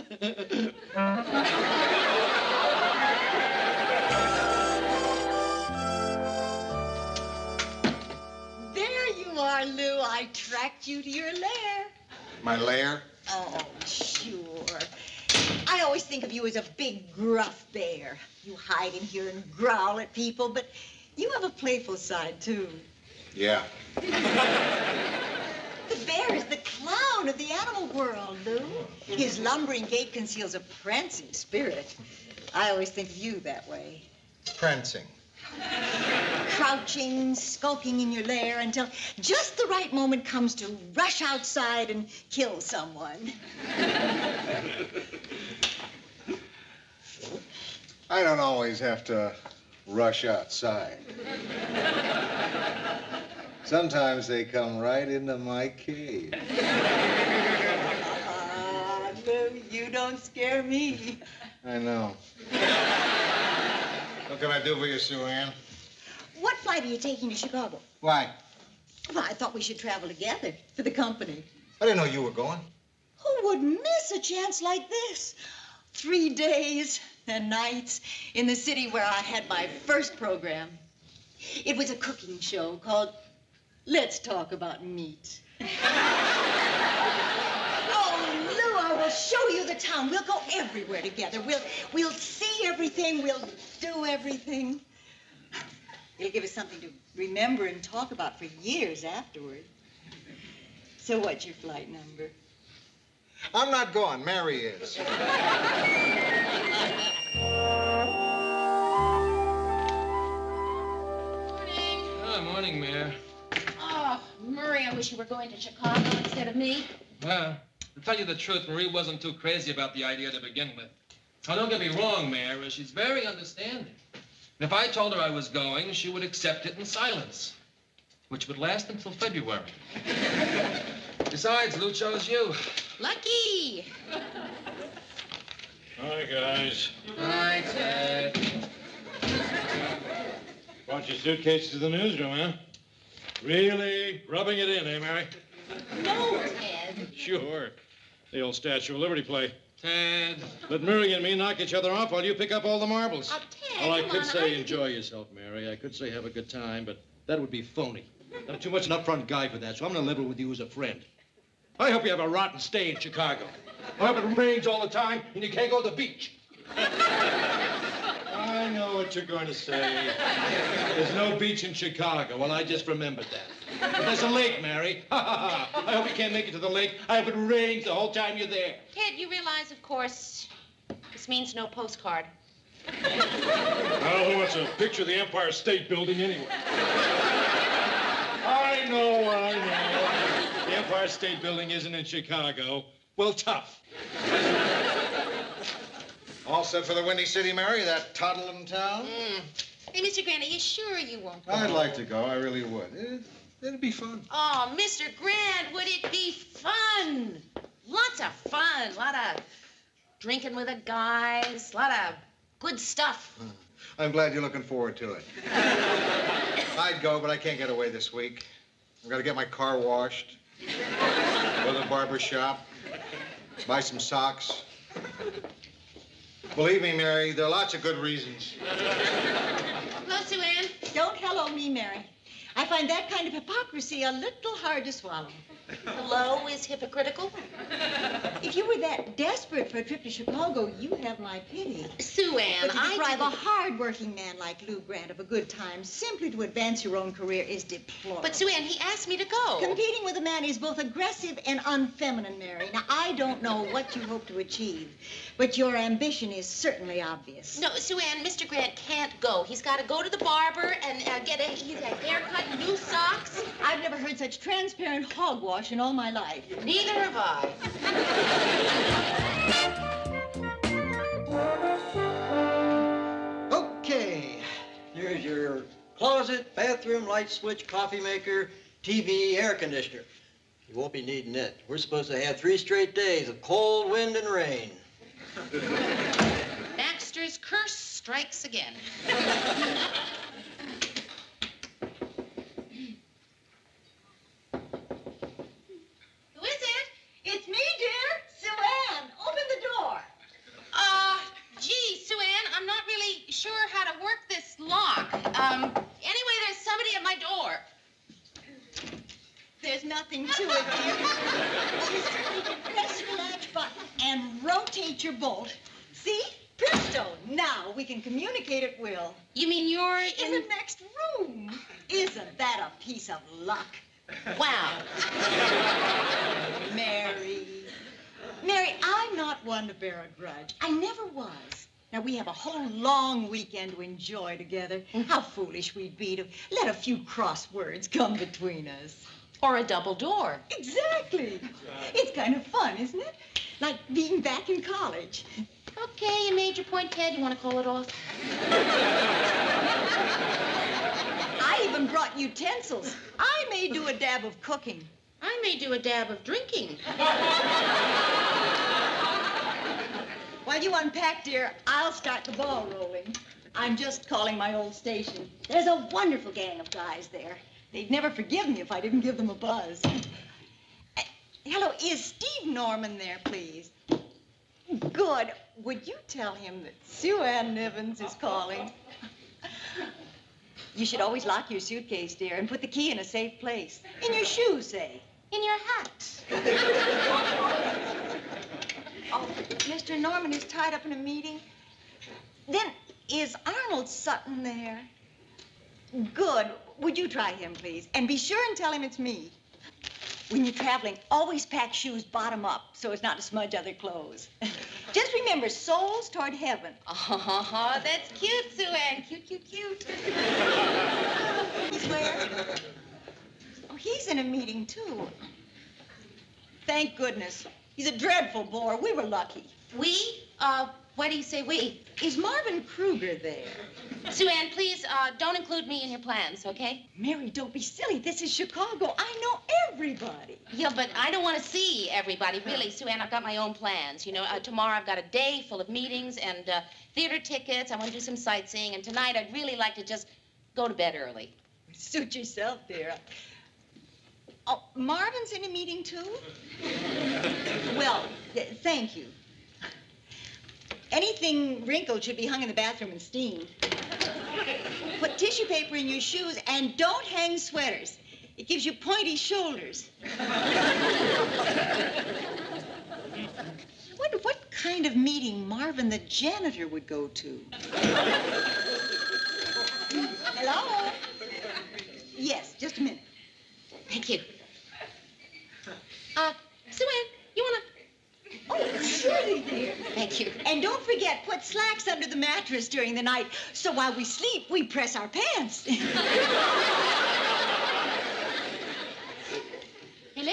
There you are, Lou. I tracked you to your lair. My lair? Oh, sure. I always think of you as a big, gruff bear. You hide in here and growl at people, but you have a playful side, too. Yeah. The bear is the clown of the animal world, Lou. His lumbering gait conceals a prancing spirit. I always think of you that way. Prancing. Crouching, skulking in your lair until just the right moment comes to rush outside and kill someone. I don't always have to rush outside. Sometimes they come right into my cave. Lou, you don't scare me. I know. What can I do for you, Sue Ann? What flight are you taking to Chicago? Why? Well, I thought we should travel together for the company. I didn't know you were going. Who would miss a chance like this? 3 days and nights in the city where I had my first program. It was a cooking show called Let's Talk About Meat. Oh, Lou, I will show you the town. We'll go everywhere together. We'll see everything. We'll do everything. It'll give us something to remember and talk about for years afterward. So what's your flight number? I'm not going. Mary is. Morning. Oh, morning, Mayor. Oh, Murray, I wish you were going to Chicago instead of me. Well, to tell you the truth, Marie wasn't too crazy about the idea to begin with. Now, don't get me wrong, Mayor. She's very understanding. And if I told her I was going, she would accept it in silence, which would last until February. Besides, Lou chose you. Lucky. Hi, guys. Hi, Ted. Brought your suitcases to the newsroom, huh? Really? Rubbing it in, eh, Mary? No, Ted. Sure. The old Statue of Liberty play. Ted. Let Murray and me knock each other off while you pick up all the marbles. Ted, Well, I come could on, say enjoy yourself, Mary. I could say have a good time, but that would be phony. I'm too much an upfront guy for that, so I'm going to level with you as a friend. I hope you have a rotten stay in Chicago. I hope it rains all the time and you can't go to the beach. I know what you're going to say. There's no beach in Chicago. Well, I just remembered that. But there's a lake, Mary. Ha, ha, ha. I hope you can't make it to the lake. I hope it rains the whole time you're there. Ted, you realize, of course, this means no postcard. Well, who wants a picture of the Empire State Building anyway? I know. The Empire State Building isn't in Chicago. Well, tough. All set for the Windy City, Mary, that toddling town? Hey, Mr. Grant, are you sure you won't go? I'd like to go. I really would. It'd be fun. Oh, Mr. Grant, would it be fun? Lots of fun. A lot of drinking with the guys. A lot of good stuff. I'm glad you're looking forward to it. I'd go, but I can't get away this week. I've got to get my car washed, go to the barber shop, buy some socks. Believe me, Mary, there are lots of good reasons. Hello, Sue Ann. Don't hello me, Mary. I find that kind of hypocrisy a little hard to swallow. Hello is hypocritical? If you were that desperate for a trip to Chicago, you have my pity. Sue Ann, But to deprive a hard-working man like Lou Grant of a good time simply to advance your own career is deplorable. But, Sue Ann, he asked me to go. Competing with a man is both aggressive and unfeminine, Mary. Now, I don't know what you hope to achieve, but your ambition is certainly obvious. No, Sue Ann, Mr. Grant can't go. He's got to go to the barber and get a haircut and new socks. I've never heard such transparent hogwash in all my life. Neither have I. Okay, here's your closet, bathroom, light switch, coffee maker, TV, air conditioner. You won't be needing it. We're supposed to have 3 straight days of cold wind and rain. Baxter's curse strikes again. Who is it? It's me, dear. Sue Ann, open the door. Gee, Sue Ann, I'm not really sure how to work this lock. Anyway, there's somebody at my door. There's nothing to it, dear. You simply can press your latch button and rotate your bolt. See? Presto! Now we can communicate at will. You mean you're in the next room? Isn't that a piece of luck? Wow. Mary. Mary, I'm not one to bear a grudge. I never was. Now, we have a whole long weekend to enjoy together. How foolish we'd be to let a few crosswords come between us. Or a double door. Exactly. It's kind of fun, isn't it? Like being back in college. Okay, you made your point, Ted. You want to call it off? I even brought utensils. I may do a dab of cooking. I may do a dab of drinking. While you unpack, dear, I'll start the ball rolling. I'm just calling my old station. There's a wonderful gang of guys there. They'd never forgive me if I didn't give them a buzz. Hello, is Steve Norman there, please? Good. Would you tell him that Sue Ann Nivens is calling? You should always lock your suitcase, dear, and put the key in a safe place. In your shoe, say. In your hat. Oh, Mr. Norman is tied up in a meeting. Then, is Arnold Sutton there? Good. Would you try him, please? And be sure and tell him it's me. When you're traveling, always pack shoes bottom up so as not to smudge other clothes. Just remember, soles toward heaven. Oh, that's cute, Sue Ann. Cute, cute, cute. He's where? Oh, he's in a meeting, too. Thank goodness. He's a dreadful bore. We were lucky. We? Why do you say we? Is Marvin Kruger there? Sue Ann, please, don't include me in your plans, okay? Mary, don't be silly. This is Chicago. I know everybody. Yeah, but I don't want to see everybody, really, Sue Ann. I've got my own plans. You know, tomorrow I've got a day full of meetings and theater tickets. I want to do some sightseeing. And tonight I'd really like to just go to bed early. Suit yourself, dear. Oh, Marvin's in a meeting, too? Well, thank you. Anything wrinkled should be hung in the bathroom and steamed. Put tissue paper in your shoes and don't hang sweaters. It gives you pointy shoulders. What kind of meeting Marvin the janitor would go to? Hello? Yes, just a minute. Thank you. Sue Ann, you want to... Oh, surely, dear. Thank you. And don't forget, put slacks under the mattress during the night, so while we sleep, we press our pants. Hello?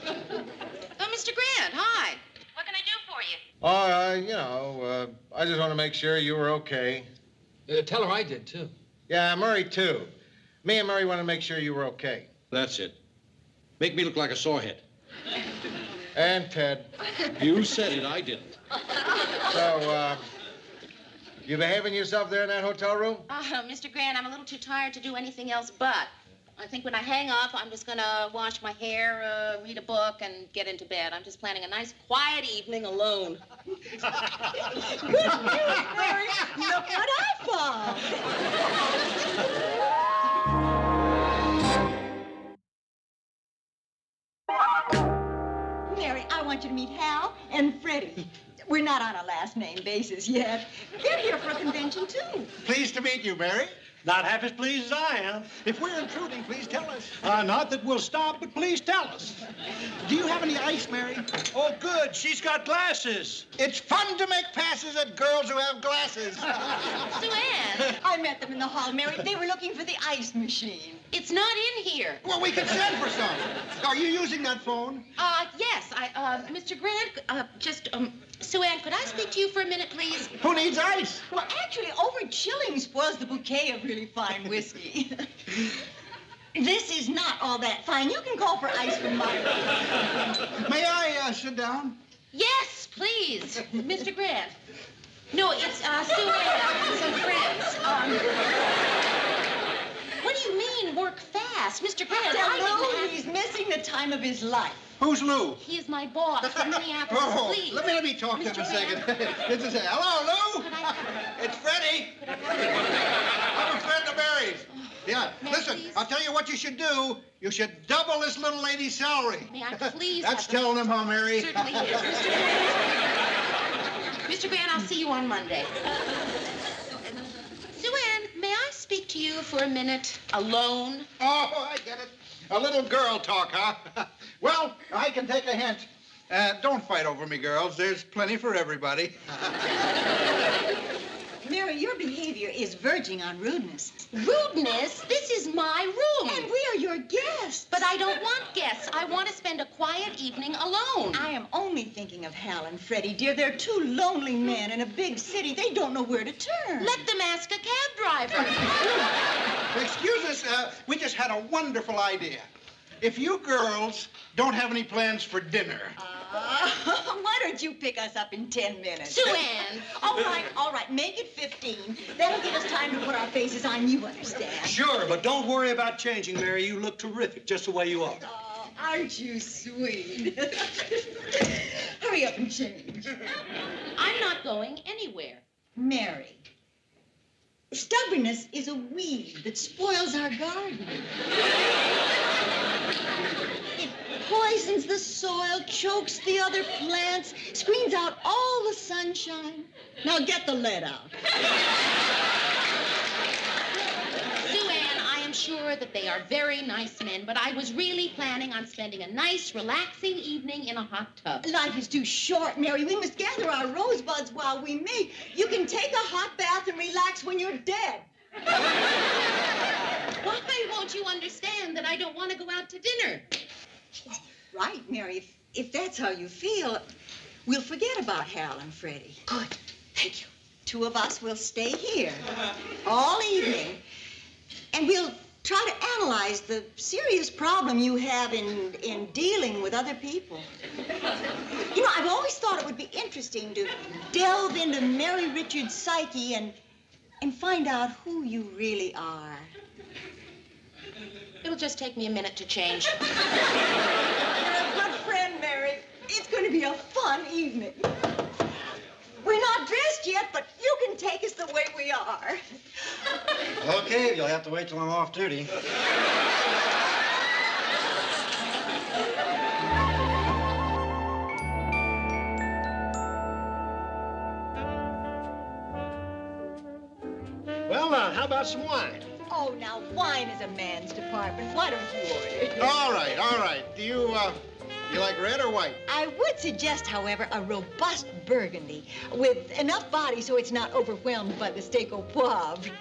Oh, Mr. Grant, hi. What can I do for you? Oh, I just want to make sure you were okay. Tell her I did, too. Yeah, Murray, too. Me and Murray want to make sure you were okay. That's it. Make me look like a sorehead. And Ted. You said it, I didn't. So, you behaving yourself there in that hotel room? Mr. Grant, I'm a little too tired to do anything else, but I think when I hang up, I'm just going to wash my hair, read a book, and get into bed. I'm just planning a nice, quiet evening alone. Good news, Mary. Look what I found. Mary, I want you to meet Hal and Freddie. We're not on a last-name basis yet. They're here for a convention, too. Pleased to meet you, Mary. Not half as pleased as I am. If we're intruding, please tell us. Not that we'll stop, but please tell us. Do you have any ice, Mary? Oh, good. She's got glasses. It's fun to make passes at girls who have glasses. Sue Ann. I met them in the hall, Mary. They were looking for the ice machine. It's not in here. Well, we can send for some. Are you using that phone? Yes, Mr. Grant, Sue Ann, could I speak to you for a minute, please? Who needs ice? Well, actually, over-chilling spoils the bouquet of really fine whiskey. This is not all that fine. You can call for ice from my room. May I sit down? Yes, please. Mr. Grant. No, it's Sue Ann and some friends. What do you mean, work fast? Mr. Grant, He's missing the time of his life. Who's Lou? He is my boss from Minneapolis. Please. Let me talk to him a second. Hello, Lou? It's Freddie. I'm a friend of Mary's. Yeah, listen, I'll tell you what you should do. You should double this little lady's salary. May I please? That's telling him, huh, Mary? Certainly is. Mr. Grant, I'll see you on Monday. Sue Ann, may I speak to you for a minute alone? Oh, I get it. A little girl talk, huh? Well, I can take a hint. Don't fight over me, girls. There's plenty for everybody. Mary, your behavior is verging on rudeness. Rudeness? This is my room. And we are your guests. But I don't want guests. I want to spend a quiet evening alone. I am only thinking of Hal and Freddie, dear. They're two lonely men in a big city. They don't know where to turn. Let them ask a cab driver. Excuse us, we just had a wonderful idea. If you girls don't have any plans for dinner... Why don't you pick us up in 10 minutes? Sue Ann. All right. Make it 15. That'll give us time to put our faces on, you understand. Sure, but don't worry about changing, Mary. You look terrific just the way you are. Oh, aren't you sweet? Hurry up and change. I'm not going anywhere. Mary, stubbornness is a weed that spoils our garden. It poisons the soil, chokes the other plants, screens out all the sunshine. Now get the lead out. Sue Ann, I am sure that they are very nice men, but I was really planning on spending a nice, relaxing evening in a hot tub. Life is too short, Mary. We must gather our rosebuds while we may. You can take a hot bath and relax when you're dead. Why won't you understand that I don't want to go out to dinner? Oh, right, Mary. If that's how you feel, we'll forget about Hal and Freddie. Good. The two of us will stay here all evening, and we'll try to analyze the serious problem you have in dealing with other people. You know, I've always thought it would be interesting to delve into Mary Richards' psyche and find out who you really are. It'll just take me a minute to change. You're a good friend, Mary. It's going to be a fun evening. We're not dressed yet, but you can take us the way we are. Okay, you'll have to wait till I'm off duty. Well, how about some wine? Oh, now, wine is a man's department. Why don't you order it? All right, all right. Do you like red or white? I would suggest, however, a robust burgundy with enough body so it's not overwhelmed by the steak au poivre.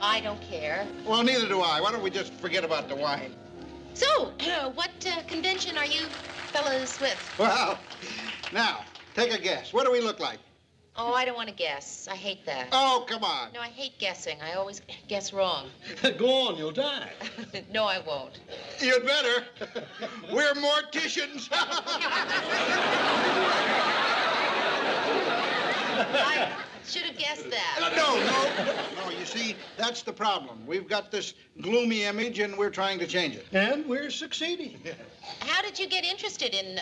I don't care. Well, neither do I. Why don't we just forget about the wine? So, what convention are you fellas with? Well, now, take a guess. What do we look like? Oh, I don't want to guess. I hate that. Oh, come on. No, I hate guessing. I always guess wrong. Go on, you'll die. No, I won't. You'd better. We're morticians. I should have guessed that. No, you see, that's the problem. We've got this gloomy image, and we're trying to change it. And we're succeeding. How did you get interested in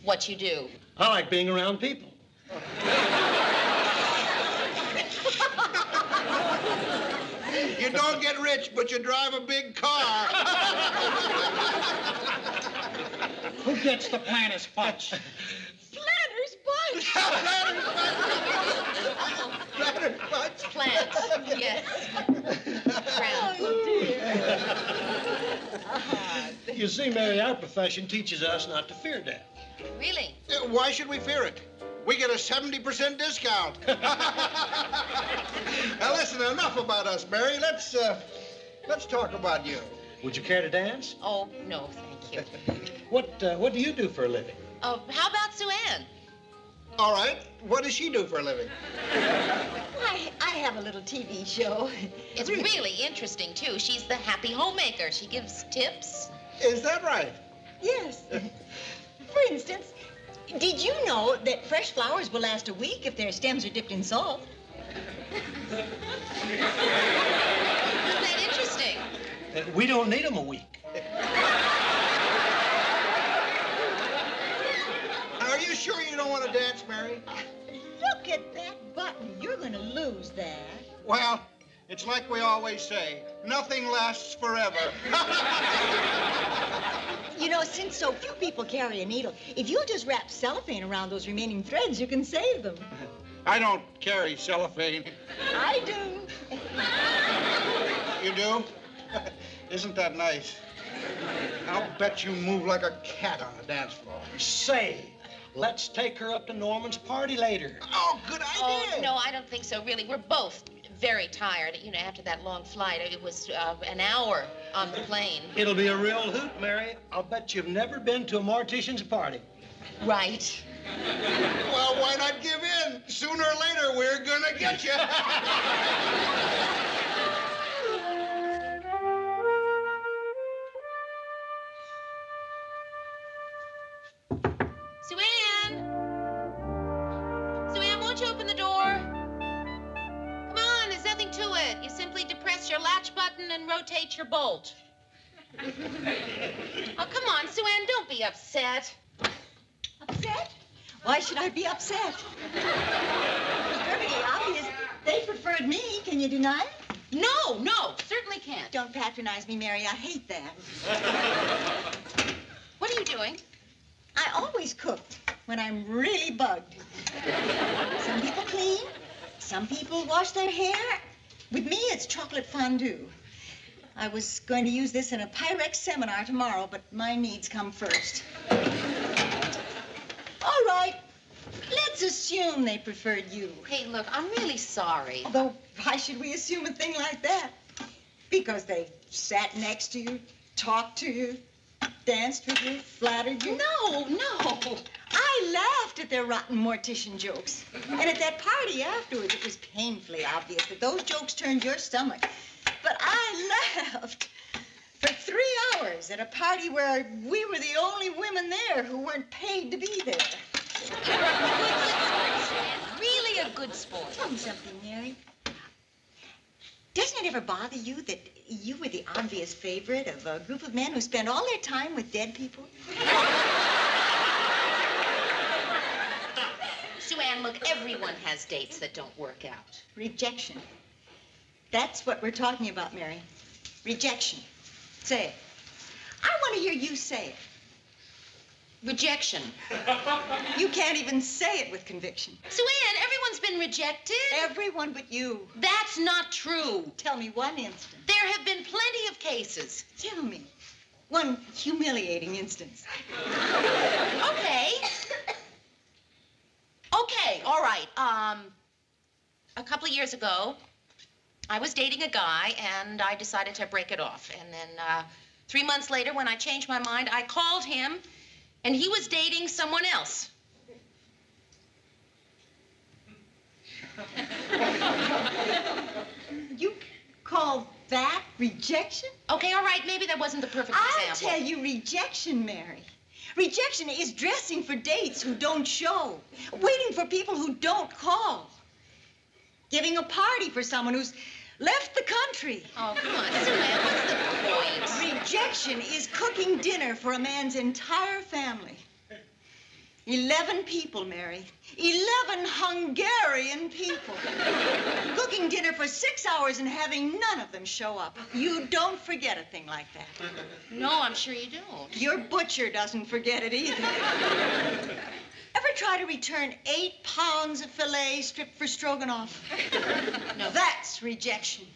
what you do? I like being around people. You don't get rich, but you drive a big car. Who gets the Planters punch? Planters punch. Planters punch. Plants, yes. Oh, dear. You see, Mary, our profession teaches us not to fear death. Really? Why should we fear it? We get a 70% discount. Now listen, enough about us, Mary. Let's talk about you. Would you care to dance? Oh, no, thank you. What do you do for a living? How about Sue Ann? All right. What does she do for a living? I have a little TV show. It's really interesting, too. She's the happy homemaker. She gives tips. Is that right? Yes. For instance, did you know that fresh flowers will last a week if their stems are dipped in salt? Isn't that interesting? We don't need them a week. Are you sure you don't want to dance, Mary? Look at that button. You're going to lose that. Well, it's like we always say, nothing lasts forever. You know, since so few people carry a needle, if you'll just wrap cellophane around those remaining threads, you can save them. I don't carry cellophane. I do. You do? Isn't that nice? I'll bet you move like a cat on the dance floor. Say, let's take her up to Norman's party later. Oh, good idea. Oh, no, I don't think so, really. We're both very tired, you know, after that long flight. It was an hour on the plane. It'll be a real hoot, Mary. I'll bet you've never been to a mortician's party. Right. Well, why not give in? Sooner or later, we're gonna get you. Sue Ann! Sue Ann, won't you open the door? Come on, there's nothing to it. You simply depress your latch button and rotate your bolt. Oh, come on, Sue Ann, don't be upset. Upset? Why should I be upset? It's perfectly obvious. They preferred me. Can you deny it? No, certainly can't. Don't patronize me, Mary. I hate that. What are you doing? I always cook when I'm really bugged. Some people clean. Some people wash their hair. With me, it's chocolate fondue. I was going to use this in a Pyrex seminar tomorrow, but my needs come first. All right. Let's assume they preferred you. Hey, look, I'm really sorry. Although, why should we assume a thing like that? Because they sat next to you, talked to you, danced with you, flattered you. No. I I laughed at their rotten mortician jokes. And at that party afterwards, it was painfully obvious that those jokes turned your stomach. But I laughed for 3 hours at a party where we were the only women there who weren't paid to be there. Really a good sport. Tell me something, Mary. Doesn't it ever bother you that you were the obvious favorite of a group of men who spend all their time with dead people? Sue Ann, look, everyone has dates that don't work out. Rejection. That's what we're talking about, Mary. Rejection. Say it. I want to hear you say it. Rejection. You can't even say it with conviction. Sue Ann, everyone's been rejected. Everyone but you. That's not true. Tell me one instance. There have been plenty of cases. Tell me. One humiliating instance. Okay. Okay, all right. A couple of years ago, I was dating a guy, and I decided to break it off. And then 3 months later, when I changed my mind, I called him, and he was dating someone else. You call that rejection? Okay, all right, maybe that wasn't the perfect I'll example. tell you rejection, Mary. Rejection is dressing for dates who don't show, waiting for people who don't call, giving a party for someone who's left the country. Oh, come on, Sue Ann, what's the point? Rejection is cooking dinner for a man's entire family. 11 people, Mary. 11 Hungarian people. Cooking dinner for 6 hours and having none of them show up. You don't forget a thing like that. No, I'm sure you don't. Your butcher doesn't forget it either. Ever try to return 8 pounds of filet stripped for stroganoff? No. That's rejection.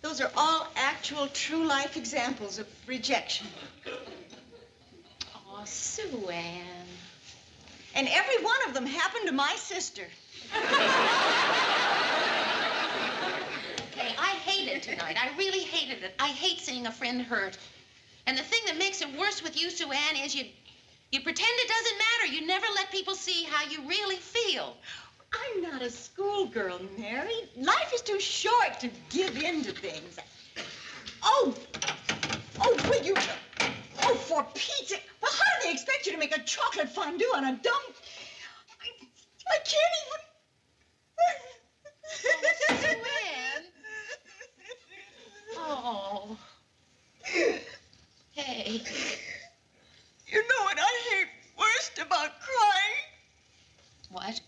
Those are all actual true-life examples of rejection. Oh, Sue Ann. And every one of them happened to my sister. Okay, I hated tonight. I really hated it. I hate seeing a friend hurt. And the thing that makes it worse with you, Sue Ann, is you pretend it doesn't matter. You never let people see how you really feel. I'm not a schoolgirl, Mary. Life is too short to give in to things. Oh, will you... Oh, for Pete's sake. Well, how do they expect you to make a chocolate fondue on a dumb... I can't even... Oh, Sue Ann. Oh. Hey. You know what I hate worst about crying? What?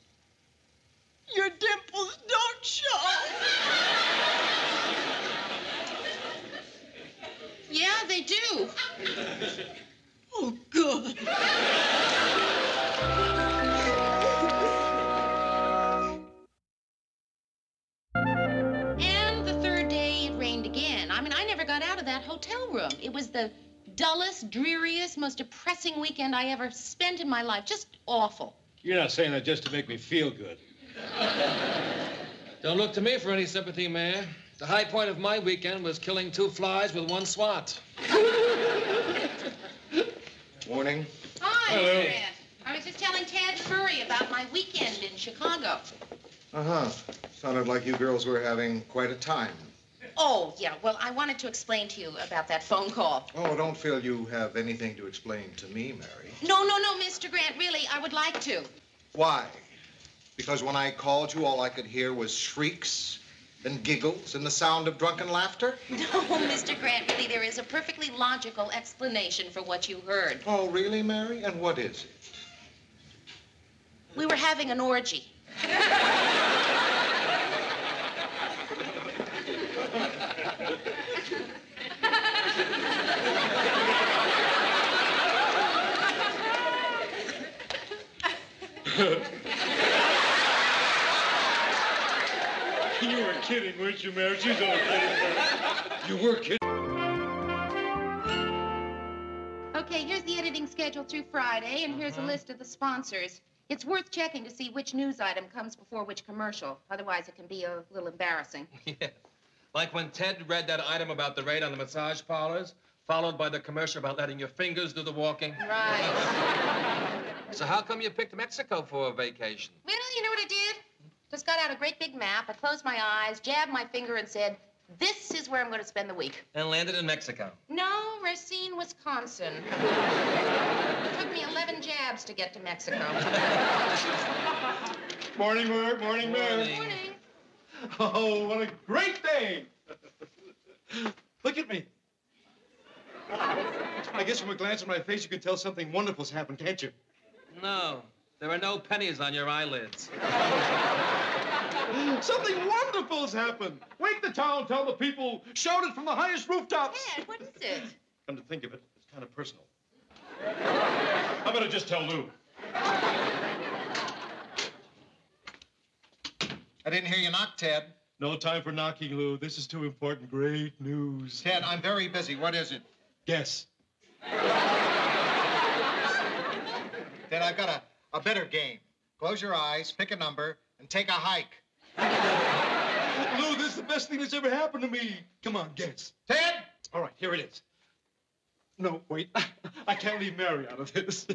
Your dimples don't show. Yeah, they do. Oh, good. And the third day, it rained again. I mean, I never got out of that hotel room. It was the dullest, dreariest, most depressing weekend I ever spent in my life. Just awful. You're not saying that just to make me feel good. Don't look to me for any sympathy, Mayor. The high point of my weekend was killing 2 flies with 1 swat. Morning. Hi, Hello. Mr. Grant. I was just telling Tad Furry about my weekend in Chicago. Uh-huh. Sounded like you girls were having quite a time. Oh, yeah. Well, I wanted to explain to you about that phone call. Oh, don't feel you have anything to explain to me, Mary. No, Mr. Grant. Really, I would like to. Why? Because when I called you, all I could hear was shrieks and giggles and the sound of drunken laughter? No, Mr. Grant, really, there is a perfectly logical explanation for what you heard. Oh, really, Mary? And what is it? We were having an orgy. You were kidding, weren't you, Mary? She's all kidding. You were kidding. Okay, here's the editing schedule through Friday, and here's a list of the sponsors. It's worth checking to see which news item comes before which commercial. Otherwise, it can be a little embarrassing. Yeah. Like when Ted read that item about the raid on the massage parlors, followed by the commercial about letting your fingers do the walking. Right. So how come you picked Mexico for a vacation? Well, you know what I did? Just got out a great big map. I closed my eyes, jabbed my finger, and said, this is where I'm going to spend the week. And landed in Mexico. No, Racine, Wisconsin. It took me 11 jabs to get to Mexico. Morning, Murr. Morning, Murr. Morning. Oh, what a great day. Look at me. I guess from a glance at my face, you can tell something wonderful's happened, can't you? No, there are no pennies on your eyelids. Something wonderful's happened. Wake the town, tell the people, shout it from the highest rooftops. Dad, what is it? Come to think of it, it's kind of personal. I better just tell Lou. I didn't hear you knock, Ted. No time for knocking, Lou. This is too important. Great news. Ted, I'm very busy. What is it? Guess. Ted, I've got a better game. Close your eyes, pick a number, and take a hike. Lou, this is the best thing that's ever happened to me. Come on, guess. Ted! All right, here it is. No, wait. I can't leave Mary out of this.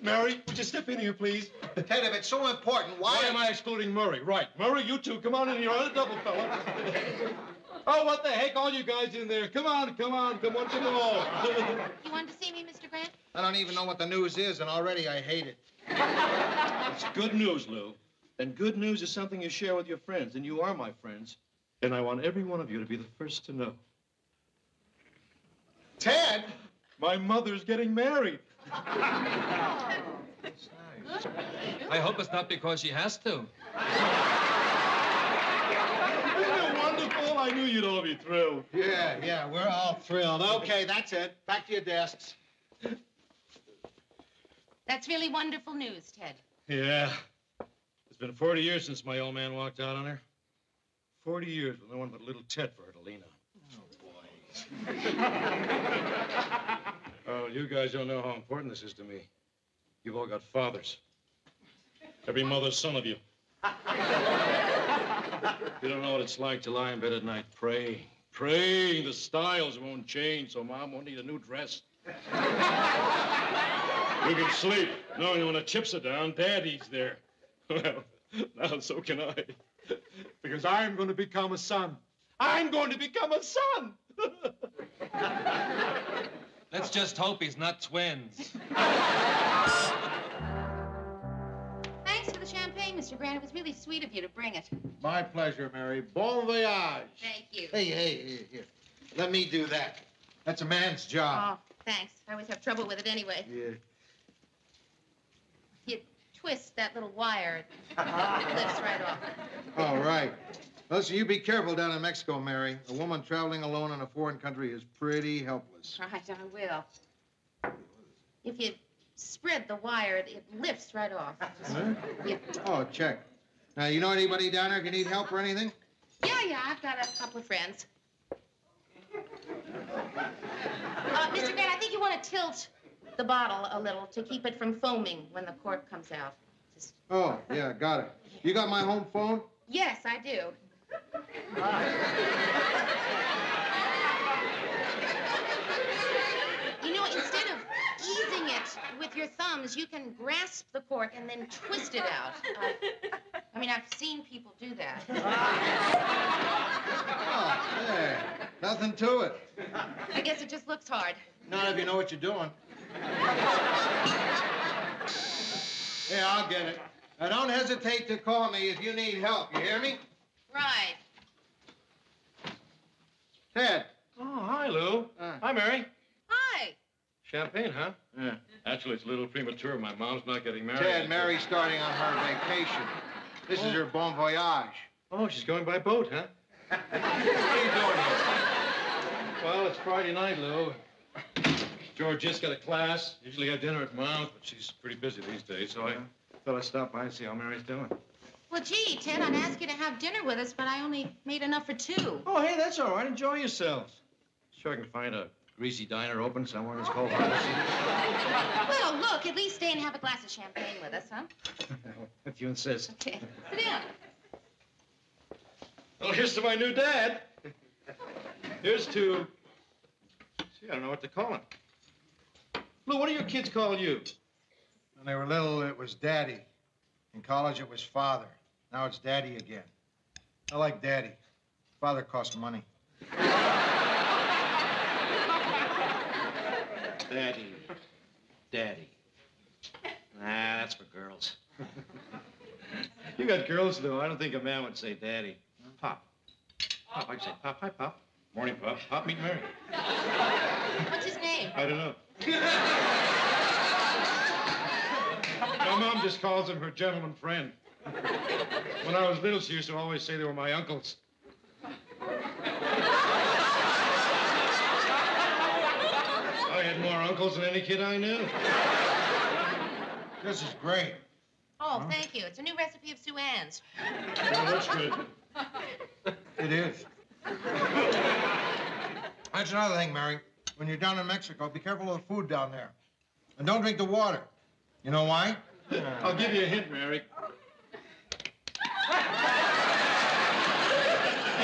Mary, would you step in here, please? Ted, if it's so important, why am I excluding Murray? Right. Murray, you two, come on in here on a double, fella. Oh, what the heck, all you guys in there. Come on, come on, come on, come on. You wanted to see me, Mr. Grant? I don't even know what the news is, and already I hate it. It's good news, Lou. And good news is something you share with your friends, and you are my friends. And I want every one of you to be the first to know. Ted! My mother's getting married. I hope it's not because she has to. Isn't it wonderful? I knew you'd all be thrilled. Yeah, we're all thrilled. Okay, that's it. Back to your desks. That's really wonderful news, Ted. Yeah. It's been 40 years since my old man walked out on her. 40 years with no one but little Ted for her to lean on. Oh, you guys don't know how important this is to me. You've all got fathers. Every mother's son of you. You don't know what it's like to lie in bed at night praying the styles won't change so Mom won't need a new dress. You can sleep knowing when the chips are down, Daddy's there. Well, now so can I. Because I'm going to become a son. I'm going to become a son! Let's just hope he's not twins. Thanks for the champagne, Mr. Grant. It was really sweet of you to bring it. My pleasure, Mary. Bon voyage. Thank you. Hey, here. Let me do that. That's a man's job. Oh, thanks. I always have trouble with it anyway. Yeah. You twist that little wire, it lifts right off. All right. Listen, you be careful down in Mexico, Mary. A woman traveling alone in a foreign country is pretty helpless. Right, I will. If you spread the wire, it lifts right off. Huh? You... Oh, check. Now, you know anybody down there if you need help or anything? Yeah, I've got a couple of friends. Mr. Grant, I think you want to tilt the bottle a little to keep it from foaming when the cork comes out. Just... Oh, yeah, got it. You got my home phone? Yes, I do. You know, instead of easing it with your thumbs, you can grasp the cork and then twist it out. I mean, I've seen people do that. Oh, yeah. Nothing to it. I guess it just looks hard. Not if you know what you're doing. Yeah, I'll get it. Now, don't hesitate to call me if you need help. You hear me? Right. Ted. Oh, hi, Lou. Hi, Mary. Hi. Champagne, huh? Yeah. Actually, it's a little premature. My mom's not getting married. Ted, Mary's starting on her vacation. This is her bon voyage. Oh, she's going by boat, huh? What are you doing here? Well, it's Friday night, Lou. George just got a class. Usually have dinner at Mom's, but she's pretty busy these days, so I thought I'd stop by and see how Mary's doing. Well, gee, Ted, I'd ask you to have dinner with us, but I only made enough for 2. Oh, hey, that's all right. Enjoy yourselves. Sure I can find a greasy diner open somewhere that's called Odyssey. Well, look, at least stay and have a glass of champagne with us, huh? If you insist. Okay. Sit down. Well, here's to my new dad. Here's to... See, I don't know what to call him. Lou, what do your kids call you? When they were little, it was Daddy. In college, it was Father. Now it's Daddy again. I like Daddy. Father costs money. Daddy. Daddy. Nah, that's for girls. You got girls, Lou. I don't think a man would say Daddy. Pop. Pop, I'd say Pop. Hi, Pop. Morning, Pop. Pop, meet Mary. What's his name? I don't know. My mom just calls him her gentleman friend. When I was little, she used to always say they were my uncles. I had more uncles than any kid I knew. This is great. Oh, thank you. It's a new recipe of Sue Ann's. Well, that's good. It is. That's another thing, Mary. When you're down in Mexico, be careful of the food down there. And don't drink the water. You know why? I'll give you a hint, Mary. You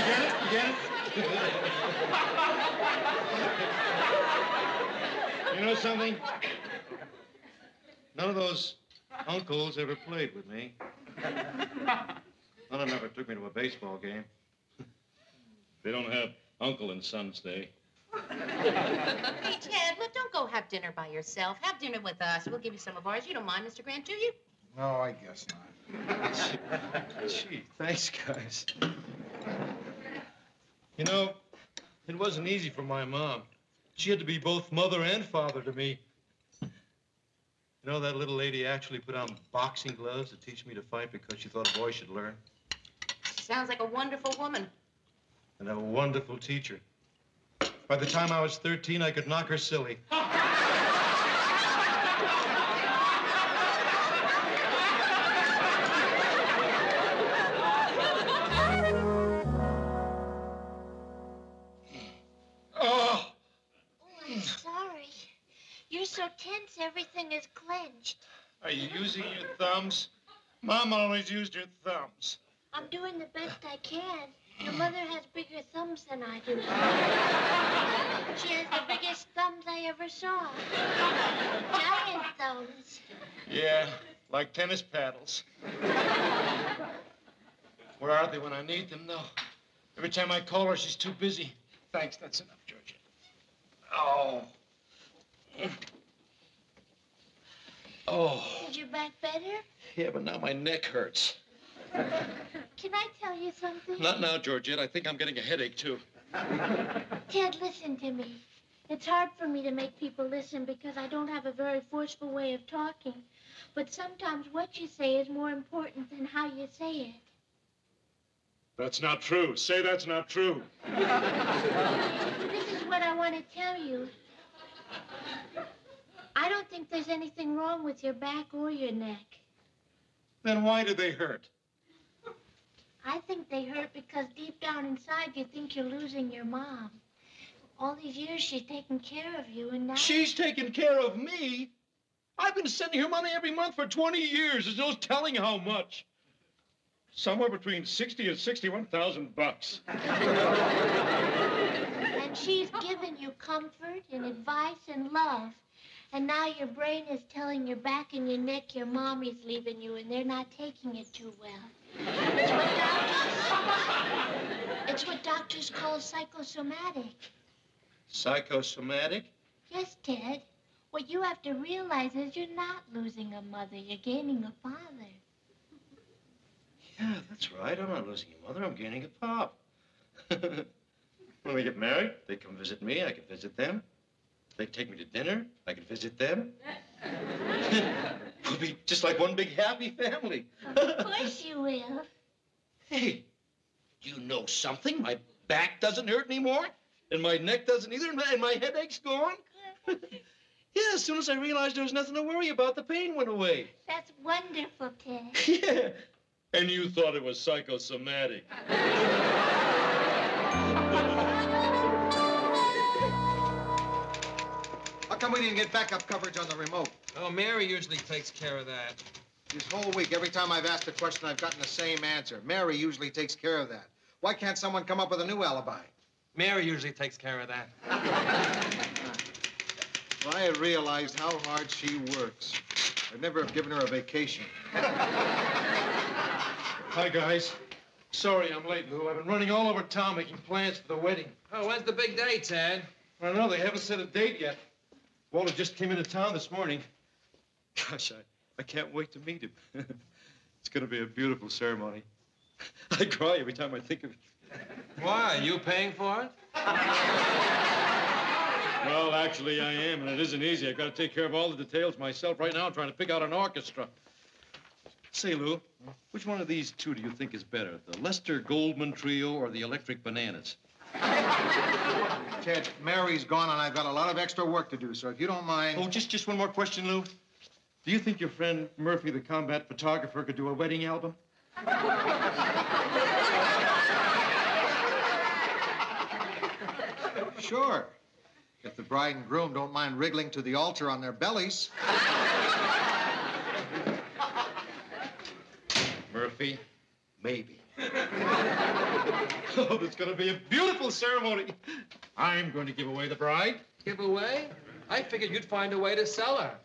get it? You get it? You know something? None of those uncles ever played with me. None of them ever took me to a baseball game. They don't have Uncle and Son's Day. Hey, Ted, look, don't go have dinner by yourself. Have dinner with us. We'll give you some of ours. You don't mind, Mr. Grant, do you? No, I guess not. Gee, thanks, guys. You know, it wasn't easy for my mom. She had to be both mother and father to me. You know, that little lady actually put on boxing gloves to teach me to fight because she thought a boy should learn. Sounds like a wonderful woman. And a wonderful teacher. By the time I was 13, I could knock her silly. Oh, I'm sorry. You're so tense, everything is clenched. Are you using your thumbs? Mom always used her thumbs. I'm doing the best I can. Your mother has bigger thumbs than I do. She has the biggest thumbs I ever saw. Giant thumbs. Yeah, like tennis paddles. Where are they when I need them, though? Every time I call her, she's too busy. Thanks, that's enough, Georgia. Oh. Oh. Is your back better? Yeah, but now my neck hurts. Can I tell you something? Not now, Georgette. I think I'm getting a headache, too. Ted, listen to me. It's hard for me to make people listen because I don't have a very forceful way of talking. But sometimes what you say is more important than how you say it. That's not true. Say that's not true. This is what I want to tell you. I don't think there's anything wrong with your back or your neck. Then why do they hurt? I think they hurt because deep down inside you think you're losing your mom. All these years she's taken care of you, and now... She's taken care of me? I've been sending her money every month for 20 years. There's no telling how much. Somewhere between 60 and 61,000 bucks. And she's given you comfort and advice and love. And now your brain is telling your back and your neck your mommy's leaving you, and they're not taking it too well. It's what doctors call psychosomatic. Psychosomatic? Yes, Ted. What you have to realize is you're not losing a mother. You're gaining a father. Yeah, that's right. I'm not losing a mother. I'm gaining a pop. When we get married, they come visit me. I can visit them. They take me to dinner. I can visit them. We'll be just like one big happy family. Of course you will. Hey, you know something? My back doesn't hurt anymore, and my neck doesn't either, and my headache's gone. Yeah, as soon as I realized there was nothing to worry about, the pain went away. That's wonderful, Ted. Yeah, and you thought it was psychosomatic. How come we didn't get backup coverage on the remote? Oh, Mary usually takes care of that. This whole week, every time I've asked a question, I've gotten the same answer. Mary usually takes care of that. Why can't someone come up with a new alibi? Mary usually takes care of that. If I had realized how hard she works. I'd never have given her a vacation. Hi, guys. Sorry I'm late, Lou. I've been running all over town making plans for the wedding. Oh, when's the big day, Ted? I don't know. They haven't set a date yet. Walter just came into town this morning. Gosh, I can't wait to meet him. It's going to be a beautiful ceremony. I cry every time I think of it. Why? Are you paying for it? Well, actually, I am, and it isn't easy. I've got to take care of all the details myself. Right now, I'm trying to pick out an orchestra. Say, Lou, which one of these two do you think is better, the Lester Goldman Trio or the Electric Bananas? Ted, Mary's gone, and I've got a lot of extra work to do, so if you don't mind... Oh, just one more question, Lou. Do you think your friend Murphy, the combat photographer, could do a wedding album? Sure. If the bride and groom don't mind wriggling to the altar on their bellies. Murphy, maybe. Oh, it's going to be a beautiful ceremony. I'm going to give away the bride. Give away? I figured you'd find a way to sell her.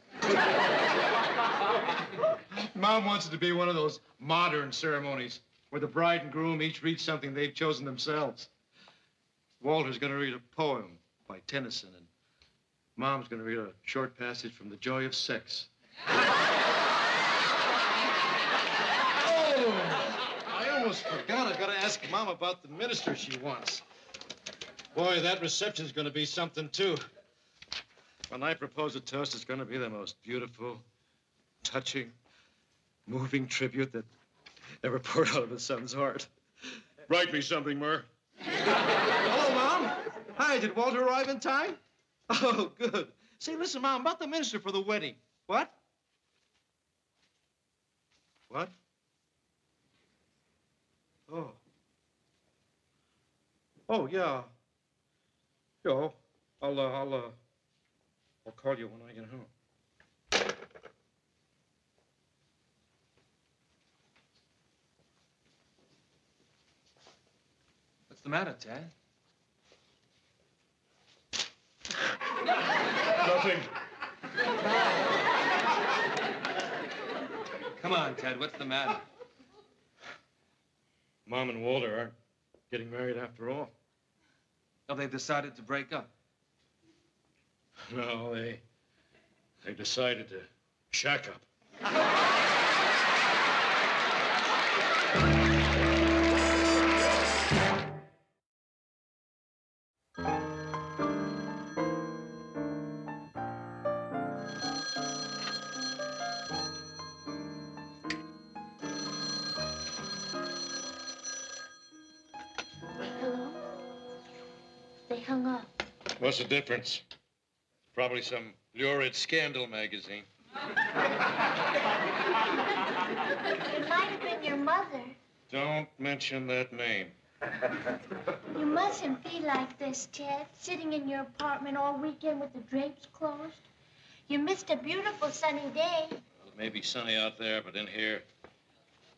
Mom wants it to be one of those modern ceremonies where the bride and groom each read something they've chosen themselves. Walter's going to read a poem by Tennyson, and Mom's going to read a short passage from The Joy of Sex. Oh, I almost forgot. I've got to ask Mom about the minister she wants. Boy, that reception's going to be something, too. When I propose a toast, it's going to be the most beautiful, touching, moving tribute that ever poured out of a son's heart. Write me something, Mur. Hello, Mom. Hi, did Walter arrive in time? Oh, good. Say, listen, Mom, about the minister for the wedding. What? What? Oh. Oh, yeah. Yeah, I'll call you when I get home. What's the matter, Ted? Nothing. Come on, Ted, what's the matter? Mom and Walter aren't getting married after all. Oh, they've decided to break up. No, they decided to shack up. Hello? They hung up. What's the difference? Probably some lurid scandal magazine. It might have been your mother. Don't mention that name. You mustn't be like this, Ted, sitting in your apartment all weekend with the drapes closed. You missed a beautiful sunny day. Well, it may be sunny out there, but in here,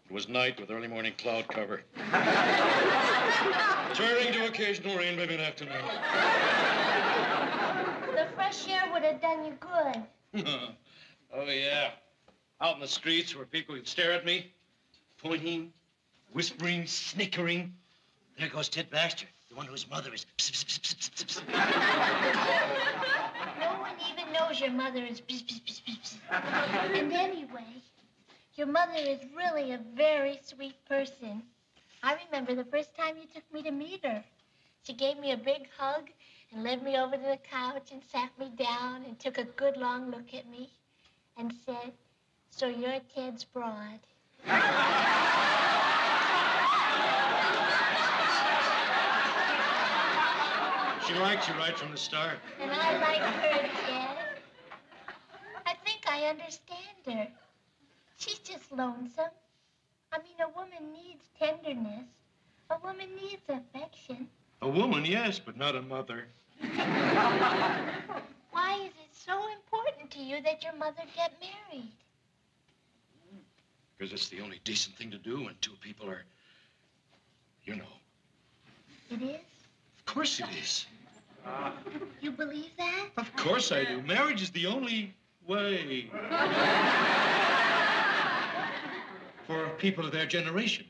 it was night with early morning cloud cover. Turning to occasional rain by mid-afternoon. The fresh air would have done you good. Oh, yeah. Out in the streets where people could stare at me, pointing, whispering, snickering. There goes Ted Baxter, the one whose mother is... Pss, pss, pss, pss, pss, pss. No one even knows your mother is... Pss, pss, pss, pss, pss. And anyway, your mother is really a very sweet person. I remember the first time you took me to meet her. She gave me a big hug and led me over to the couch and sat me down and took a good long look at me and said, "So you're Ted's broad." She liked you right from the start. And I like her, Ted. I think I understand her. She's just lonesome. I mean, a woman needs tenderness. A woman needs affection. A woman, yes, but not a mother. Why is it so important to you that your mother get married? Because it's the only decent thing to do when two people are, you know. It is? Of course it is. You believe that? Of course I do. Marriage is the only way. For people of their generation.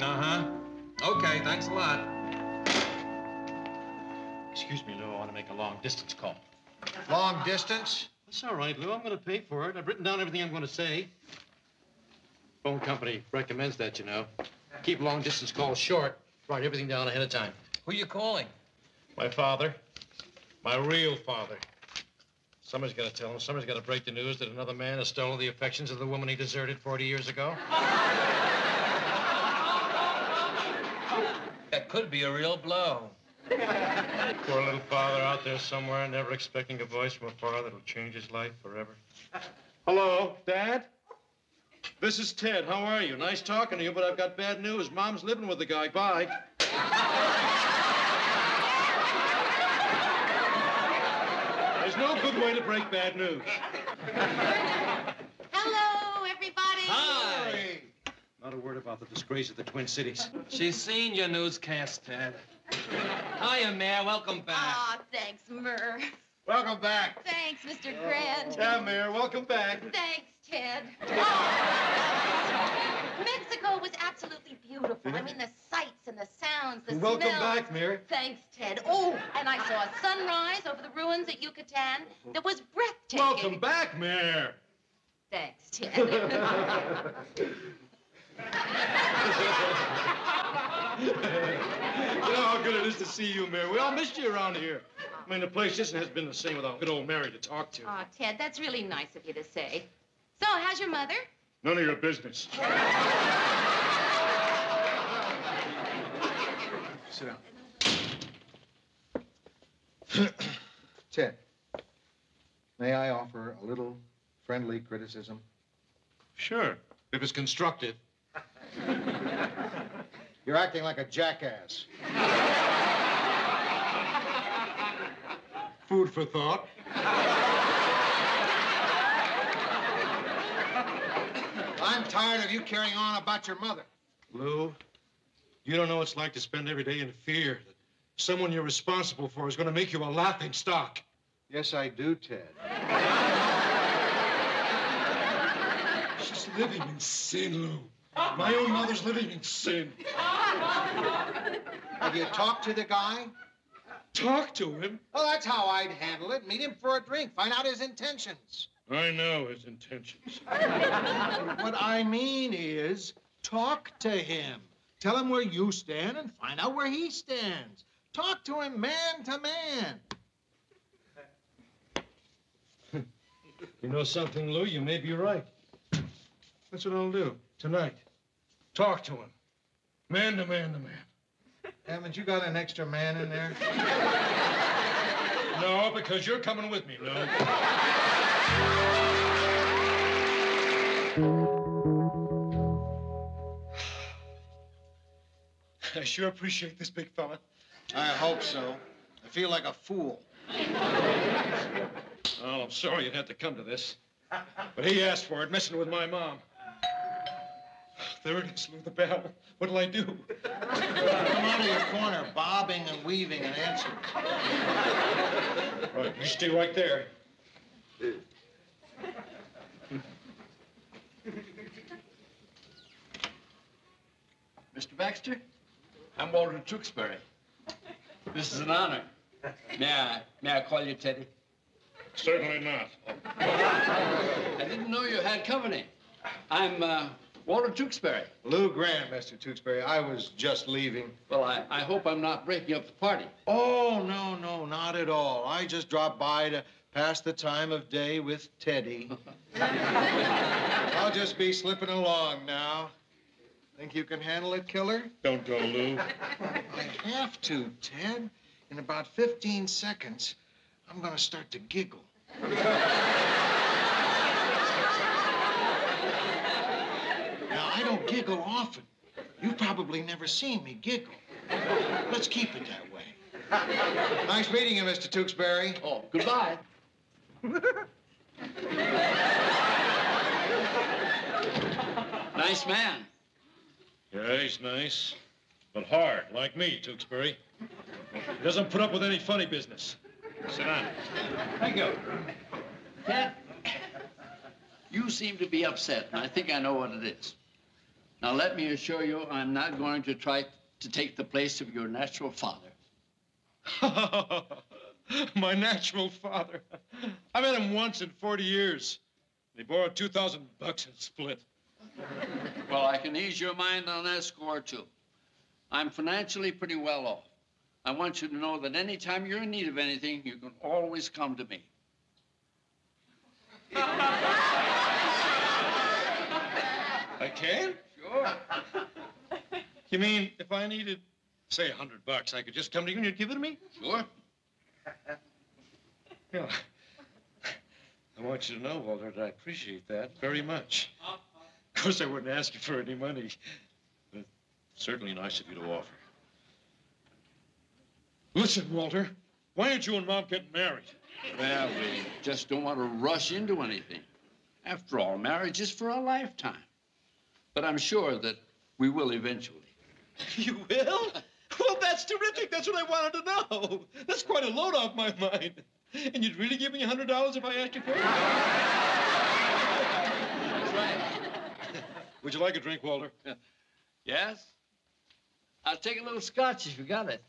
Uh-huh. Okay, thanks a lot. Excuse me, Lou. I want to make a long-distance call. Long distance? That's all right, Lou. I'm going to pay for it. I've written down everything I'm going to say. Phone company recommends that, you know. Keep long-distance calls short. Write everything down ahead of time. Who you calling? My father. My real father. Somebody's got to tell him. Somebody's got to break the news that another man has stolen the affections of the woman he deserted 40 years ago. That could be a real blow. Poor little father out there somewhere, never expecting a voice from a father that'll change his life forever. Hello, Dad? This is Ted. How are you? Nice talking to you, but I've got bad news. Mom's living with the guy. Bye. There's no good way to break bad news. Hello, everybody. Hi. Not a word about the disgrace of the Twin Cities. She's seen your newscast, Ted. Hiya, Mayor. Welcome back. Aw, thanks, Murr. Welcome back. Thanks, Mr. Grant. Yeah, Mayor. Welcome back. Thanks, Ted. Oh. Mexico was absolutely beautiful. I mean, the sights and the sounds, the Welcome smells. back, Mayor. Thanks, Ted. Oh, and I saw a sunrise over the ruins at Yucatan that was breathtaking. Welcome back, Mayor. Thanks, Ted. You know how good it is to see you, Mayor. We all missed you around here. I mean, the place just has been the same without good old Mary to talk to. Oh, Ted, that's really nice of you to say. So, how's your mother? None of your business. Sit down. Ted, may I offer a little friendly criticism? Sure, if it's constructive. You're acting like a jackass. Food for thought. I'm tired of you carrying on about your mother. Lou, you don't know what it's like to spend every day in fear that someone you're responsible for is going to make you a laughing stock. Yes, I do, Ted. She's living in sin, Lou. My own mother's living in sin. Have you talked to the guy? Talk to him? Oh, that's how I'd handle it. Meet him for a drink. Find out his intentions. I know his intentions. What I mean is, talk to him. Tell him where you stand and find out where he stands. Talk to him man to man. You know something, Lou? You may be right. That's what I'll do tonight. Talk to him. Man to man to man. Haven't you got an extra man in there? No, because you're coming with me, Lou. I sure appreciate this, big fella. I hope so. I feel like a fool. Well, I'm sorry you had to come to this. But he asked for it, messing with my mom. There it is, Lou, the bell. What'll I do? Come out of your corner, bobbing and weaving and answer. Right, you stay right there. Mr. Baxter, I'm Walter Tewksbury. This is an honor. May I call you Teddy? Certainly not. I didn't know you had company. I'm Walter Tewksbury. Lou Grant, Mr. Tewksbury. I was just leaving. Well, I hope I'm not breaking up the party. Oh, no, not at all. I just dropped by to pass the time of day with Teddy. I'll just be slipping along now. Think you can handle it, killer? Don't go, Lou. I have to, Ted. In about 15 seconds, I'm going to start to giggle. Now, I don't giggle often. You've probably never seen me giggle. Let's keep it that way. Nice meeting you, Mr. Tewksbury. Oh, goodbye. Nice man. Yeah, he's nice. but hard, like me, Tewksbury. He doesn't put up with any funny business. Sit down. Thank you. Ted, you seem to be upset, and I think I know what it is. Now, let me assure you, I'm not going to try to take the place of your natural father. My natural father. I met him once in 40 years. He borrowed $2,000 and split. Well, I can ease your mind on that score, too. I'm financially pretty well off. I want you to know that anytime you're in need of anything, you can always come to me. I can? Sure. You mean if I needed, say, $100, I could just come to you and you'd give it to me? Sure. Yeah. I want you to know, Walter, that I appreciate that very much. Of course, I wouldn't ask you for any money, but certainly nice of you to offer. Listen, Walter, why aren't you and Mom getting married? Well, we just don't want to rush into anything. After all, marriage is for a lifetime. But I'm sure that we will eventually. You will? Well, that's terrific. That's what I wanted to know. That's quite a load off my mind. And you'd really give me $100 if I asked you for it? That's right. Would you like a drink, Walter? Yes? I'll take a little scotch if you got it.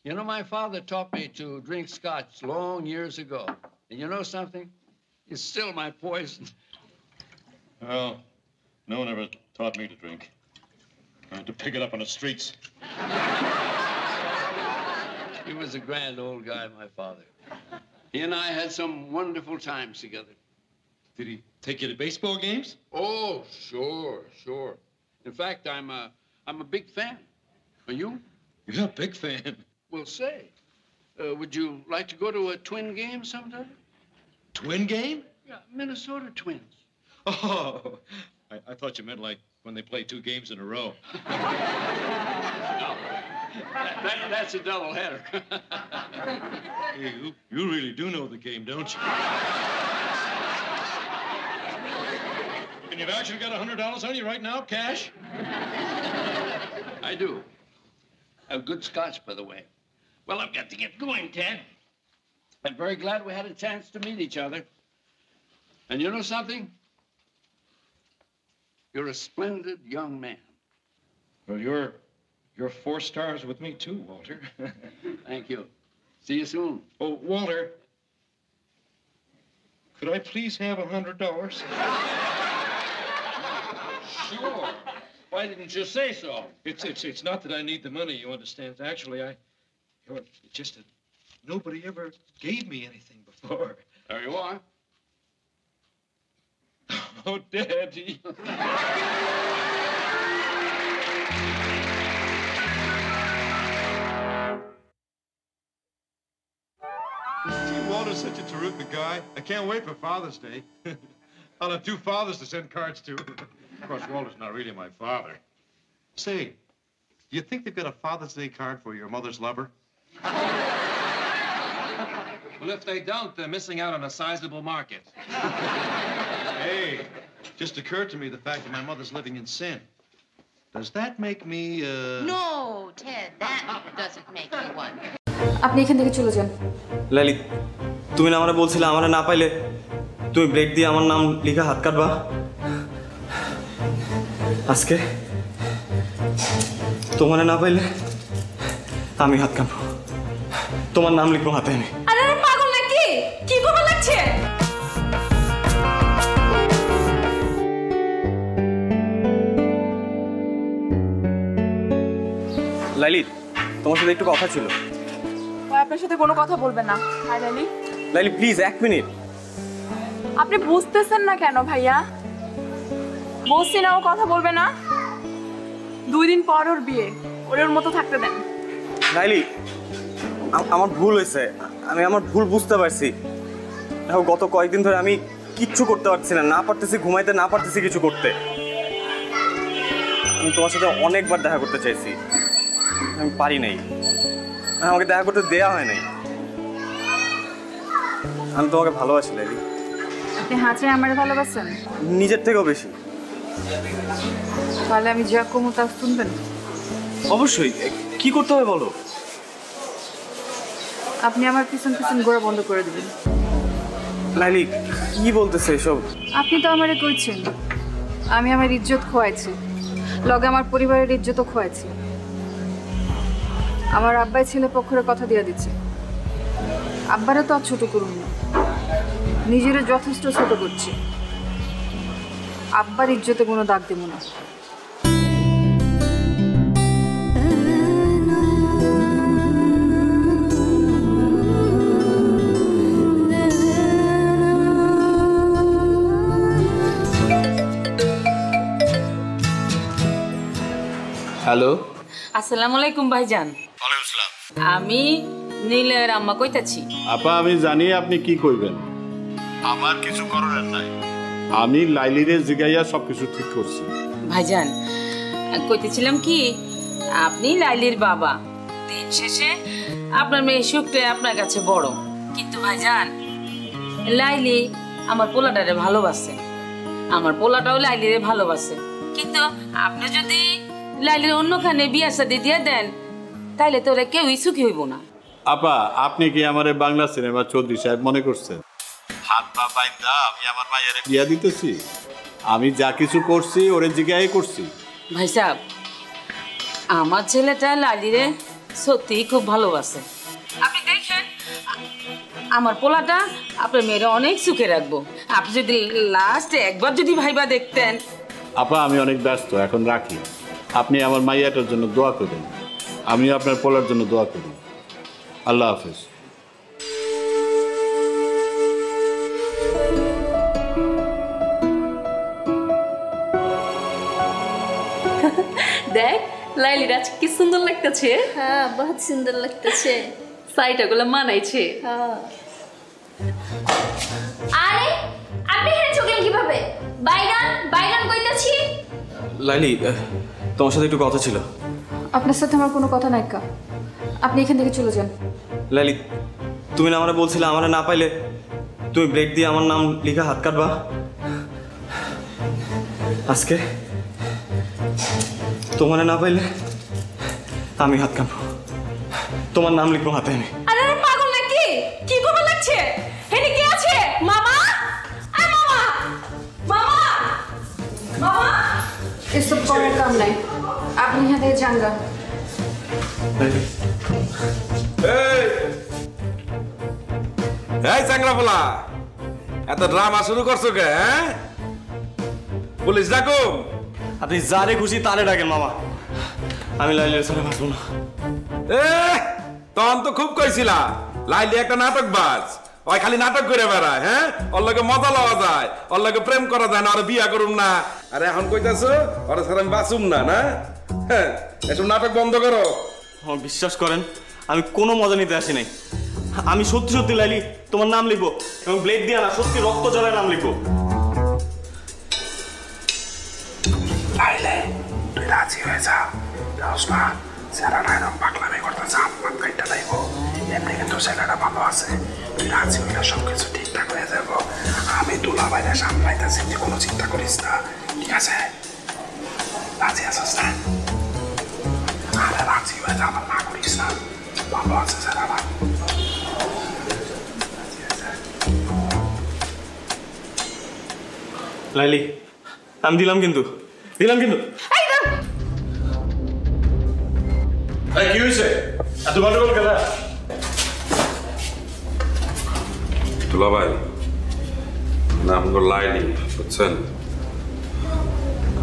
You know, my father taught me to drink scotch long years ago. And you know something? It's still my poison. Well, no one ever taught me to drink. I had to pick it up on the streets. He was a grand old guy, my father. He and I had some wonderful times together. Did he take you to baseball games? Oh, sure, sure. In fact, I'm a big fan. Are you? You're a big fan. Well, say, would you like to go to a Twin game sometime? Twin game? Yeah, Minnesota Twins. Oh, I thought you meant like when they play 2 games in a row. That's a doubleheader. Hey, you really do know the game, don't you? And you've actually got $100 on you right now, cash? I do. A good scotch, by the way. Well, I've got to get going, Ted. I'm very glad we had a chance to meet each other. And you know something? You're a splendid young man. Well, you're 4 stars with me, too, Walter. Thank you. See you soon. Oh, Walter, could I please have $100? Sure. Why didn't you say so? It's not that I need the money, you understand. Actually, it's just that nobody ever gave me anything before. There you are. Oh, Daddy. Gee, Walter's such a terrific guy. I can't wait for Father's Day. I'll have 2 fathers to send cards to. Of course, Walter's not really my father. Say, do you think they've got a Father's Day card for your mother's lover? Well, if they don't, they're missing out on a sizable market. Hey, just occurred to me the fact that my mother's living in sin. Does that make me, No, Ted, that doesn't make you one. আপনি এখান থেকে চলে যান। লালি, তুমি না আমারে বলছিলে আমারে না পাইলে তুমি ব্রেক দিয়ে আমার নাম লেখা হাত কাটবা। আজকে তোমারে না পাইলে আমি হাত কাটবো। তোমার নাম লিখবো হাতে এনে। আরে পাগল নাকি? কি করবে লাগছে? লাইলি, তোমার সাথে একটু কথা ছিল। আপনার সাথে কোনো কথা বলবেন না। Hi Laily. Laily please 1 minute. আপনি বুঝতেছেন না কেন ভাইয়া? বলছি না ও কথা বলবে না। 2 দিন পর ওর বিয়ে, ওর মতো থাকতে দেন। লাইলি, আমার ভুল হয়েছে। আমি আমার ভুল বুঝতে পারছি। দেখো গত কয়েকদিন ধরে আমি কিচ্ছু করতে পারছি না, না পারতেছি ঘুমাইতে, না পারতেছি কিছু করতে। আমি তোমার সাথে অনেকবার দেখা করতে চাইছি, আমি পারি নাই, আমাকে দেখা করতে দেয়া হয় নাই। আমি তোমাকে ভালোবাসি লাইলি। আপনি হাঁচে আমারে ভালোবাসেন? নিজের থেকেও বেশি। তাহলে আমি যা কমু তা শুনবেন? অবশ্যই। কি করতে হবে বলো। আপনি আমার পিছন পিছন ঘোরা বন্ধ করে দেবেন। লাইলি কি বলতেছে এসব? আপনি তো আমারে কইছেন আমি আমার ইজ্জত খোয়াইছি, লগে আমার পরিবারের ইজ্জতও খোয়াইছি। আমার আব্বাই ছেলে পক্ষের কথা দিয়ে দিচ্ছে। আব্বারা তো আর ছোট করুন না, নিজেরা যথেষ্ট ছোট করছি। আব্বার ইজ্জতে কোনো দাগ দেব না। হ্যালো, আসসালামু আলাইকুম ভাইজান। ওয়ালাইকুম আসসালাম। আমি নীলের আম্মা কইতাছি। আপা আমি জানি আপনি কি কইবেন, আমার কিছু করার নাই। আমি লাইলিরে জিগাইয়া সবকিছু ঠিক করছি। ভাইজান কইতেছিলাম কি, আপনি লাইলির বাবা, দিন শেষে আপনার মেয়ে সুখটা আপনার কাছে বড়। কিন্তু ভাইজান লাইলি আমার পোলাটারে ভালোবাসে, আমার পোলাটাও লাইলিরে ভালোবাসে। কিন্তু আপনি যদি লাইলির অন্যখানে বিয়া শাদী দিয়ে দেন তাইলে তো ওরা কেউই সুখী হইব না। আপা আপনি কি আমারে বাংলা সিনেমা চৌধুরী সাহেব মনে করছেন? হাত পা বাইন্দা আমি আমার মায়ের বিয়া দিতেছি? আমি যা কিছু করছি ওরে জিগাই করছি। ভাই সাহেব, আমার ছেলেটা লালিরে সত্যি খুব ভালোবাসে। আপনি দেখেন আমার পোলাটা আপনার মেয়েরা অনেক সুখে রাখবো। আপনি যদি লাস্টে একবার যদি ভাইবা দেখতেন। আপা আমি অনেক ব্যস্ত, এখন রাখি। আপনি আমার মাইয়াটার জন্য দোয়া করেন, আমি আপনার পোলার জন্য দোয়া করি। আল্লাহ হাফেজ। দেখ লাইলির আজ কি সুন্দর লাগতেছে। হ্যাঁ বহুত সুন্দর লাগতেছে। সাইটাগুলো মানাইছে। হ্যাঁ। আরে আপনি এখানে চলে কিভাবে? বাইগান বাইগান কইতাছি। লাইলি তোমার সাথে একটু কথা ছিল। আপনার সাথে আমার কোনো কথা নাই কা, আপনি এখান থেকে চলে যান। লাইলি তুমি না আমারে বলছিলে আমারে না পাইলে তুমি ব্রেক দিয়ে আমার নাম লিখা হাত কাটবা। আজকে তোমারে না পাইলে আমি হাত কাটবো, তোমার নাম লিখবো হাতে। আমি আরে পাগল নাকি? কি করবে লাগছে? এখানে কি আছে? মামা, আ মামা, মামা, মামা। এসব করার কাম নাই, আপনি এখান থেকে যান গা। এই চাংরা পোলা, এত ড্রামা শুরু করছো কে? পুলিশ ডাকুম? আপনি যারে খুশি তারে ডাকেন মামা, আমি লাইলির সাথে বাঁচবো না। তখন তো খুব কইছিলা লাইলি একটা নাটক বাজ, ওই খালি নাটক করে বেড়ায়। হ্যাঁ, ওর লগে মজা লওয়া যায়, ওর লগে প্রেম করা যায় না, ওর বিয়া করুম না। আরে এখন কইতাছো ওরা ছাড়া আমি বাঁচুম না? না, হ্যাঁ, এসব নাটক বন্ধ করো। বিশ্বাস করেন আমি কোনো মজা নিতে আসি নাই। আমি সত্যি সত্যি লাইলি তোমার নাম লিখবো এবং ব্লেড দিয়ে না সত্যি রক্ত জলের নাম লিখবো। লাইলে তুই রাজি হয়ে যা, ওসমান ছেলেটা এরকম পাগলামি করতেছে, আপনার গাইটা লাইব। এমনি কিন্তু ছেলেটা ভালো আছে, তুই রাজি হইলে সবকিছু ঠিকঠাক হয়ে যাব। আমি দুলা বাইরে সামলাইতেছি, তুই কোনো চিন্তা করিস না, ঠিক আছে? রাজি আছিস না? আরে রাজি হয়ে যা, আমার না করিস না, ভালো আছে ছেলেটা। লাইলি আমি দিলাম কিন্তু, দিলাম কিন্তু। কি হয়েছে? এত গন্ডগোল কেন? দুলা ভাই, নাম হলো লাইলি, বুঝছেন?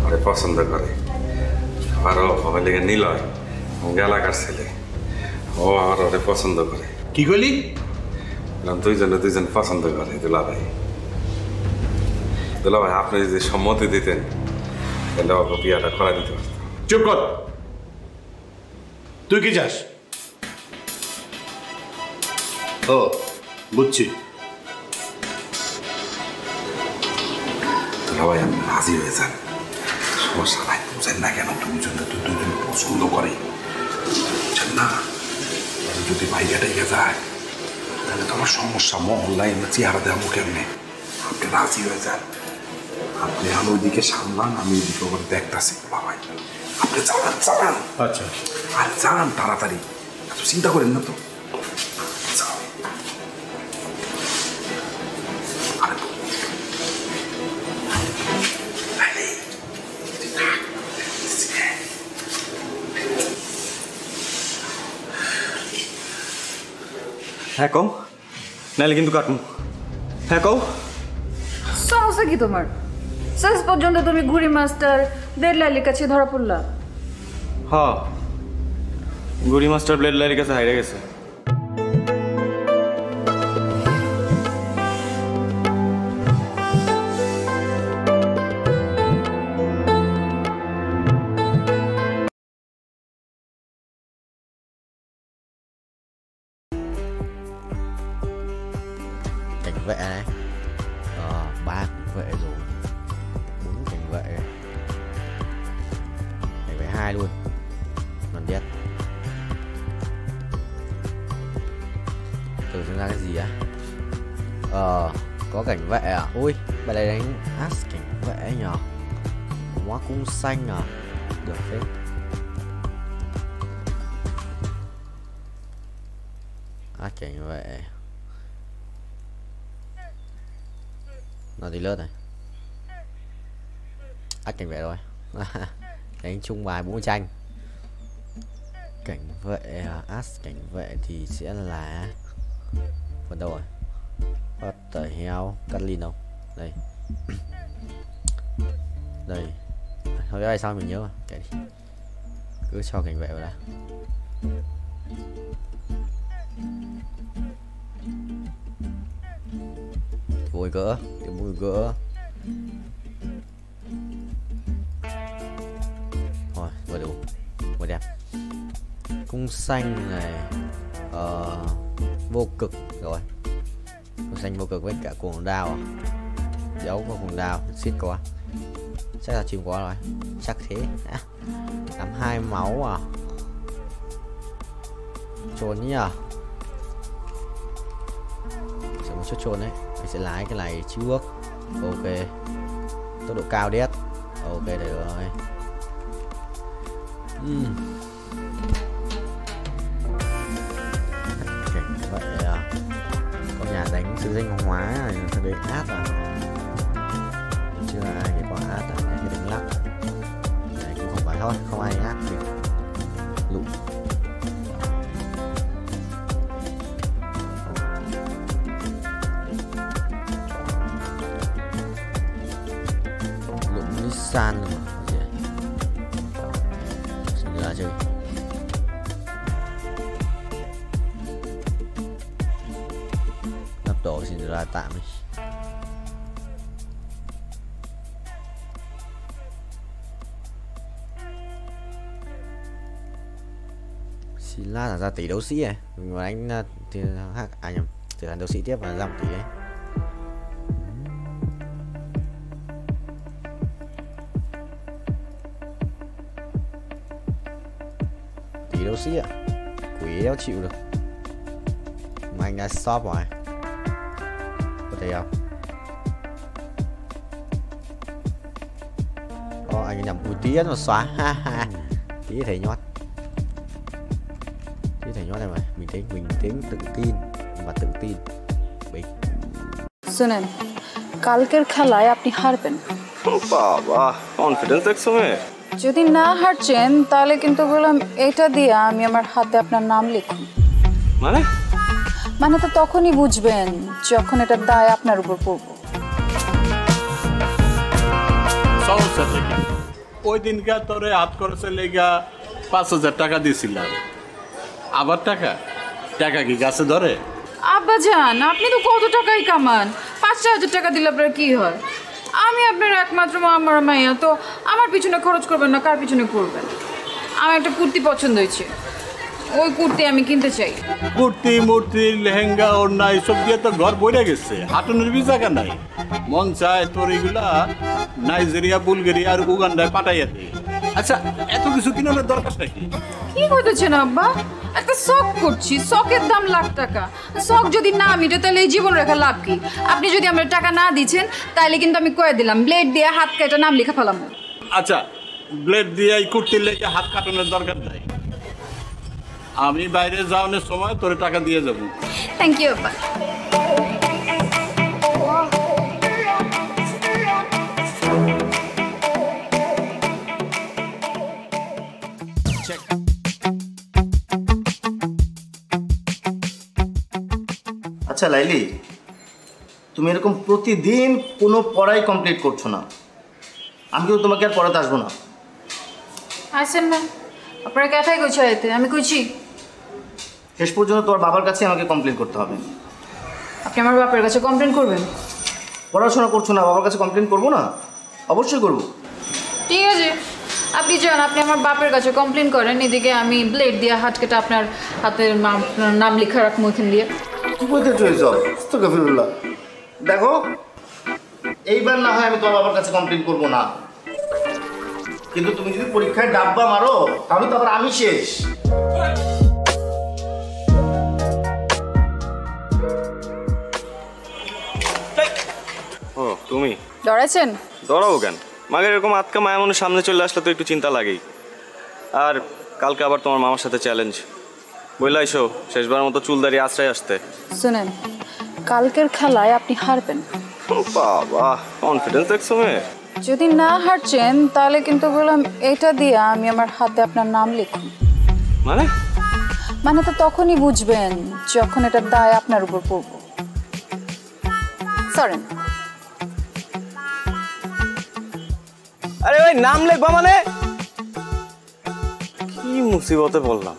আরে পছন্দ করে, আরো হবে লেগে নিলয় এলাকার ছেলে, ও আমার ওরে পছন্দ করে। কি কইলি? দুইজন পছন্দ করে দুলা ভাই। দুলা ভাই আপনি যদি সম্মতি দিতেন তাহলে ওকে বিয়াটা করা দিতে পারতাম। চুপ কর, তুই কি চাস? ও বুঝছি। দুলা ভাই আপনি রাজি হয়ে যান, সমস্যা নাই। বুঝেন না কেন দুজন পছন্দ করে, বুঝছেন না? যদি ভাইয়াটা এগিয়ে যায় তাহলে তো আমার সমস্যা, মহল্লায় চেহারা দেওয়া মুখে এমনি। আপনি রাজি হয়ে যান, আপনি আমি ওইদিকে সামলান, আমি ওইদিকে ওর দেখতেছি। দুলা ভাই আপনি চালান চালান। আচ্ছা আর চালান তাড়াতাড়ি, এত চিন্তা করেন না তো। হ্যাঁ কও, নাহলে কিন্তু কাটুন। হ্যাঁ কও। সমস্যা কি তোমার? শেষ পর্যন্ত তুমি ঘুড়ি মাস্টার ব্লেড লাইলির কাছে ধরা পড়লা। হ্যাঁ, ঘুড়ি মাস্টার ব্লেড লাইলির কাছে হারিয়ে গেছে। Cảnh vệ này, 3 cảnh vệ rồi, 4 cảnh vệ, cảnh vệ 2 luôn, còn biết thử xem ra cái gì á. Có cảnh vệ à? Ui, bài này đánh As cảnh vệ nhở, hóa cung xanh à, được phết. As cảnh vệ nó thì lướt này, cảnh vệ rồi. Đánh chung bài 4 tranh. Cảnh vệ as cảnh vệ thì sẽ là phần đâu rồi? What the hell? Catlin đâu? Đây. Đây. Thôi cái này sao mình nhớ mà, kệ đi. Cứ cho cảnh vệ vào đã. Bùi gỡ, điểm bùi gỡ. Rồi, vừa đủ, vừa đẹp. Cung xanh này, vô cực rồi. Cung xanh vô cực với cả cuồng đao. Dấu có cuồng đao, xít quá. Chắc là chim quá rồi, chắc thế. Làm 2 máu à? Trốn nhỉ? Sẽ một chút trốn đấy. Mình sẽ lái cái này trước. Ok, tốc độ cao đét. Ok, được rồi. Cảnh vậy à? Có nhà đánh sư danh hóa này, sau đấy át à? Chưa là ai để qua át à? Cái đánh lắc này cũng không phải thôi, không ai át mình lụ. San mà xin ra chơi. Lắp tổ xin ra tạm đi. Xin la ra tỷ đấu sĩ này, mình mà đánh thì nhầm, trở thành đấu sĩ tiếp và ra 1 tỷ ấy. Đấu sĩ ạ, quỷ đéo chịu được mà anh đã stop rồi, có thấy không? Anh nhầm cùi tía nó xóa. Tí thầy nhót, tí thầy nhót này mà bình tĩnh tự tin và tự tin. শুনেন, কালকের খেলায় আপনি হারবেন। বাবা, confidence দেখছো মে? যদি না হারছেন তাহলে কিন্তু বললাম এটা দিয়ে আমি আমার হাতে আপনার নাম লিখুন। মানে তো তখনই বুঝবেন যখন এটা দায় আপনার উপর পড়বো। ওই দিনকা তোরে হাত খরচের লেগা 5,000 টাকা দিয়েছিলাম। আবার টাকা কি গাছে ধরে? আব্বা জান, আপনি তো কত টাকাই কামান, 5,000 টাকা দিলে আপনার কি হয়? আমি আপনার একমাত্র আমার মাইয়া, তো আমার পিছনে খরচ করবেন না, কার পিছনে করবেন? আমার একটা কুর্তি পছন্দ হয়েছে, ওই কুর্তি আমি কিনতে চাই। কুর্তি মূর্তি লেহেঙ্গা ওড়না এসব দিয়ে তো ঘর বইরে গেছে, হাঁটুনের বি জায়গা নাই। মন চায় তোর এগুলা নাইজেরিয়া, বুলগেরিয়া আর উগান্ডায় পাঠাইয়া দিই। আচ্ছা, এত কিছু কিনার দরকার নাকি? কি করতেছেন আব্বা? একটা শখ করছি, শখের দাম লাখ টাকা। শখ যদি না মিটে তাহলে এই জীবন রেখা লাভ কি? আপনি যদি আমার টাকা না দিচ্ছেন তাহলে কিন্তু আমি কয়ে দিলাম ব্লেড দিয়ে হাত কেটে নাম লেখা ফেলাম। আচ্ছা, ব্লেড দিয়ে এই কুর্তির লেগে হাত কাটানোর দরকার নাই। আমি বাইরে যাওয়ার সময় তোরে টাকা দিয়ে যাবো। থ্যাংক ইউ আব্বা। আচ্ছা লাইলি, তুমি এরকম প্রতিদিন কোনো পড়াই কমপ্লিট করছো না, আমি কিন্তু তোমাকে আর পড়াতে আসবো না। আসেন না, আপনারা কেঠাই কইছো এতে, আমি কইছি শেষ পর্যন্ত তোমার বাবার কাছে আমাকে কমপ্লেন করতে হবে। আপনি আমার বাপের কাছে কমপ্লেন করবেন? পড়াশোনা করছো না, বাবার কাছে কমপ্লেন করবো না? অবশ্যই করবো। ঠিক আছে, আপনি যান, আপনি আমার বাপের কাছে কমপ্লেন করেন, এদিকে আমি ব্লেড দিয়ে হাত কেটে আপনার হাতের নাম লেখা রাখবো এখান দিয়ে। দেখো, এইবার না হয় আমি তোমার বাবার কাছে কমপ্লেন করবো না, কিন্তু তুমি যদি পরীক্ষায় ডাব্বা মারো তাহলে তো আবার আমি শেষ। ও তুমি ডরাইছেন? ডরাবো কেন? মাগের এরকম আটকা মায়া মনের সামনে চলে আসলে তো একটু চিন্তা লাগেই। আর কালকে আবার তোমার মামার সাথে চ্যালেঞ্জ, বললে আইসো শেষবার মতো চুল দাঁড়িয়ে আশ্রয় আসতে। শুনেন, কালকের খেলায় আপনি হারবেন। বাবা, কনফিডেন্স দেখছো মেয়ে। যদি না হারছেন তাহলে কিন্তু বললাম এটা দিয়ে আমি আমার হাতে আপনার নাম লিখুন। মানে তো তখনই বুঝবেন যখন এটার দায় আপনার উপর পড়ব। সরেন। আরে ভাই, নাম লিখবা মানে? কি মুসিবতে বললাম,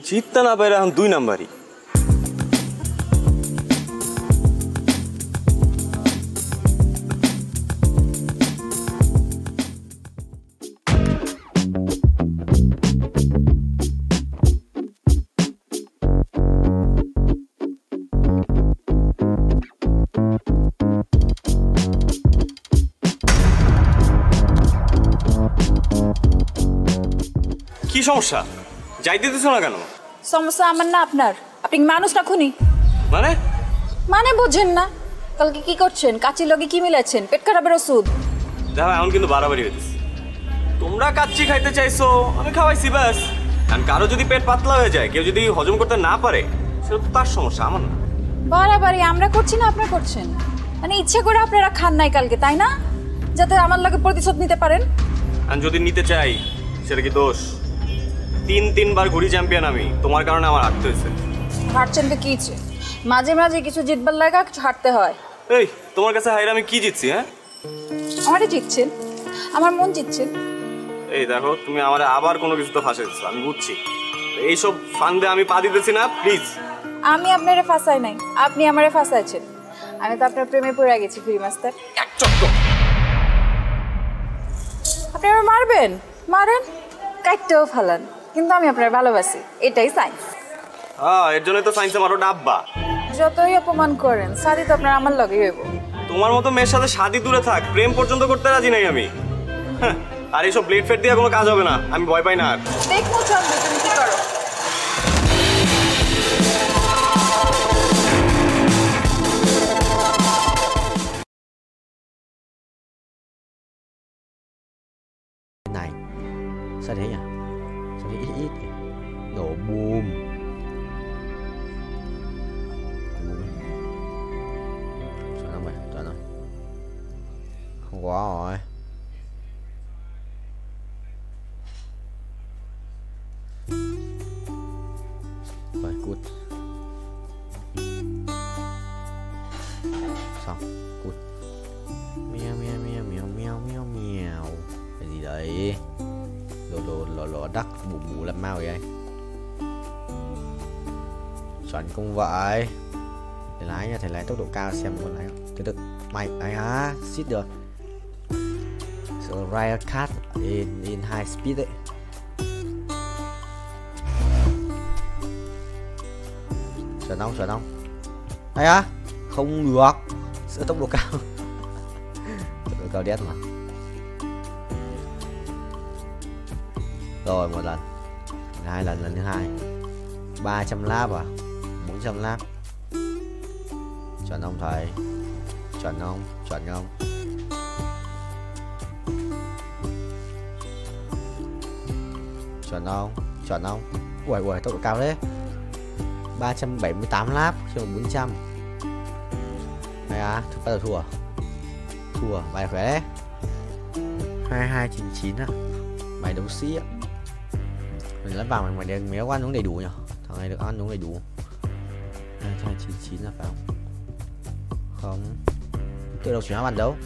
জিততে না পারে এখন 2 নাম্বারই। কি সমস্যা? যাইতে দিছো না কেন? সমস্যা আমার না আপনার। আপনি মানুষ না খুনি? মানে বুঝেন না? কালকে কি করছেন? কাচির লগে কি মিলাচ্ছেন? পেট খারাপের ওষুধ। দেখো, এখন কিন্তু বাড়াবাড়ি হইতেছে। তোমরা কাচ্চি খাইতে চাইছো, আমি খাওয়াইছি ব্যাস। কারণ কারো যদি পেট পাতলা হয়ে যায়, কেউ যদি হজম করতে না পারে, সেটা তো তার সমস্যা, আমার না। বাড়াবাড়ি আমরা করছি না আপনারা করছেন? মানে ইচ্ছে করে আপনারা খান নাই কালকে, তাই না? যাতে আমার লগে প্রতিশোধ নিতে পারেন। আর যদি নিতে চাই, সেটা কি দোষ? 3 বার ঘুরি চ্যাম্পিয়ন আমি, তোমার কারণে আমার হারতে হয়েছে। হারছেন তো কি হচ্ছে? মাঝে মাঝে কিছু জিতবার লাগা কিছু হারতে হয়। এই, তোমার কাছে হাইরা আমি কি জিতছি? হ্যাঁ, আমারই জিতছেন, আমার মন জিতছেন। এই দেখো, তুমি আমার আবার কোনো কিছু তো ফাঁসে দিচ্ছ, আমি বুঝছি। এইসব ফান্দে আমি পা দিতেছি না, প্লিজ। আমি আপনারে ফাঁসাই নাই, আপনি আমারে ফাঁসাইছেন। আমি তো আপনার প্রেমে পড়ে গেছি ফ্রি মাস্টার। আপনি আমার মারবেন, মারেন, কাটতেও ফালান, কিন্তু আমি আপনার ভালোবাসি, এটাই সায়েন্স। হ্যাঁ, এর জন্যই তো সায়েন্সে মারো ডাব্বা। যতই অপমান করেন, শাদি তো আপনার আমার লগেই হইব। তোমার মতো মেয়ের সাথে শাদি দূরে থাক, প্রেম পর্যন্ত করতে রাজি নাই আমি। আর এইসব ব্লেড ফেড দিয়ে কোনো কাজ হবে না, আমি ভয় পাই না আর। দেখো চন্দ্র, তুমি কি করো। Này, sao thế nhỉ? Sao thế ít đổ bùm. Sao nó mày, sao nó không quá rồi. Rồi, cút. Xong, cút. Meo meo meo meo meo meo meo. Cái gì đấy? Lò đắc bù bù làm mau vậy. Chuẩn không vậy. Thầy lái nha, thầy lái tốc độ cao xem con lái không. Từ từ, mày ấy á, xít được. So riot cut in high speed đấy. Chuẩn không? Hay á? Không được. Sửa tốc độ cao. Tốc độ cao đét mà. Rồi, 1 lần, 2 lần, lần thứ 2, 300 lap à, 400 lap. Chuẩn không thầy? Chuẩn không? Chuẩn không? Ui, tốc độ cao thế. 378 lap, chứ 400. Mày à, bắt đầu thua. Thua, mày khỏe đấy. 2299 á. Mày đấu sĩ á. Mình lắp vào mày đã ăn uống đầy đủ nhỉ? Thằng này được ăn uống đầy đủ. 2299 là phải không? Không. Tự đầu chuyển ban đấu.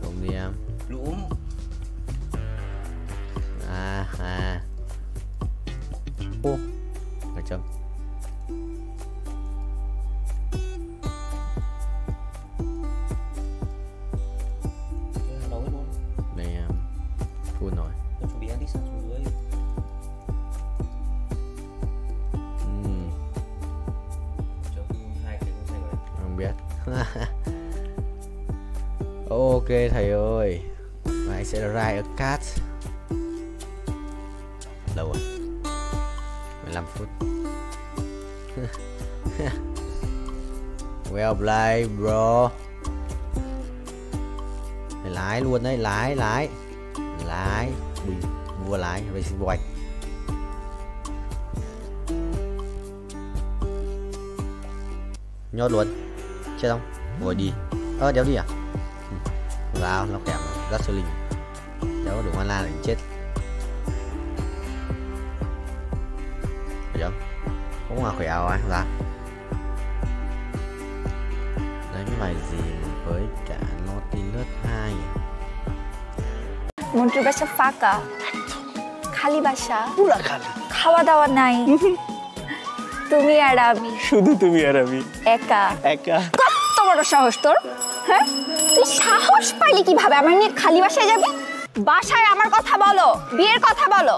Đúng đi em. Đúng. Ô, phải chấm. Này em thua rồi. Chuẩn bị ăn đi sang xuống dưới. Không biết. Ok thầy ơi, mày sẽ ra ở cát. Lâu rồi, 15 phút. Well played bro. Mày lái luôn đấy, lái vua lái racing boy. Nhốt luôn, chết không? Ngồi đi. Đéo đi à? Vào, nó kèm rất siêu linh. Đéo có đủ mana để chết. Phải không? Cũng là khỏe rồi, ra. Đánh bài gì với cả Nautilus 2? মন্টুর বাসা ফাঁকা, খালি বাসা, খাওয়া দাওয়া নাই, তুমি আর আমি, শুধু তুমি আর আমি একা একা। কত বড় সাহস তোর, হ্যাঁ? তুই সাহস পাইলি কিভাবে আমার নিয়ে খালি বাসায় যাবি? বাসায় আমার কথা বলো, বিয়ের কথা বলো,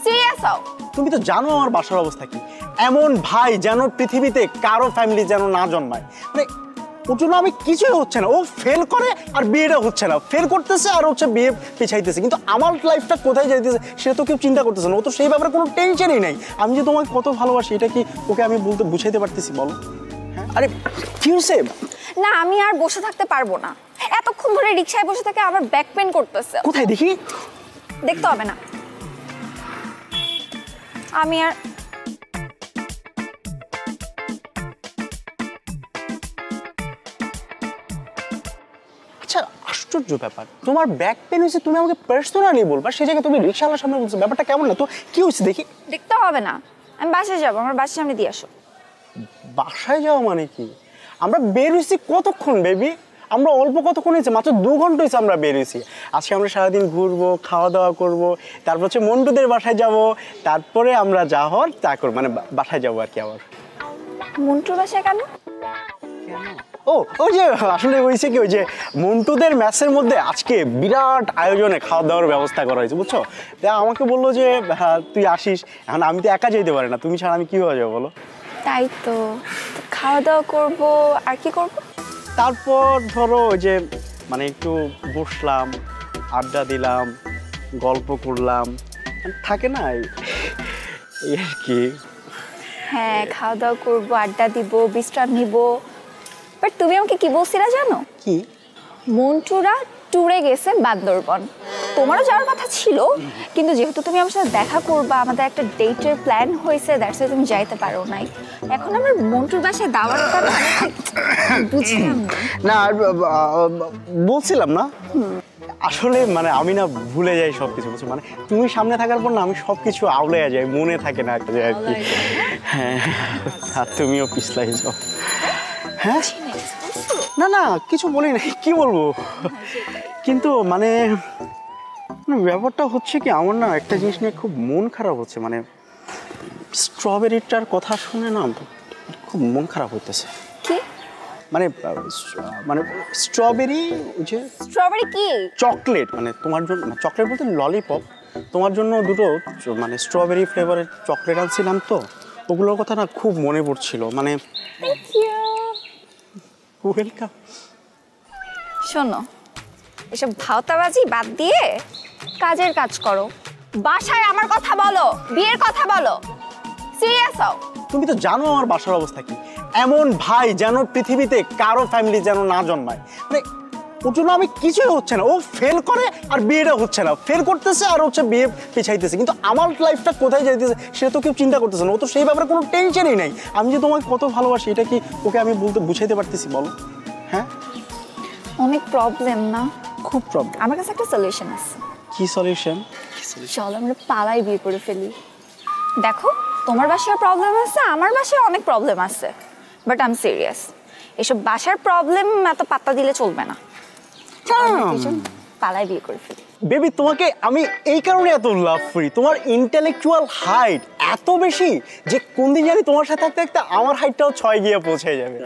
সিরিয়াস হও। তুমি তো জানো আমার বাসার অবস্থা কি। এমন ভাই যেন পৃথিবীতে কারো ফ্যামিলি যেন না জন্মায়। মানে ওর জন্য আমি কিছুই হচ্ছে না। ও ফেল করে আর বিয়েটা হচ্ছে না, ফেল করতেছে আর হচ্ছে বিয়ে পিছাইতেছে। কিন্তু আমার লাইফটা কোথায় যাইতেছে সেটা তো কেউ চিন্তা করতেছে না। ও তো সেই ব্যাপারে কোনো টেনশনই নাই। আমি যে তোমাকে কত ভালোবাসি এটা কি ওকে আমি বলতে বুঝাইতে পারতেছি বলো? হ্যাঁ, আরে কি হয়েছে? না, আমি আর বসে থাকতে পারবো না। এতক্ষণ ধরে রিকশায় বসে থেকে আমার ব্যাক পেন করতেছে। কোথায় দেখি? দেখতে হবে না, আমি আর আচ্ছা, আশ্চর্য ব্যাপার। তোমার ব্যাক পেন হয়েছে, তুমি আমাকে পার্সোনালি বলবা, সেই জায়গায় তুমি রিকশাওয়ালার সামনে বলছো। ব্যাপারটা কেমন না? তো কি হয়েছে দেখি? দেখতে হবে না, আমি বাসায় যাবো। আমার বাসার সামনে দিয়ে আসো। বাসায় যাওয়া মানে কি? আমরা বের হয়েছি কতক্ষণ বেবি? আমরা অল্প কতক্ষণ হয়েছে, মাত্র 2 ঘন্টা হয়েছে আমরা বের হয়েছি। আজকে আমরা সারাদিন ঘুরবো, খাওয়া দাওয়া করবো, তারপর হচ্ছে মন্টুদের বাসায় যাব, তারপরে আমরা যা হওয়ার তা করবো, মানে বাসায় যাবো আর কি। আবার মন্টুর বাসায় কেন? ওই যে আসলে হয়েছে কি, ওই যে মন্টুদের ম্যাচের মধ্যে আজকে বিরাট আয়োজনে খাওয়া দাওয়ার ব্যবস্থা করা হয়েছে, বুঝছো? আমাকে বললো যে হ্যাঁ তুই আসিস। এখন আমি তো একা যেতে পারি না, তুমি ছাড়া আমি কীভাবে যাবো বলো? তাই তো, খাওয়া দাওয়া করবো আর কি করবো? তারপর ধরো ওই যে মানে একটু বসলাম, আড্ডা দিলাম, গল্প করলাম, থাকে না এই আর কি। হ্যাঁ, খাওয়া দাওয়া করবো, আড্ডা দিব, বিশ্রাম নিব। বাট তুমি আমাকে কি বলছিলা জানো? কি? মন্টুরা ট্যুরে গেছে বান্দরবন। তোমারও যাওয়ার কথা ছিল, কিন্তু যেহেতু তুমি আমার সাথে দেখা করবা, আমাদের একটা ডেটের প্ল্যান হয়েছে, দ্যাটস তুমি যাইতে পারো নাই। এখন আমার মন্টুর বাসায় দাওয়াতটা বুঝলাম না, বলছিলাম না আসলে মানে আমি না ভুলে যাই সবকিছু, বুঝছো? মানে তুমি সামনে থাকার পর না আমি সবকিছু আউলাইয়া যাই, মনে থাকে না আর কি। হ্যাঁ, আর তুমিও পিছলাই যাও। হ্যাঁ, না না কিছু বলি নাই, কি বলবো। কিন্তু মানে ব্যাপারটা হচ্ছে কি, আমার না একটা জিনিস নিয়ে খুব মন খারাপ হচ্ছে। মানে স্ট্রবেরিটার কথা শুনে না খুব মন খারাপ হইতেছে। কি মানে? মানে স্ট্রবেরি, যে স্ট্রবেরি কি? চকলেট, মানে তোমার জন্য চকলেট বলতে ললিপপ, তোমার জন্য দুটো মানে স্ট্রবেরি ফ্লেভারের চকলেট আনছিলাম, তো ওগুলোর কথা না খুব মনে পড়ছিল। মানে থ্যাংক ইউ। ওয়েলকাম। শোনো, এসব ভাওতাবাজি বাদ দিয়ে কাজের কাজ করো। বাসায় আমার কথা বলো, বিয়ের কথা বলো, সিরিয়াস হও। তুমি তো জানো আমার বাসার অবস্থা কি। এমন ভাই যেন পৃথিবীতে কারো ফ্যামিলি যেন না জন্মায়। মানে ওর জন্য আমি কিছুই হচ্ছে না, ও ফেল করে আর বিয়েটা হচ্ছে না, ফেল করতেছে আর হচ্ছে বিয়ে পিছাইতেছে, কিন্তু আমার লাইফটা কোথায় যাইতেছে সেটা তো কেউ চিন্তা করতেছে না। ও তো সেই ব্যাপারে কোনো টেনশনই নাই। আমি যে তোমাকে কত ভালোবাসি এটা কি ওকে আমি বুঝাইতে পারতেছি বলো? হ্যাঁ, অনেক প্রবলেম না? খুব প্রবলেম। আমার কাছে একটা সলিউশন আছে। কি সলিউশন? চল আমরা পালাই বিয়ে করে ফেলি। দেখো তোমার বাসায় প্রবলেম আছে, আমার বাসায় অনেক প্রবলেম আছে, বাট আই এম সিরিয়াস। এসব বাসার প্রবলেম এত পাত্তা দিলে চলবে না। পালাই বিয়ে করে ফেলি। বেবি তোমাকে আমি এই কারণে এত লাভ করি, তোমার ইন্টেলেকচুয়াল হাইট এত বেশি যে কোন দিন জানি তোমার সাথে থাকতে থাকতে আমার হাইটটাও 6 গিয়ে পৌঁছে যাবে।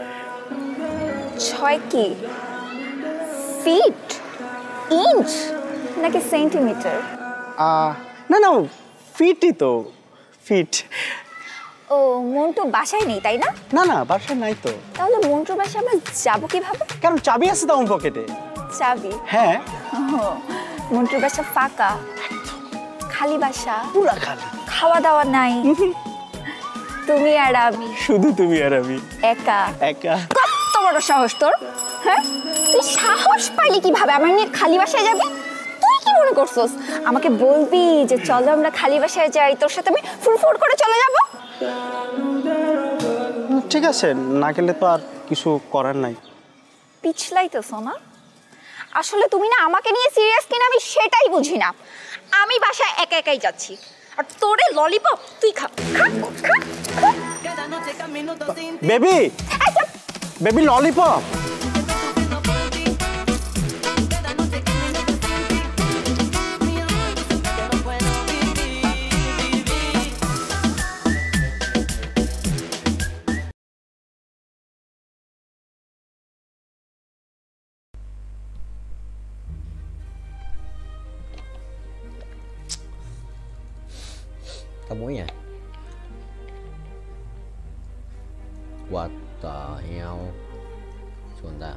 6 কি? ফিট, ইঞ্চ নাকি সেন্টিমিটার? না না, ফিটই তো, ফিট। ও মন্টু বাসায় নেই তাই না? না না, বাসায় নাই তো। তাহলে মন্টুর বাসায় আমরা যাবো কিভাবে? কারণ চাবি আছে তো আমার পকেটে। চাবি? হ্যাঁ। মন্টুর বাসা ফাঁকা, খালি বাসা, পুরা খালি, খাওয়া দাওয়া নাই, তুমি আর আমি, শুধু তুমি আর আমি, একা একা। কত বড় সাহস তোর! হ্যাঁ, তুই সাহস পাইলি কিভাবে আমার নিয়ে খালি বাসায় যাবি? তুই কি মনে করছস আমাকে বলবি যে চলো আমরা খালি বাসায় যাই, তোর সাথে আমি ফুরফুর করে চলে যাব? ঠিক আছে, না গেলে তো আর কিছু করার নাই। পিছলাইতেছ না? আসলে তুমি না আমাকে নিয়ে সিরিয়াস কিনা আমি সেটাই বুঝি না। আমি বাসায় একা একাই যাচ্ছি, আর তোরে ললিপপ তুই খা খা খা। Baby, baby lollipop. Tao muối à? What the hell? Chuồn ra.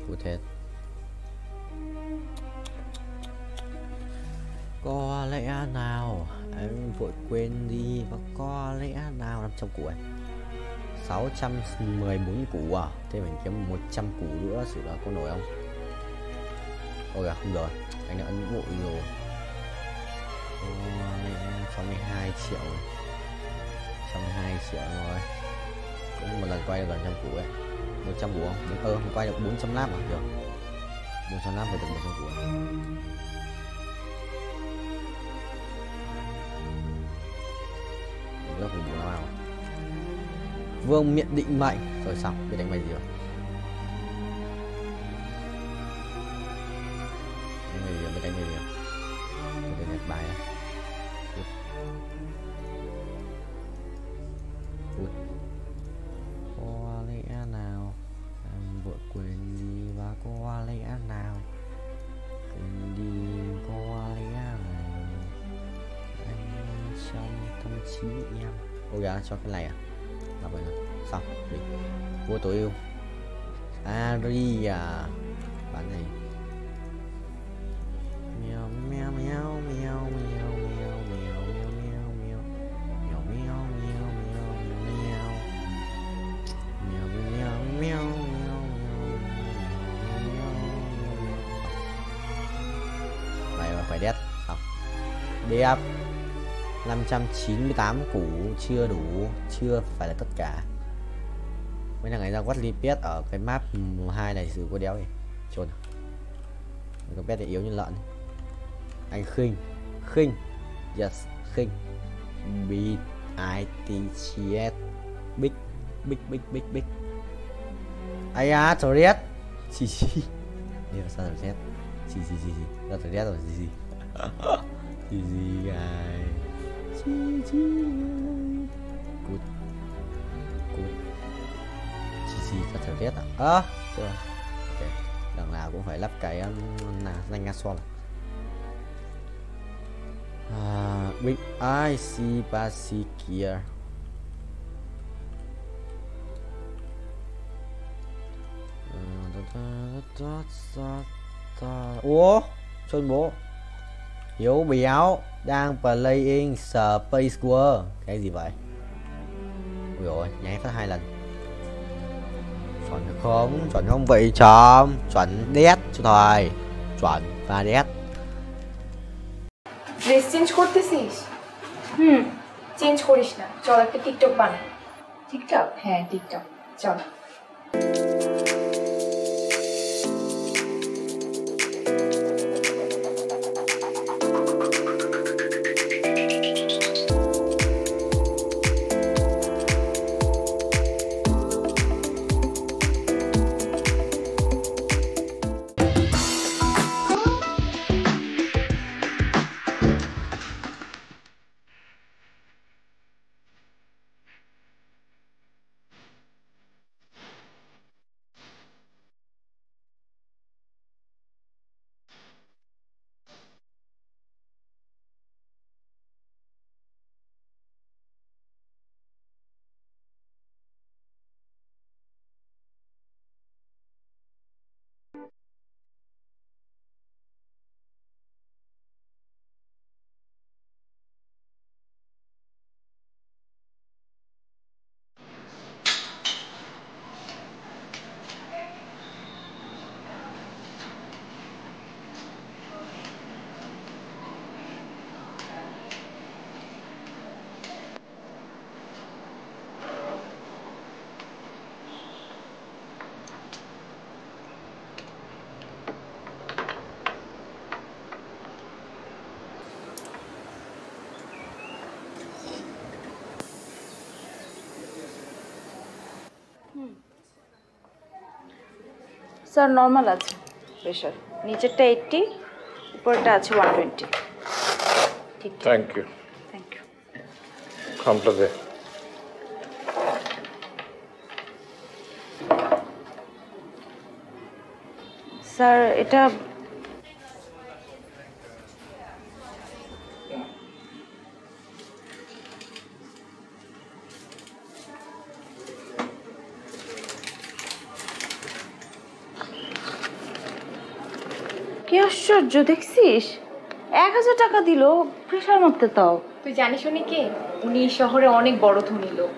Cút hết. Có lẽ nào em vội quên đi, và có lẽ nào 500 củ ấy, 614 củ à? Thế mình kiếm 100 củ nữa sự là có nổi không? Ôi à, không rồi, anh đã ấn vội rồi. 62 triệu, 62 triệu rồi. Cũng một lần quay được gần 100 củ ấy. 100 củ không? Mình quay được 400 lap à? Được, 400 lap phải được 100 củ ấy. Nước mình bù nào. Vương miện định mệnh. Rồi xong, biết đánh bài gì rồi? Đánh bài gì rồi, biết đánh bài gì rồi? Tôi nhặt bài đó. Có lẽ nào em vội quên đi, và có lẽ nào quên đi, có lẽ nào anh trong tâm trí em. Ôi dạ, cho cái này à? Là vậy rồi, xong đi. Vua tối ưu Aria bán này. Mèo mèo mèo mèo mèo mèo mèo mèo mèo mèo mèo mèo mèo mèo mèo mèo mèo này mà phải đét xong. Đẹp 598 củ chưa đủ, chưa phải là tất cả. Mấy thằng ấy ra quát lipet ở cái map 2 này sự có đéo gì trốn. Cái pet này yếu như lợn. Anh khinh khinh yes khinh beat itcs big big big big big ai à trời đất xì xì điều sao trời đất xì xì xì xì ra trời đất rồi xì xì xì xì gai xì xì cút cút xì xì ra trời đất à chưa ok lần nào cũng phải lắp cái danh nga xoa. Big Eye Sipasi kia. Ủa, Sơn bố Hiếu béo Đang playing Space War. Cái gì vậy? Ui dồi, nháy phát 2 lần. Chuẩn được không? Chuẩn không vậy chóm? Chuẩn đét cho thôi. Chuẩn và đét. Dress change করতেছিস? Change করিস না, চল একটা TikTok বানাই। TikTok? হ্যাঁ TikTok, চল। Sir normal আছে pressure, নিচেরটা 80, উপরটা আছে 120। ঠিক। Thank you. Thank you. খামটা দে। স্যার এটা কি আশ্চর্য দেখছিস, 1000 টাকা দিল প্রেশার মারতে। তাও তুই জানিস উনি কে? উনি শহরে অনেক বড় ধনী লোক।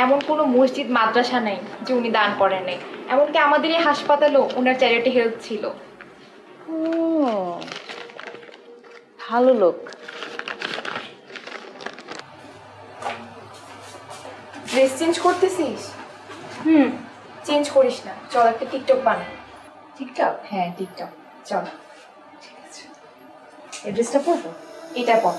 এমন কোনো মসজিদ মাদ্রাসা নাই যে উনি দান করেন নাই। এমনকি আমাদের এই হাসপাতালও ওনার চ্যারিটি হেল্প ছিল। ও ভালো লোক। ড্রেস চেঞ্জ করতেছিস? চেঞ্জ করিস না, চল একটা টিকটক বানাই। টিকটক? হ্যাঁ টিকটক, চল। ঠিক আছে, এই ড্রেসটা পরবো, এটা পর।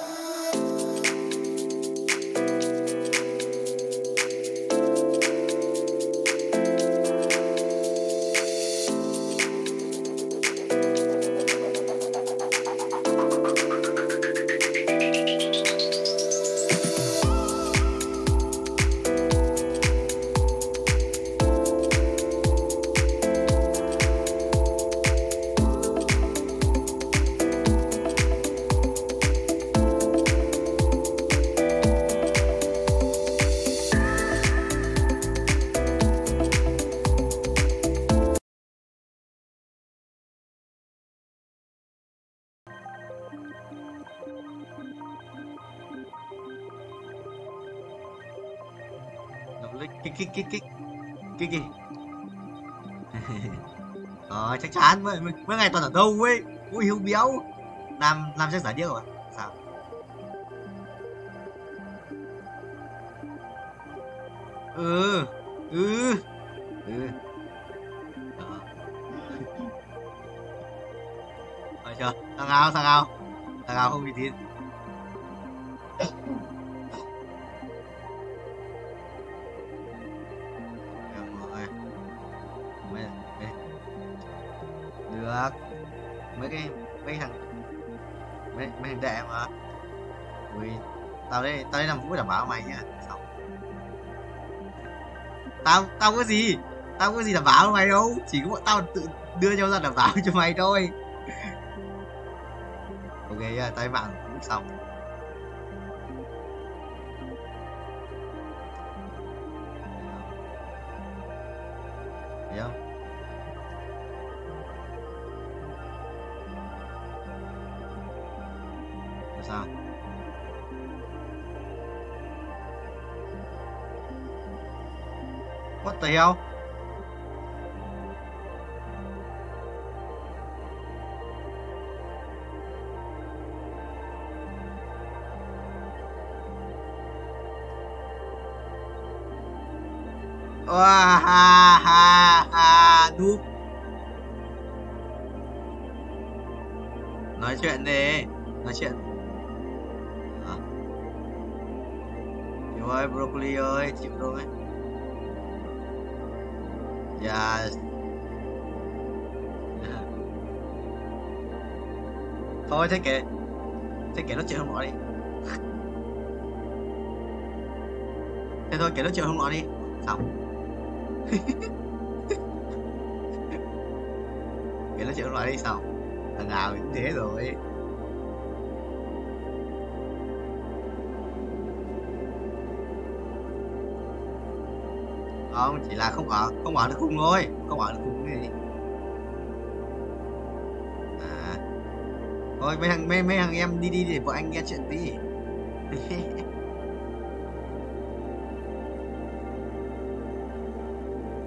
Cái chắc chắn mấy ngày toàn ở đâu ấy. Ui Hiếu béo làm chắc giải điếc rồi. Sao? Ừ. Phải chưa? Thằng nào không uy tín. Được. Mấy thằng đệ mà. Ui, tao đây làm vũ đảm bảo mày nha. Xong. Tao có gì đảm bảo mày đâu, chỉ có bọn tao tự đưa nhau ra đảm bảo cho mày thôi. Ok nhá, tao mạng cũng xong. Thấy không? Sao? What the hell? Đúp. Nói chuyện đi, nói chuyện. Chịu ơi, broccoli ơi, chịu thôi. Yes. Thôi thế kệ nó chuyện không nói đi. Thế thôi kệ nó chuyện không nói đi. Xong. Kệ nó chuyện không nói đi xong. Thằng nào cũng thế rồi. Không, chỉ là không ở được cùng thôi, không ở được cùng gì. À, thôi mấy thằng em đi để bọn anh nghe chuyện đi.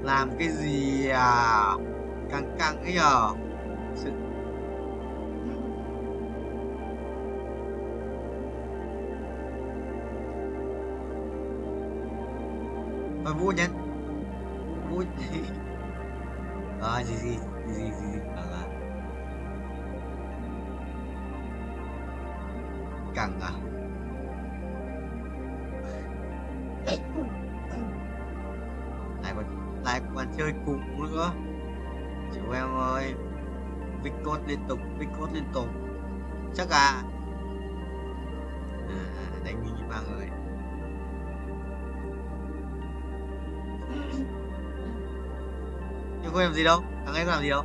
Làm cái gì à, căng ấy nhờ. Thôi vui nhá. Vui. Gì căng à. Lại còn chơi cùng nữa. Chịu em ơi. Vic code liên tục. Chắc à. Đánh mình ba người. Nhưng không làm gì đâu, thằng ấy có làm gì đâu.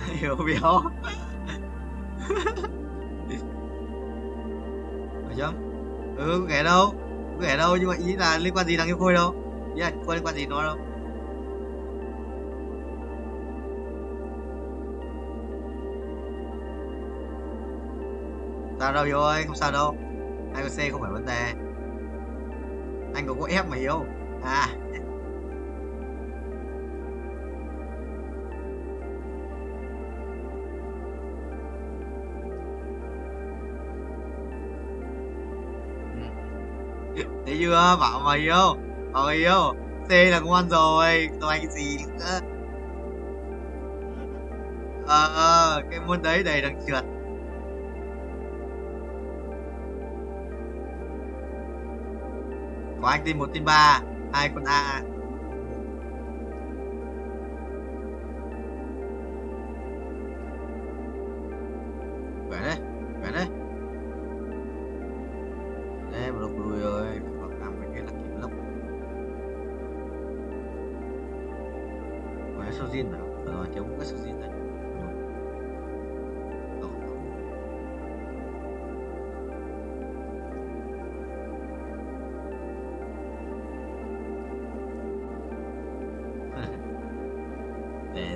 Hiểu béo. Phải chứ? Có kẻ đâu, nhưng mà ý là liên quan gì thằng yêu Khôi đâu. Ý là có liên quan gì nó đâu. Sao đâu Hiếu ơi, không sao đâu. Anh có C không phải vấn đề. Anh có F mà Hiếu. À. Thấy chưa, bảo mà Hiếu. C là ngon rồi, còn anh cái gì nữa. Cái môn đấy đầy đằng trượt. Có anh tin 1 tin 3, 2 con A. Quẻ đấy. Đây, một độc lùi rồi, còn làm cái kia là kiếm lốc. Có sâu zin nào? Rồi, thiếu một cái sâu zin này.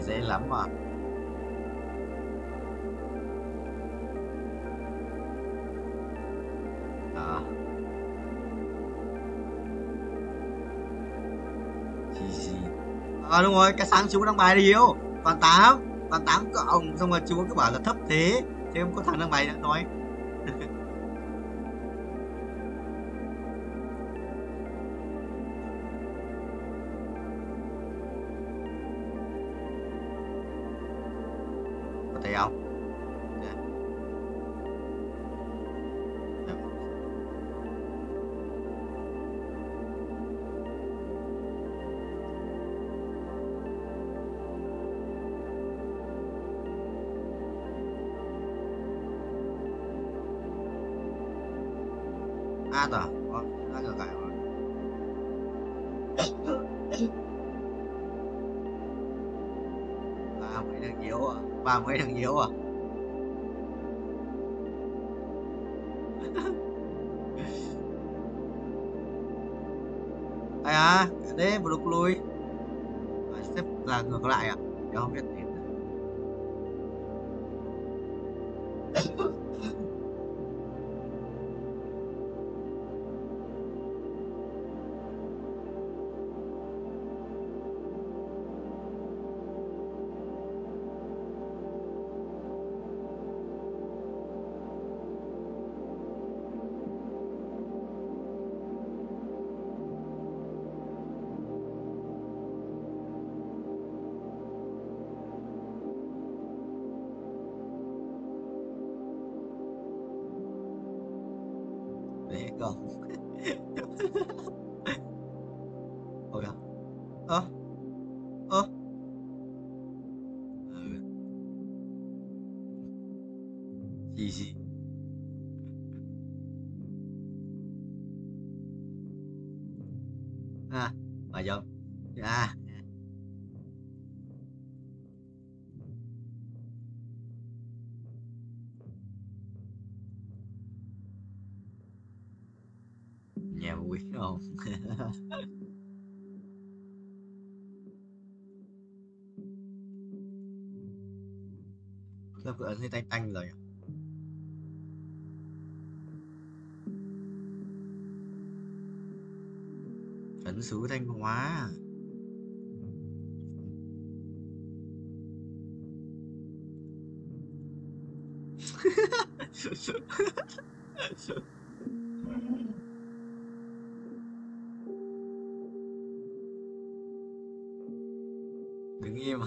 Dễ lắm mà. Đó. Gì. Đúng rồi, cái sáng chú đăng bài đi Hiếu. Toàn 8 cộng, xong rồi chú cứ bảo là thấp thế. Thế không có thằng đăng bài nữa nói. Thấy không? À rồi, đã ngược lại rồi. Ba mấy thằng Hiếu à? Ai à, đấy một lúc lui. Xếp là ngược lại à? Cháu không biết gì. Để con. Ôi à. Ơ. Ơ. Gì. À, mà vô. À. Nhà vui không? Lớp cửa thấy tanh rồi. Trấn xứ Thanh Hóa. Đứng im.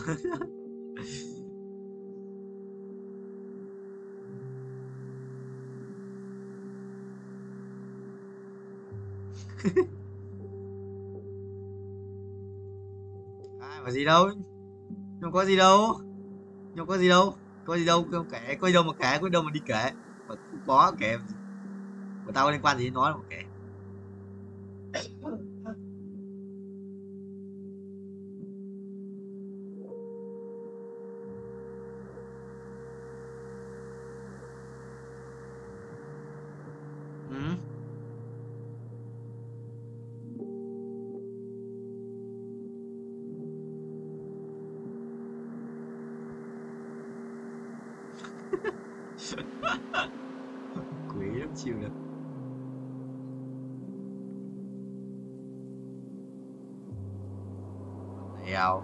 Mà gì đâu, không có gì đâu, không có gì đâu, có gì đâu, không kể, có gì đâu mà kể, có gì đâu mà đi kể, mà có kể, mà tao có liên quan gì đến nó đâu mà kể. Quý lắm chịu được. Đèo.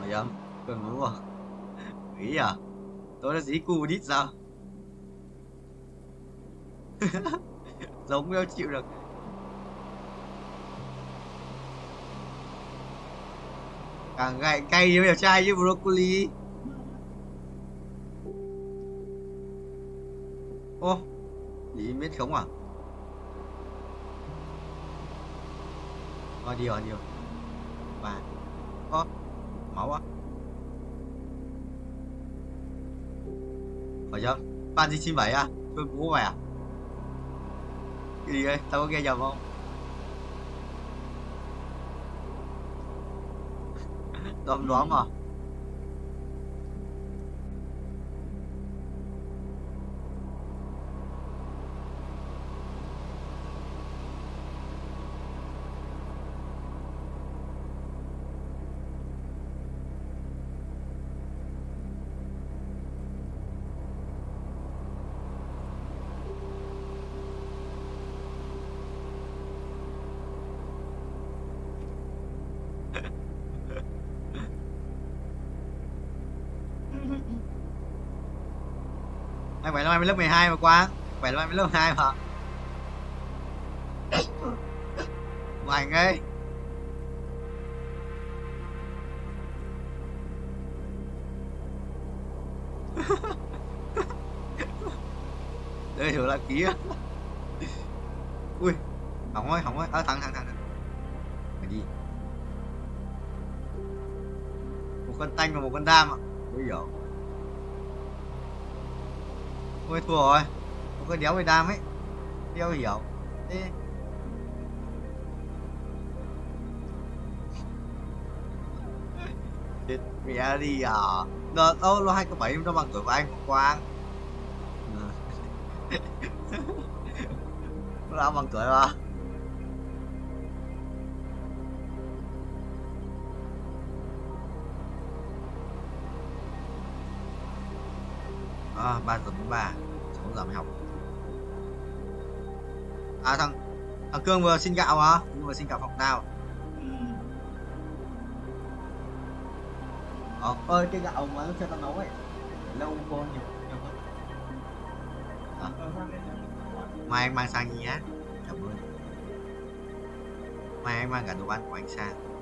Mày dám cơn ngủ à? Quý à? Tôi là dí cu đít sao? Giống nhau chịu được. Càng gậy cay như đẹp trai như broccoli. Ô, gì biết không à? Điều. Và ô, máu á. Phải chưa? Ban gì 97 à? Tôi bố mày à? Cái gì đây? Tao có nghe nhầm không? Đoán mà. Anh phải là em lớp 12 mà Quang. Phải là em lớp 2 mà. Hoành ơi. Đây rồi là kia. Ui, hỏng ơi. Thằng. Cái gì? Một con tanh và một con đam ạ. Ôi giời. Ôi thua rồi. Một con đéo với đam ấy. Đéo hiểu. Thế chết mẹ đi à. Nó 2 nó bằng tuổi của anh Quang. Nó đã bằng tuổi mà. À, 3 giờ 43, 6 giờ mới học. À thằng Cương vừa xin gạo hả? Vừa xin gạo phòng nào? Ơi cái gạo mà cho tao nấu ấy. Lâu cô nhiều à. Mai anh mang sang nhé. Cảm ơn. Mai anh mang cả đồ ăn của anh sang.